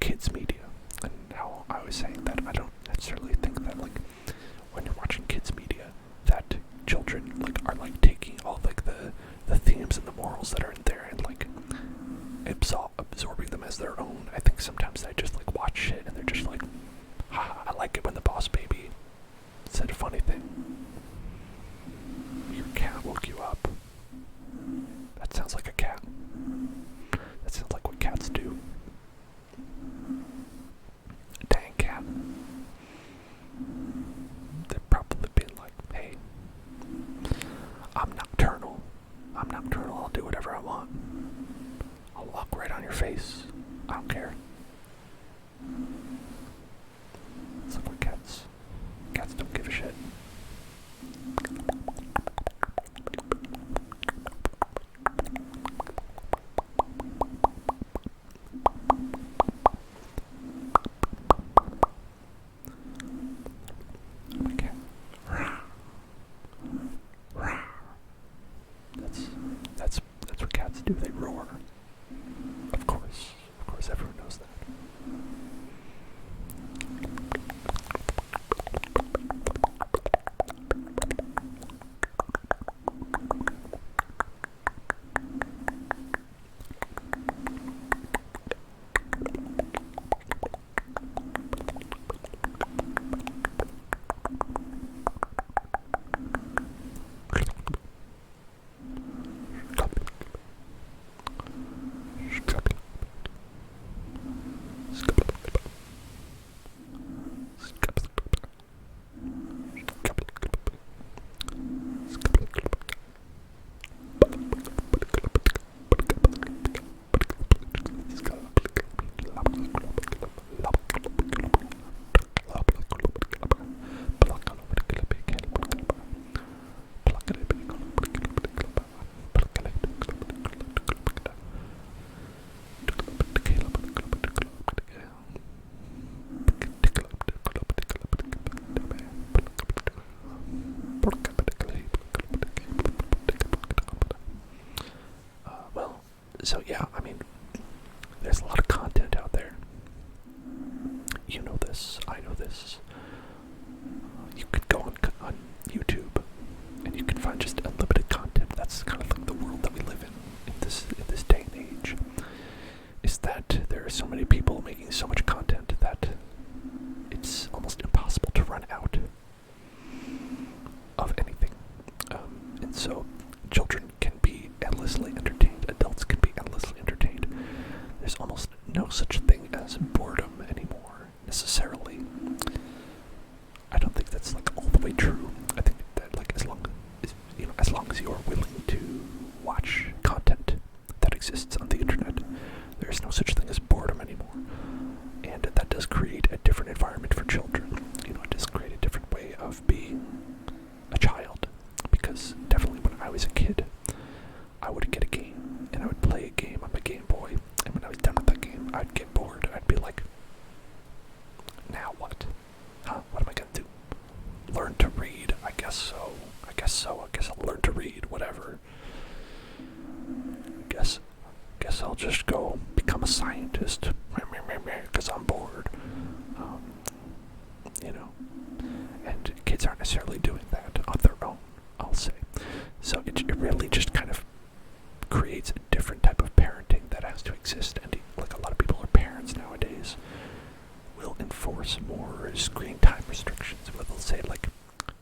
kids media, and how I was saying that I don't necessarily think that when you're watching kids media that children are taking all the themes and the morals that are in there and absorbing them as their own. I think sometimes they just watch shit and they're just like, haha, I like it when the boss baby said a funny thing. Your cat woke you up. That sounds like a cat. That sounds like what cats do. Dang cat. They've probably been like, hey, I'm nocturnal. I'll do whatever I want. I'll walk right on your face. I don't care. It's like what cats don't give a shit. My cat. That's what cats do. They roar. Of course, everyone knows that. find just unlimited content. That's kind of like the world that we live in this day and age. Is that there are so many people making so much content that it's almost impossible to run out of anything. And so children can be endlessly entertained. Adults can be endlessly entertained. There's almost no such thing as boredom anymore, necessarily. I don't think that's like all the way true. I think that like as long as you are willing to watch content that exists on the internet, there's no such thing as boredom anymore. And that does create a different environment for children. It does create a different way of being a child. Because definitely when I was a kid, I would get a game, and I would play a game on my Game Boy, and when I was done with that game, I'd get bored. I'd be like, now what? What am I gonna do? Learn to read? I guess so. I guess I'll learn to read, whatever. Guess I'll just go become a scientist, because I'm bored. And kids aren't necessarily doing that on their own, I'll say. So it really just kind of creates a different type of parenting that has to exist, and like a lot of people are parents nowadays will enforce more screen time restrictions, where they'll say like,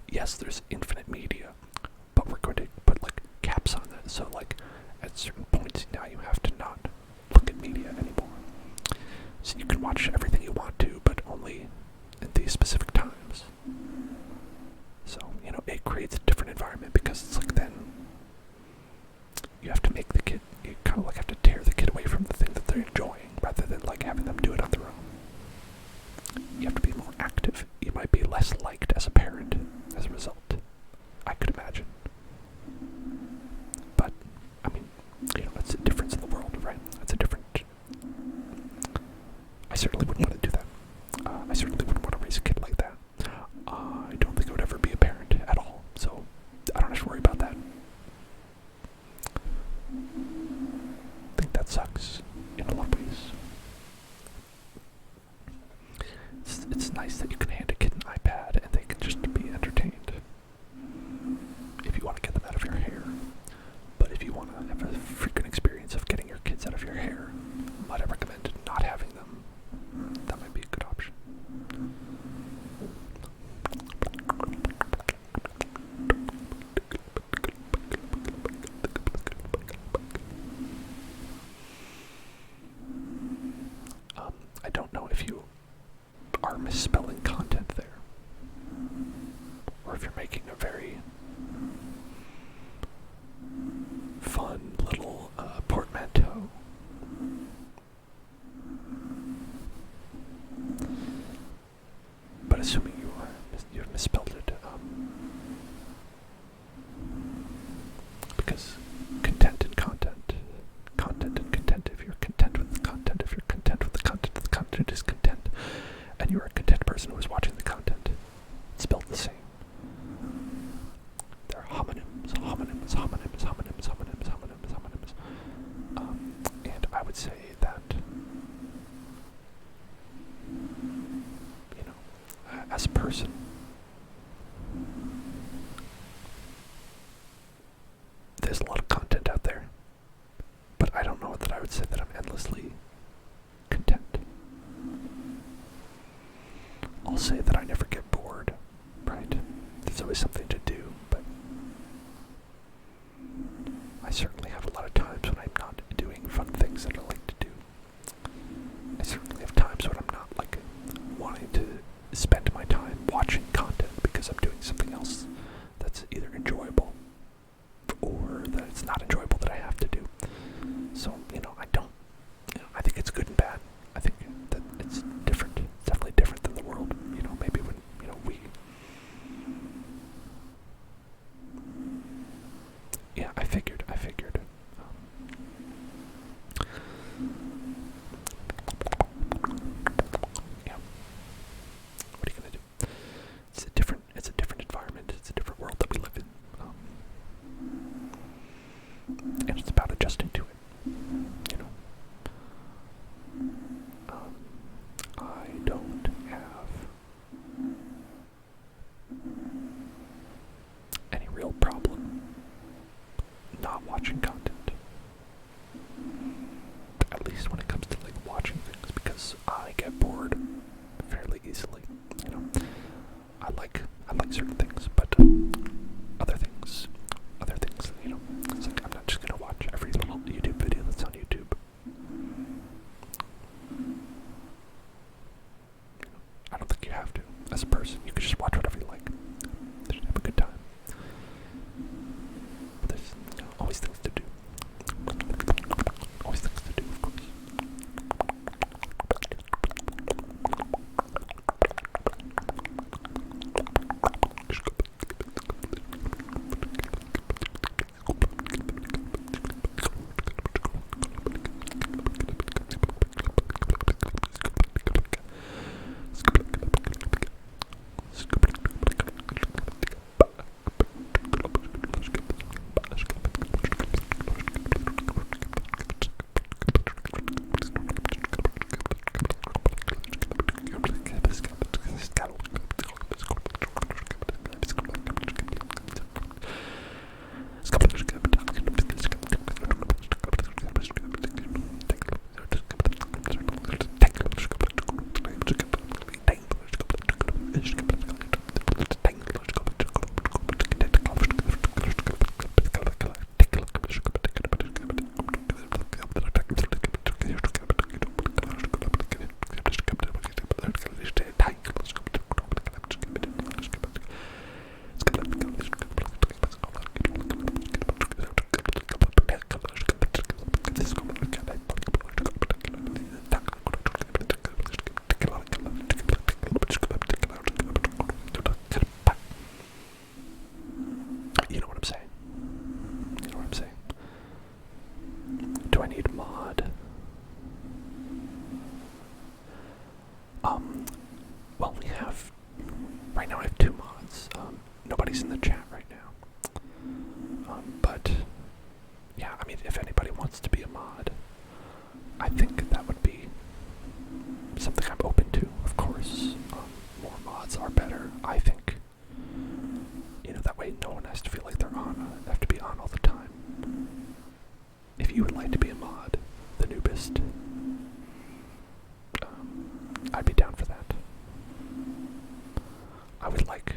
yes, there's infinite media, but we're going to put like caps on that, so like at certain points now you have to not look at media anymore. So you can watch everything you want to, but only in these specific times. So, it creates a different environment, because it's like then you have to make the kid, you kind of like have to tear the kid away from the thing that they're enjoying, rather than like having them do it on their own. You have to be more active. You might be less liked as a parent as a result, I could imagine. But, I mean, it's a difference in the world, right? It's a different... I certainly wouldn't want to do that. I certainly wouldn't want to raise a kid like that. I don't think I would ever be a parent at all, so I don't have to worry about that. I think that sucks in a lot of ways. It's nice that you can hand a kid an iPad and they can just be entertained if you want to get them out of your hair. But if you want to have a frequent experience of getting your kids out of your hair, might I recommend not having them? That might be a good option. I don't know if you are misspelling content there, or if you're making a very fun little portmanteau. But assuming you've misspelled it, because content and content and content, if you're content with the content, if you're content with the content is content, and you're a content person who is watching the content, it's spelled the same. There are homonyms. And I would say that, as a person, there's a lot of content out there, but I don't know that I would say that I'm endlessly content. I'll say that I never get bored, right? There's always something to do, but I certainly have a lot of times when I'm not doing fun things that I like to do. I certainly have times when I'm not like wanting to spend my time watching content because I'm doing something else that's either enjoyable or that it's not enjoyable that I have to do. So, I think it's good and bad. I think that it's different. It's definitely different than the world, maybe when, we... Yeah, I figured. Yeah. What are you gonna do? It's a different environment. It's a different world that we live in. And it's about adjusting to it. I don't have any real problem watching content. At least when it comes to like watching things, because I get bored fairly easily. You know, I like certain things, but other things, you know, it's like I'm not just gonna watch every little YouTube video that's on YouTube. I don't think you have to. As a person, you can just watch whatever you like. Just have a good time. But there's always things to do. Always things to do, of course. You know what I'm saying? You know what I'm saying? Do I need a mod? Well, we have, right now I have 2 mods. Nobody's in the chat right now. But, yeah, I mean, if anybody wants to be a mod, I think that would be something I'm open to, of course. More mods are better, I think. You know, that way no one has to feel like they're on, have to be on all the time. If you would like to be a mod, the noobist, I'd be down for that. I would like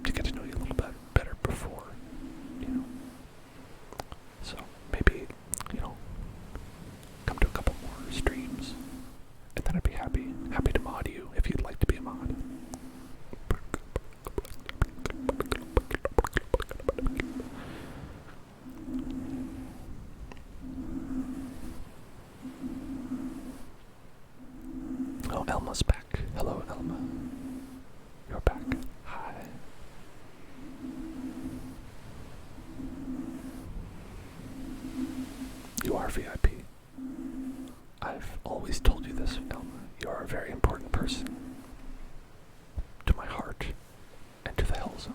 to get to know you a little bit better before, you know. So maybe, you know, come to a couple more streams, and then I'd be happy to mod you if you'd like to be a mod. Oh, Elma's back. Hello, Elma. You're back. Hi. You are VIP. I've always told you this, Elma. You are a very important person to my heart and to the Hell Zone.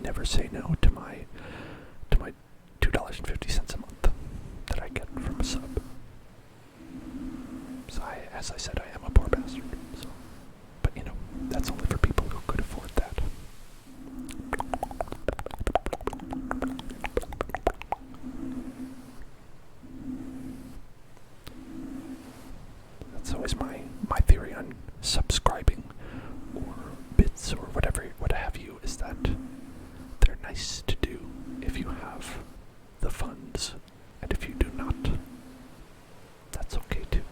never say no to my $2.50 a month that I get from a sub. So as I said, I am a poor bastard. So, but you know, that's only for people who could afford that. That's always my theory on subscribing or bits or whatever, what have you, is that they're nice to do if you have the funds, and if you do not, that's okay too.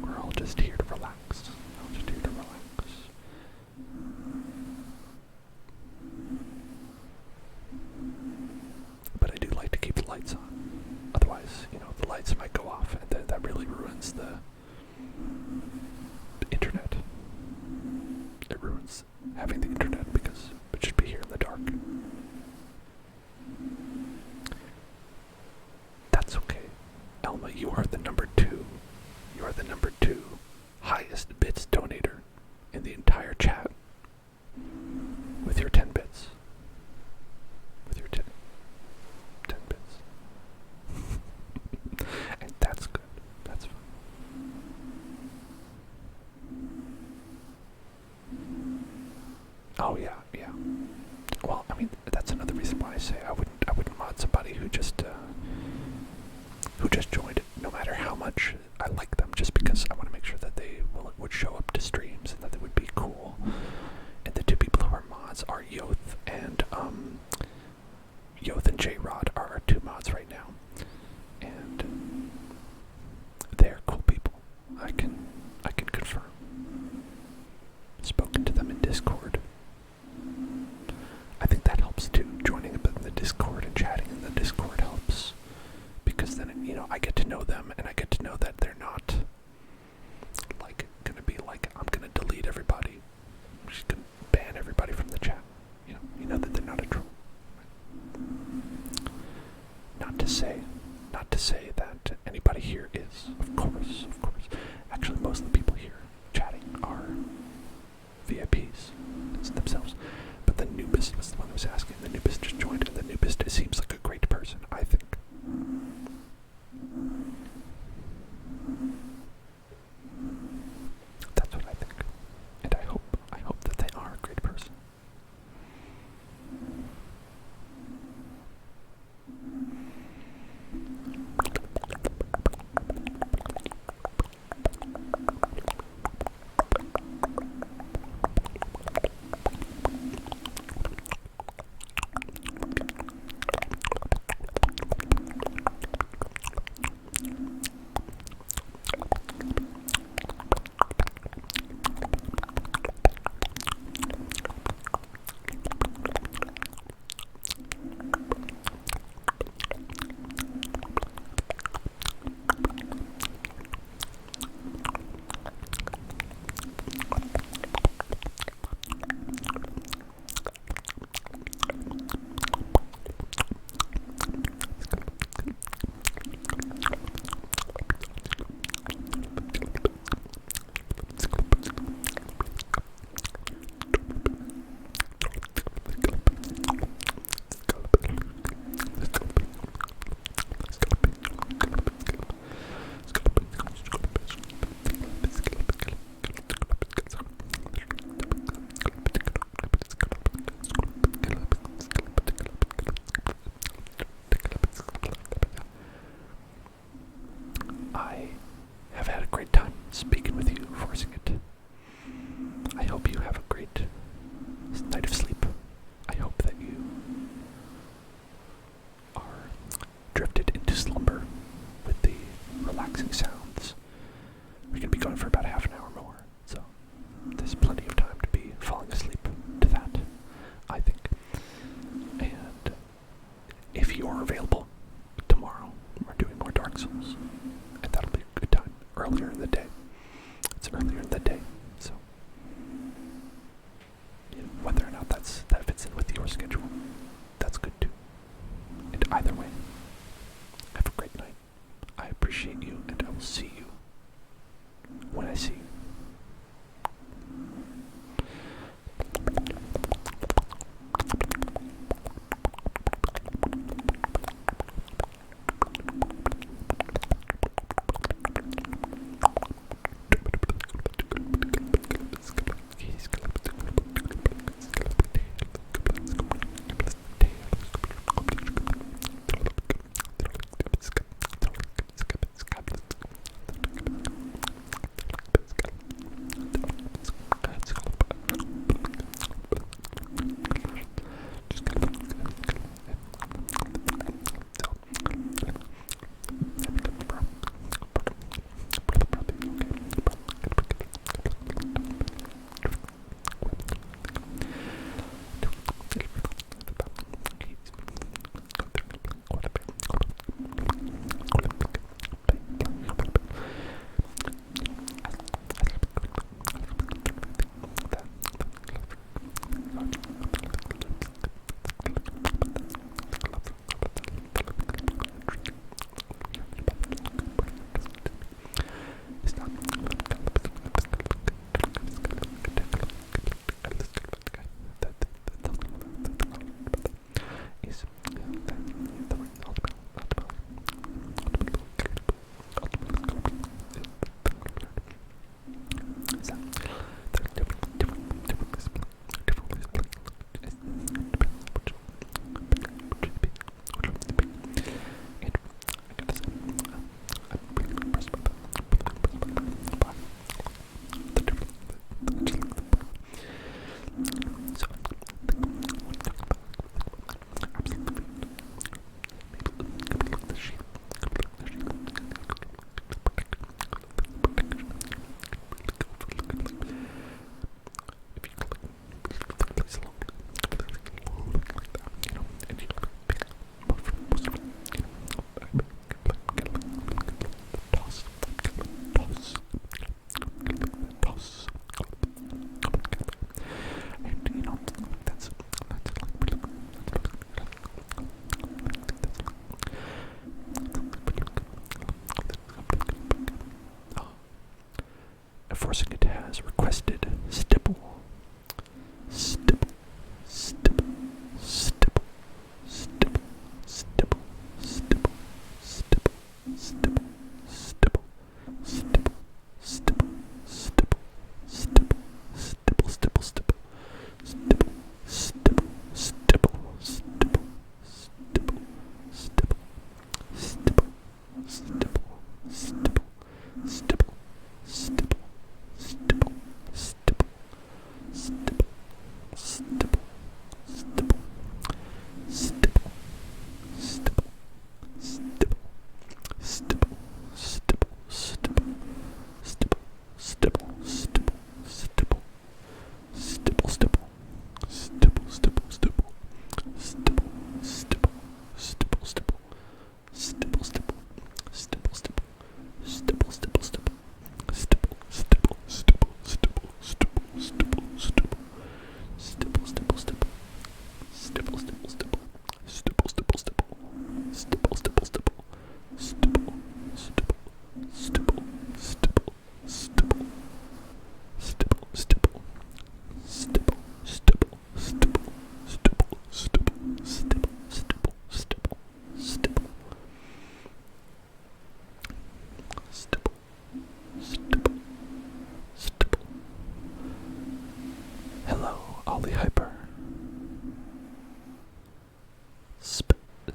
We're all just here to relax. All just here to relax. But I do like to keep the lights on. Otherwise, you know, the lights might go off, and then that really ruins the internet. It ruins having the internet because it should be here in the dark. That's okay. Elma, you are the number 2. You are the number 2 highest bits donator in the entire chat. With your 10 bits. With your 10 bits. And that's good. That's fine. Oh yeah, yeah. Well, I mean, that's another reason why I say I wouldn't mod somebody who just joined, no matter how much I like them, just because I want to make sure that they would show up to streams and that they would be cool. And the 2 people who are mods are Yoth and J-Rod are our 2 mods right now, and they're cool people. I can confirm. Spoken to them in Discord. I think that helps too. Joining up in the Discord and chatting in the Discord helps, because then, you know, I get to know them, and I get to know that they're not like gonna be like, I'm gonna delete everybody, I'm just gonna ban everybody from the chat. You know that they're not a troll. Not to say that anybody here is, of course. Actually, most of the people here chatting are VIPs themselves. But the Nubist was the one who was asking. The Nubist just joined, and the Nubist seems like a great person, I think. That's what I think. And I hope that they are a great person. I have had a great time speaking with you, forcing it. I hope you have a great night of sleep. I hope that you are drifted into slumber with the relaxing sounds. We're going to be going for about half an hour more, so there's plenty of time to be falling asleep to that, I think. And if you're available tomorrow, we're doing more Dark Souls, and that'll be a good time earlier in the day.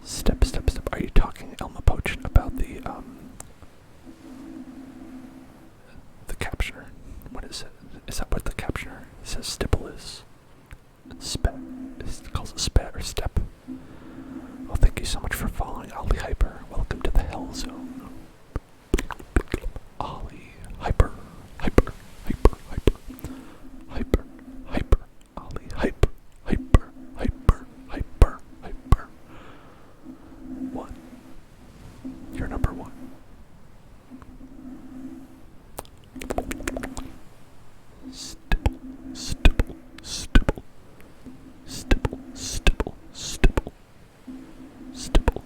Step, step, step. Are you talking, Elma Poachin, about the captioner? What is it? Is that what the captioner says stipple is? Spet. It calls it spet or step. Well, thank you so much for following Ollie Hyper. Welcome to the Hell Zone. Ollie Hyper. Hyper. Hyper. Hyper. Hyper. Hyper. Ollie Hyper. Hyper. Hyper. Hyper. Hyper. One. You're number one. Stipple. Stipple. Stipple. Stipple. Stipple. Stipple. Stipple.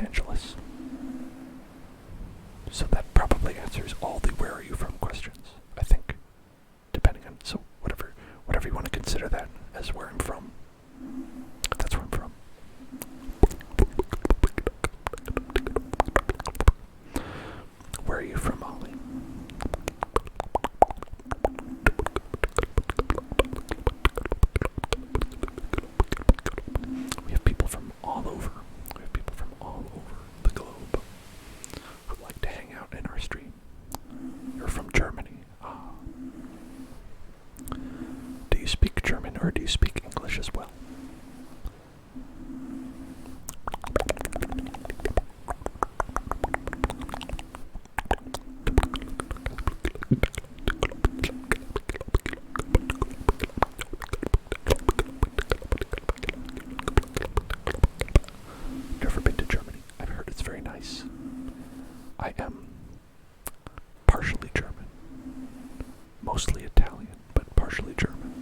Angeles. So that probably answers all the where are you from questions, I think. Depending on, so whatever you want to consider that as where I'm from. That's where I'm from. Where are you from, Ollie? We have people from all over. We have people from all over the globe who like to hang out in our stream. You're from Germany. Ah. Do you speak German or do you speak English as well? Never been to Germany. I've heard it's very nice. I am partially German, mostly Italian, but partially German.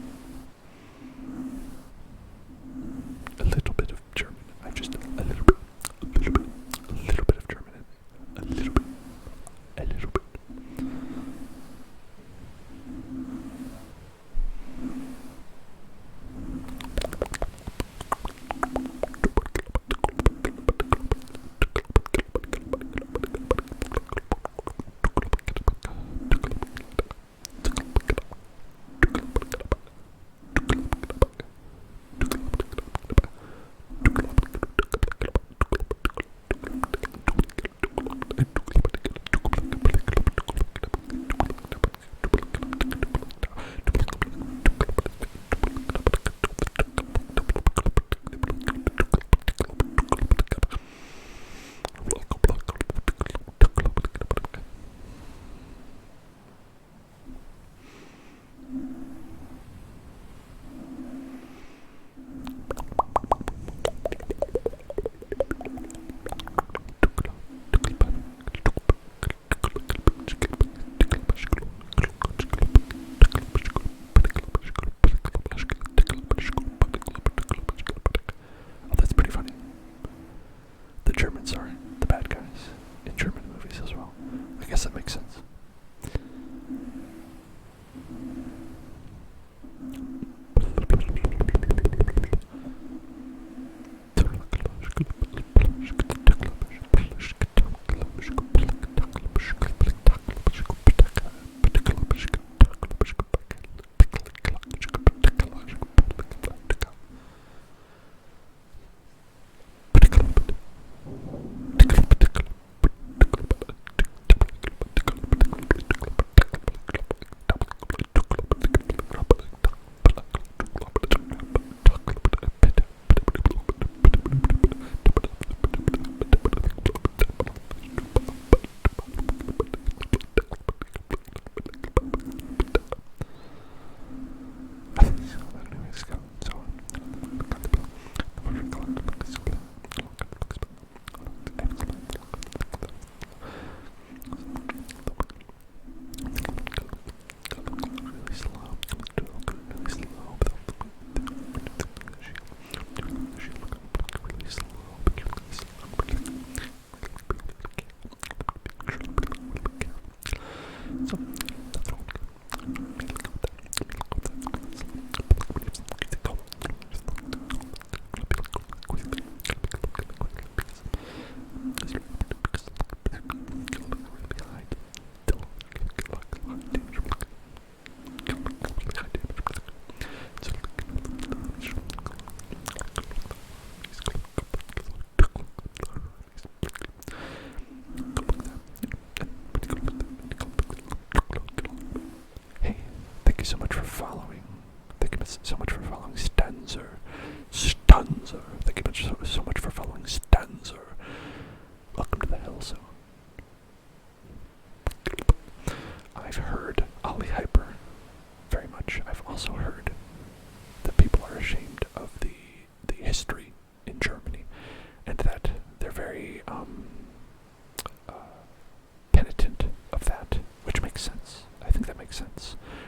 A little bit of German. I just a little bit of German in me. A little bit.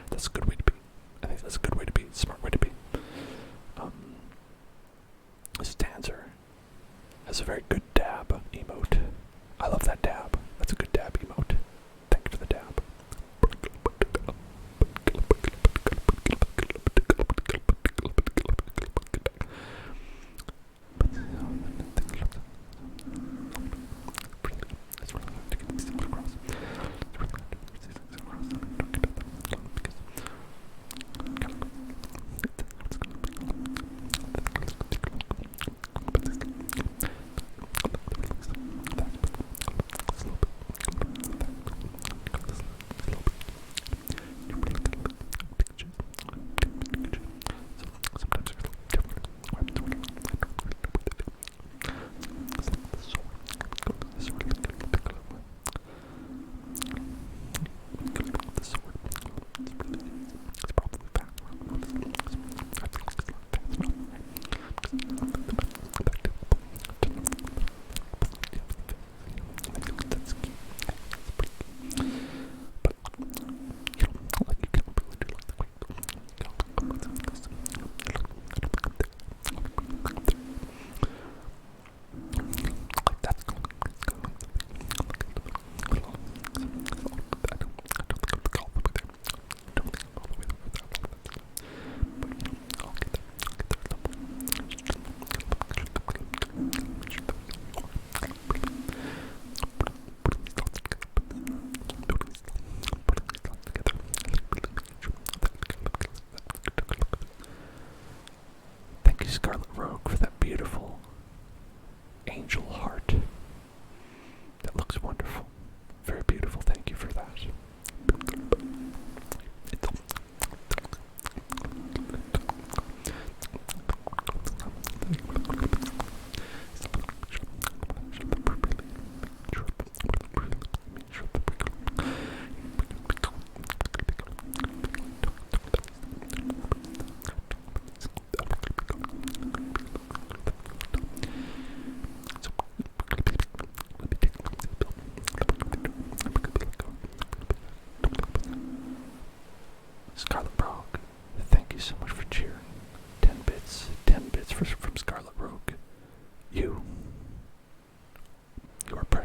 That's a good way to be. I think that's a good way to be. Smart way to be.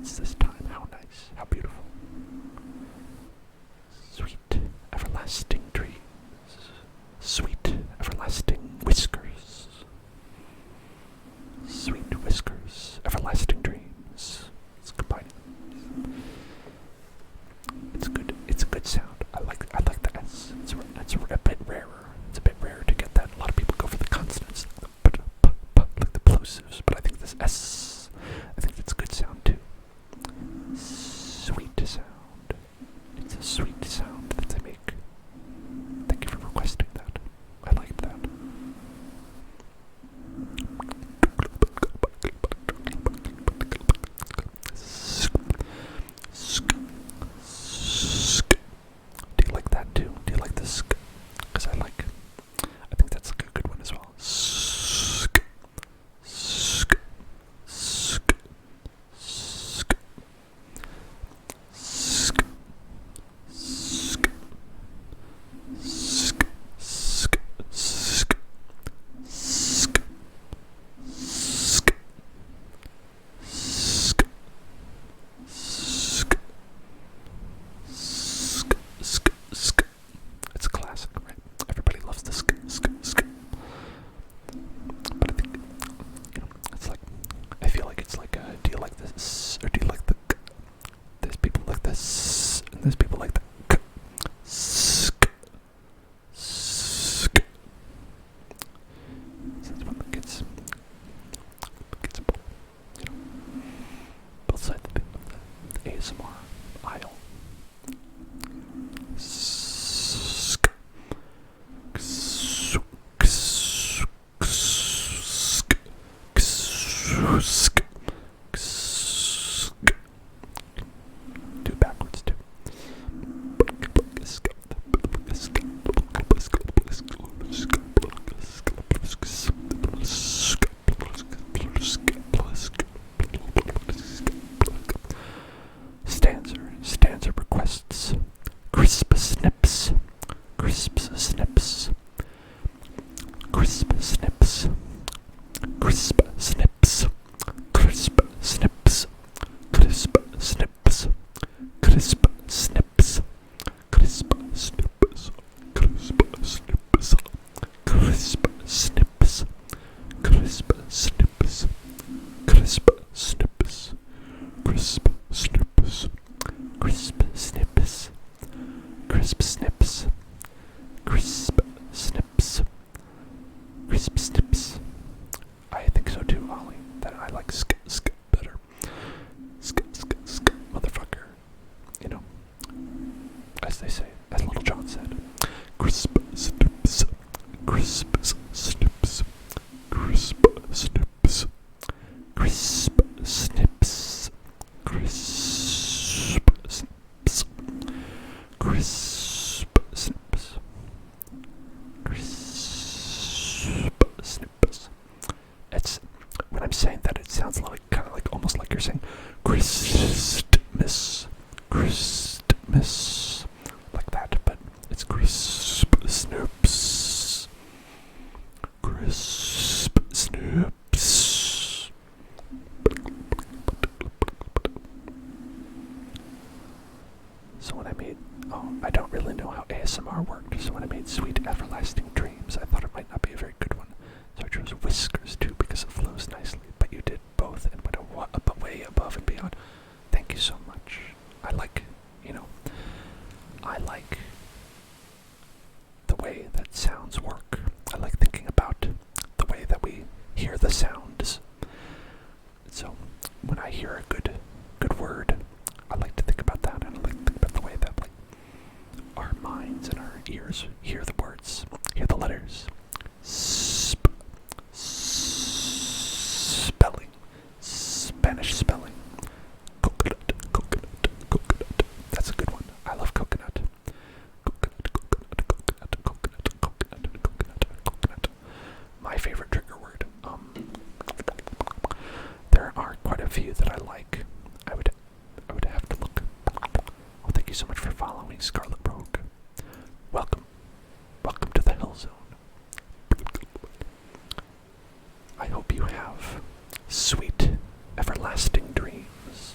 words this time. How nice. How beautiful. Sweet, everlasting dreams. Sweet, everlasting whiskers. Sweet whiskers, everlasting dreams. It's combining. It's good. It's a good sound. I like the S. It's a bit rarer. It's a bit rare to get that. A lot of people go for the consonants, like the plosives. But I think this S, I think that's a good sound too. Sweet sound. It's a sweet sound that they make. Thank you for requesting that. I liked that. Do you like that too? Do you like this? Because I think that's a good one as well. It's a classic, right? Everybody loves the sk. But I think, it's like, I feel like it's like, do you like this, or do you like the k? There's people like this, and there's people like the k. Sk. So that's one that gets both sides of the ASMR aisle. Do backwards too. Stanza requests. Crisp snips. Crisp snips. Crisp snips. Crisp snips. Crisp snips. Crisp snips. Crisp snips. Crisp snips. Crisp snips. Crisp snips. Crisp snips. Crisp snips. Crisp snips. Crisp snips. Crisp snips. Crisp snips. Crisp snips. I think so too, Ollie. That I like sk better. Sk, motherfucker. You know, as they say, as Little John said. Crisp snips. Crisp snips. Crisp snips. Crisp snips. Crisp snips. Crisp snips. Crisp snips. It's, when I'm saying that, it sounds like kind of like almost like you're saying Christmas, Christmas, like that, but it's crisp snips. Crisp snips. So when I made, I don't really know how ASMR worked, so when I made Sweet Everlasting Dreams, I thought it might not be a very good one. So I chose Whiskers too, because it flows nicely, but you did both and went way above and beyond. Thank you so much. I like the way that sounds work. I like thinking about the way that we hear the sounds. So when I hear a good word, I like to think about that, and I like to think about the way that like our minds and our ears hear the words, hear the letters. Spelling, Spanish spelling. Coconut. That's a good one. I love coconut. Coconut. My favorite trigger word. There are quite a few that I like. I would have to look. Well, thank you so much for following, Scarlet Rogue. Welcome to the Hell Zone. I hope you have sweet, everlasting dreams.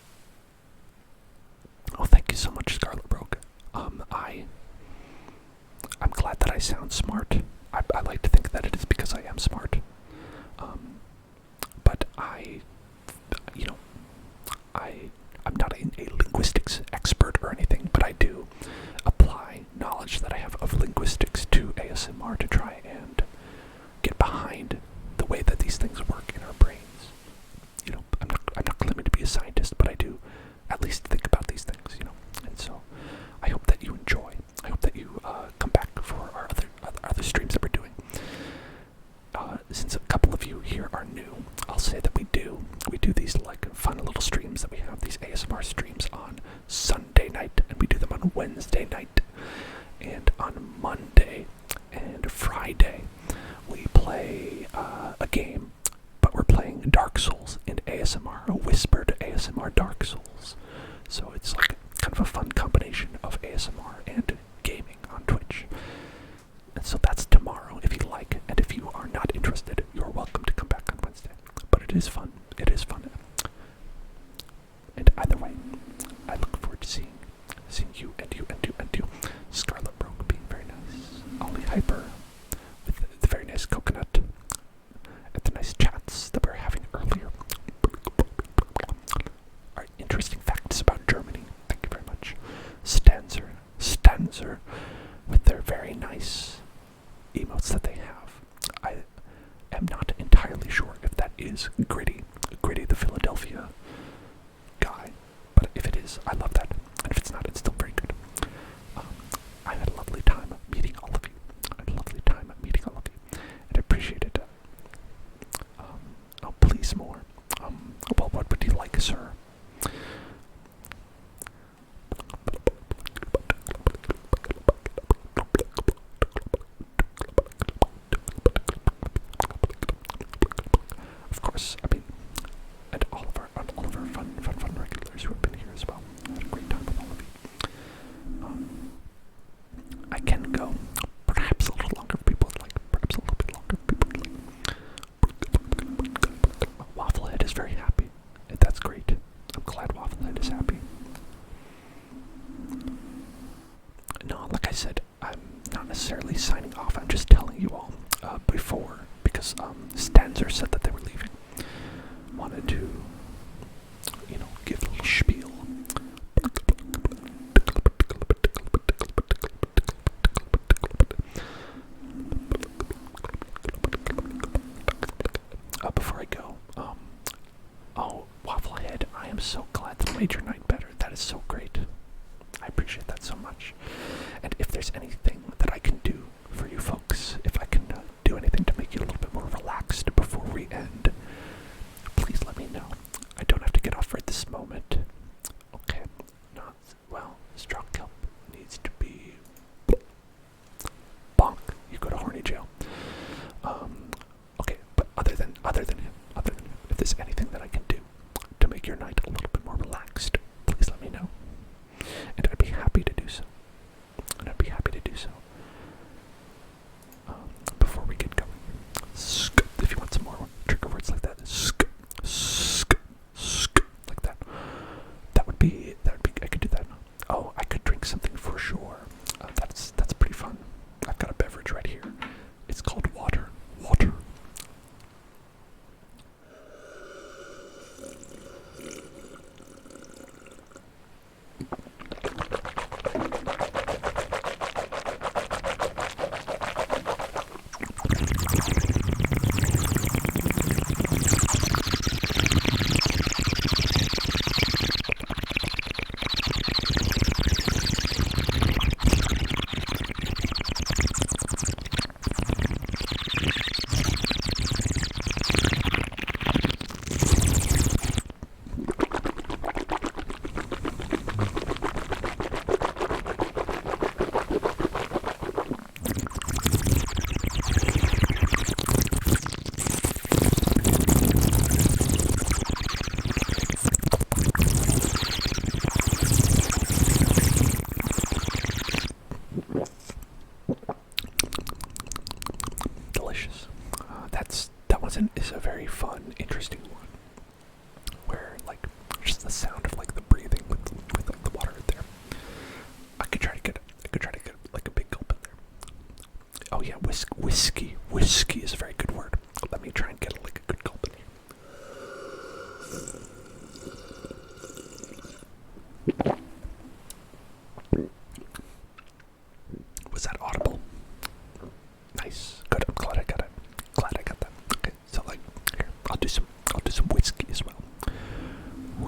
sound smart. I like to think that it is because I am smart. But you know, I'm not a linguistics expert or anything, but I do apply knowledge that I have of linguistics to ASMR to try and get behind the way that these things work in our brains. You know, I'm not claiming to be a scientist, but I do at least think about these things, you know. And so I hope that you enjoy. I hope that you come back for our other streams that we're doing. Since a couple of you here are new, I'll say that we do these like fun little streams that we have, these ASMR streams on Sunday night, and we do them on Wednesday night, and on Monday and Friday we play a game, but we're playing Dark Souls in ASMR, a whispered ASMR Dark Souls. So it's like kind of a fun combination of ASMR and gaming on Twitch. And so that's tomorrow if you like, and if you are not interested, you're welcome to come back on Wednesday. But it is fun. It is fun. And either way, I look forward to seeing you and you and you and you. Scarlet Broke being very nice. Ollie Hyper with the very nice coconut. And the nice chats that we were having earlier. Alright, interesting facts about Germany. Thank you very much. Stanzer with their very nice emotes that they have. I am not entirely sure if that is Gritty the Philadelphia guy, but if it is, I love that, and if it's not, it's still very good. I had a lovely time meeting all of you. And I appreciate it. Oh, please more. Well, what would you like, sir? Of course, I mean, and all of our fun regulars who have been here as well. I had a great time with all of you. I can go perhaps a little longer if people would like. Perhaps a little bit longer if people would like. Wafflehead is very happy. And that's great. I'm glad Wafflehead is happy. No, like I said, I'm not necessarily signing off. I'm just telling you all before, because Stanzer said that they were leaving. Wanted to, you know, give a little spiel. Before I go, oh, Wafflehead, I am so glad that made your night better. That is so great. I appreciate that so much. And if there's anything that I can do for you folks, if I can do anything to make you a little bit more relaxed before we end, please let me know. I don't have to get off right this moment. Okay. Not well. Strong kelp needs to be bonk. You go to horny jail. Okay, but other than him, if there's anything that I can do to make your night a little bit more relaxed, please let me know. And I'd be happy to do so. Before we get going, if you want some more trigger words like that, like that. That would be. I could do that. Oh, I could drink something for sure. That's pretty fun. I've got a beverage right here. It's called water. Is a very fun, interesting one, where like just the sound of like the breathing with like the water there. I could try to get like a big gulp in there.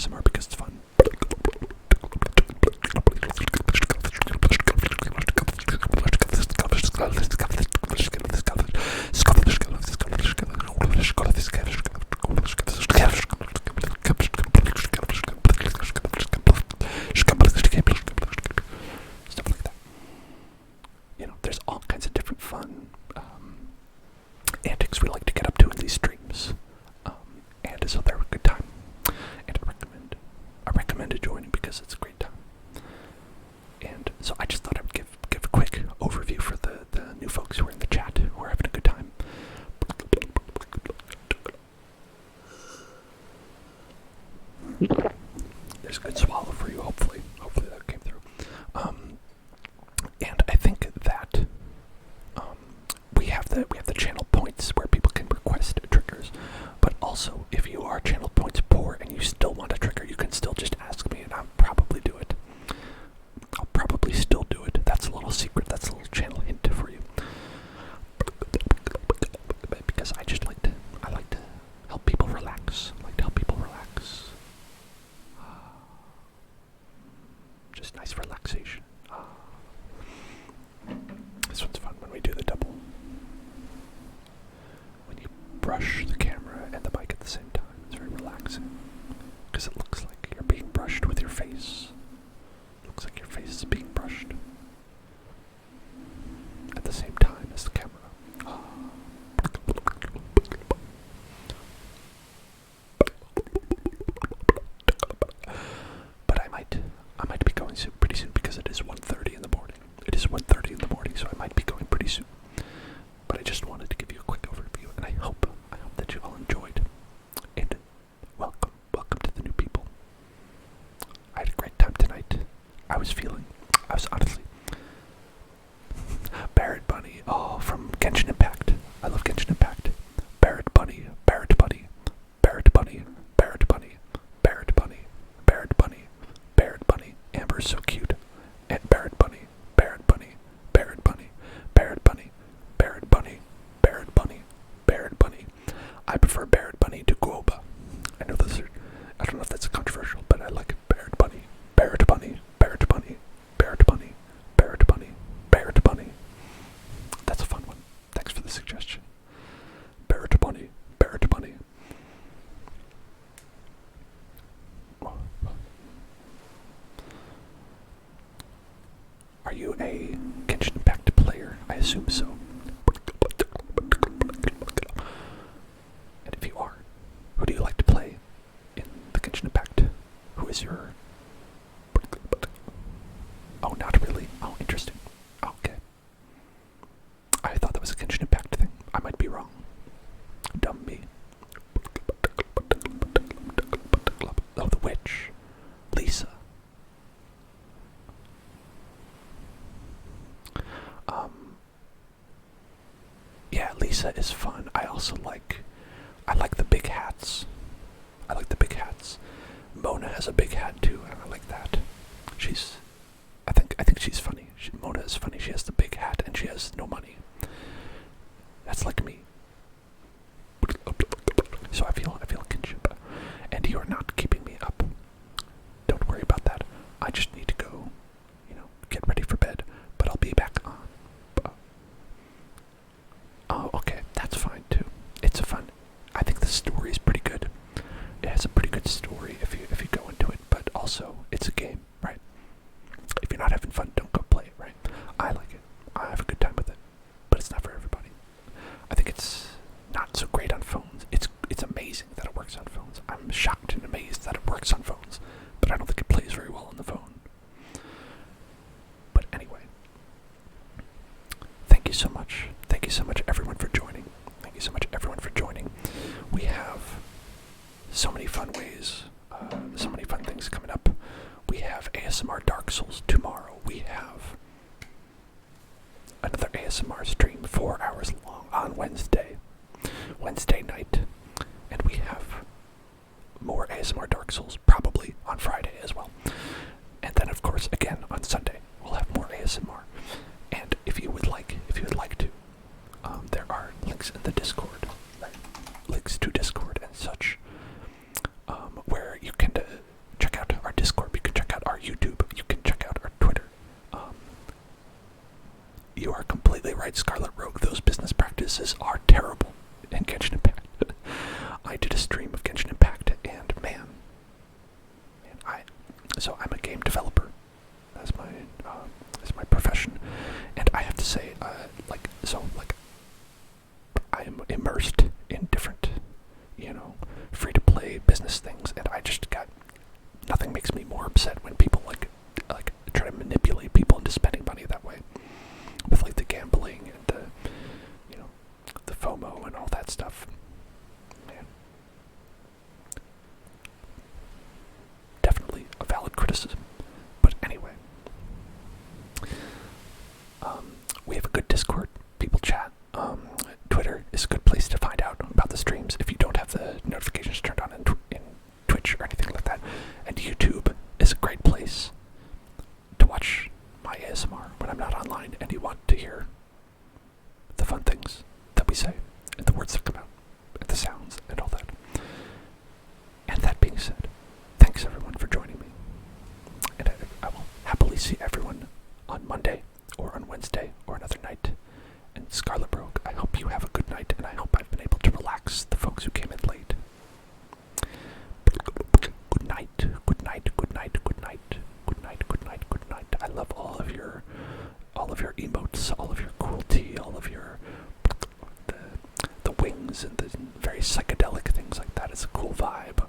ASMR because it's fun. Stuff like that. You know, there's all kinds of different fun antics we like to get up to in these streams, and so they're a good time. And I recommend joining because it's a great time. And so I just thought I would give a quick overview for the new folks who are in the chat who are having a good time. There's a good swallow for you, hopefully. Hopefully that came through. And I think that we have the channel points where people can request triggers, but also if you are channel points poor and you still want a trigger, you can still just ask me and I'll probably do it. I'll probably still do it. That's a little secret. That's a little channel hint for you. Because I like to help people relax. I like to help people relax. Just nice relaxation. This one's fun when we do the double. When you brush the camera and the mic at the same time, it's very relaxing. Because it looks like you're being brushed with your face. Looks like your face is being brushed at the same time as the camera. But I might be going pretty soon because it is 1:30 in the morning. It is 1:30 in the morning, so I might be going pretty soon. But I just wanted to give you a quick overview, and I hope that you all enjoyed. And welcome to the new people. I had a great time tonight. I was honestly Barrett Bunny. Oh, from Genshin Impact. I love Genshin Impact. Barrett Bunny, Barrett Bunny, Barrett Bunny, Barrett Bunny, Barrett Bunny, Barrett Bunny, Barrett Bunny. Amber's so cute. And Barrett Bunny, Barrett Bunny, Barrett Bunny, Barrett Bunny, Barrett Bunny, Barrett Bunny, Barrett Bunny. I prefer Barrett Bunny to Guoba. I know I don't know if that's controversial, but I like it. Barrett Bunny, Barrett Bunny, Barrett Bunny, Barrett Bunny, Barrett Bunny, Barrett Bunny. That's a fun one. Thanks for the suggestion. Barrett Bunny, Barrett Bunny. Are you a Genshin Impact player? I assume so. And if you are, who do you like to play in the Genshin Impact? Who is your... Oh, not really. Oh, interesting. Okay. I thought that was a Genshin Impact thing. I might be wrong. Dumb me. Oh, the witch. Lisa. Yeah, Lisa is fun. I like the big hats. I like the big hats. Mona has a big hat too, and I like that. I think she's funny. Mona is funny. She has the big hat and she has no money. That's like me. So I feel kinship. And you're not keeping me up. Don't worry about that. I just need to go, get ready for bed. But I'll be back on. Oh, okay. That's fine too. It's I think the story is pretty good. It has a pretty good story if you go into it, but also it's a game, right? If you're not having fun, don't go play it, right? I like it. I have a good time with it, but it's not for everybody. I think it's not so great on phones. It's amazing that it works on phones. I'm shocked and amazed that it works on phones, but I don't think it plays very well on the phone. But anyway, thank you so much. Thank you so much, everyone, for joining. Thank you so much, everyone, for joining. We have so many fun ways, so many fun things coming up. We have ASMR Dark Souls tomorrow. We have another ASMR stream 4 hours long on Wednesday night. And we have more ASMR Dark Souls probably on Friday as well. And then, of course, again on Sunday, we'll have more ASMR. And if you would like to, there are links in the Discord, links to Discord and such, where you can say business things, and I just got, nothing makes me more upset when people like try to manipulate people into spending money that way, with like the gambling and the, you know, the FOMO and all that stuff. Man, definitely a valid criticism. But anyway, we have a good Discord. People chat. Twitter is a good place to find out about the streams if you don't have the notifications turned on in Twitch or anything like that. And YouTube is a great place to watch my ASMR when I'm not online and you want to hear the fun things that we say and the words that come out and the sounds and all that. And that being said, thanks everyone for joining me. And I will happily see everyone on Monday or on Wednesday or another night. And Scarlet Brogue, I hope you have a good night, and I hope I've been able to relax the folks who came in late. Good night, good night, good night, good night, good night, good night, good night. I love all of your emotes, all of your cruelty, all of your the wings and the very psychedelic things like that. It's a cool vibe.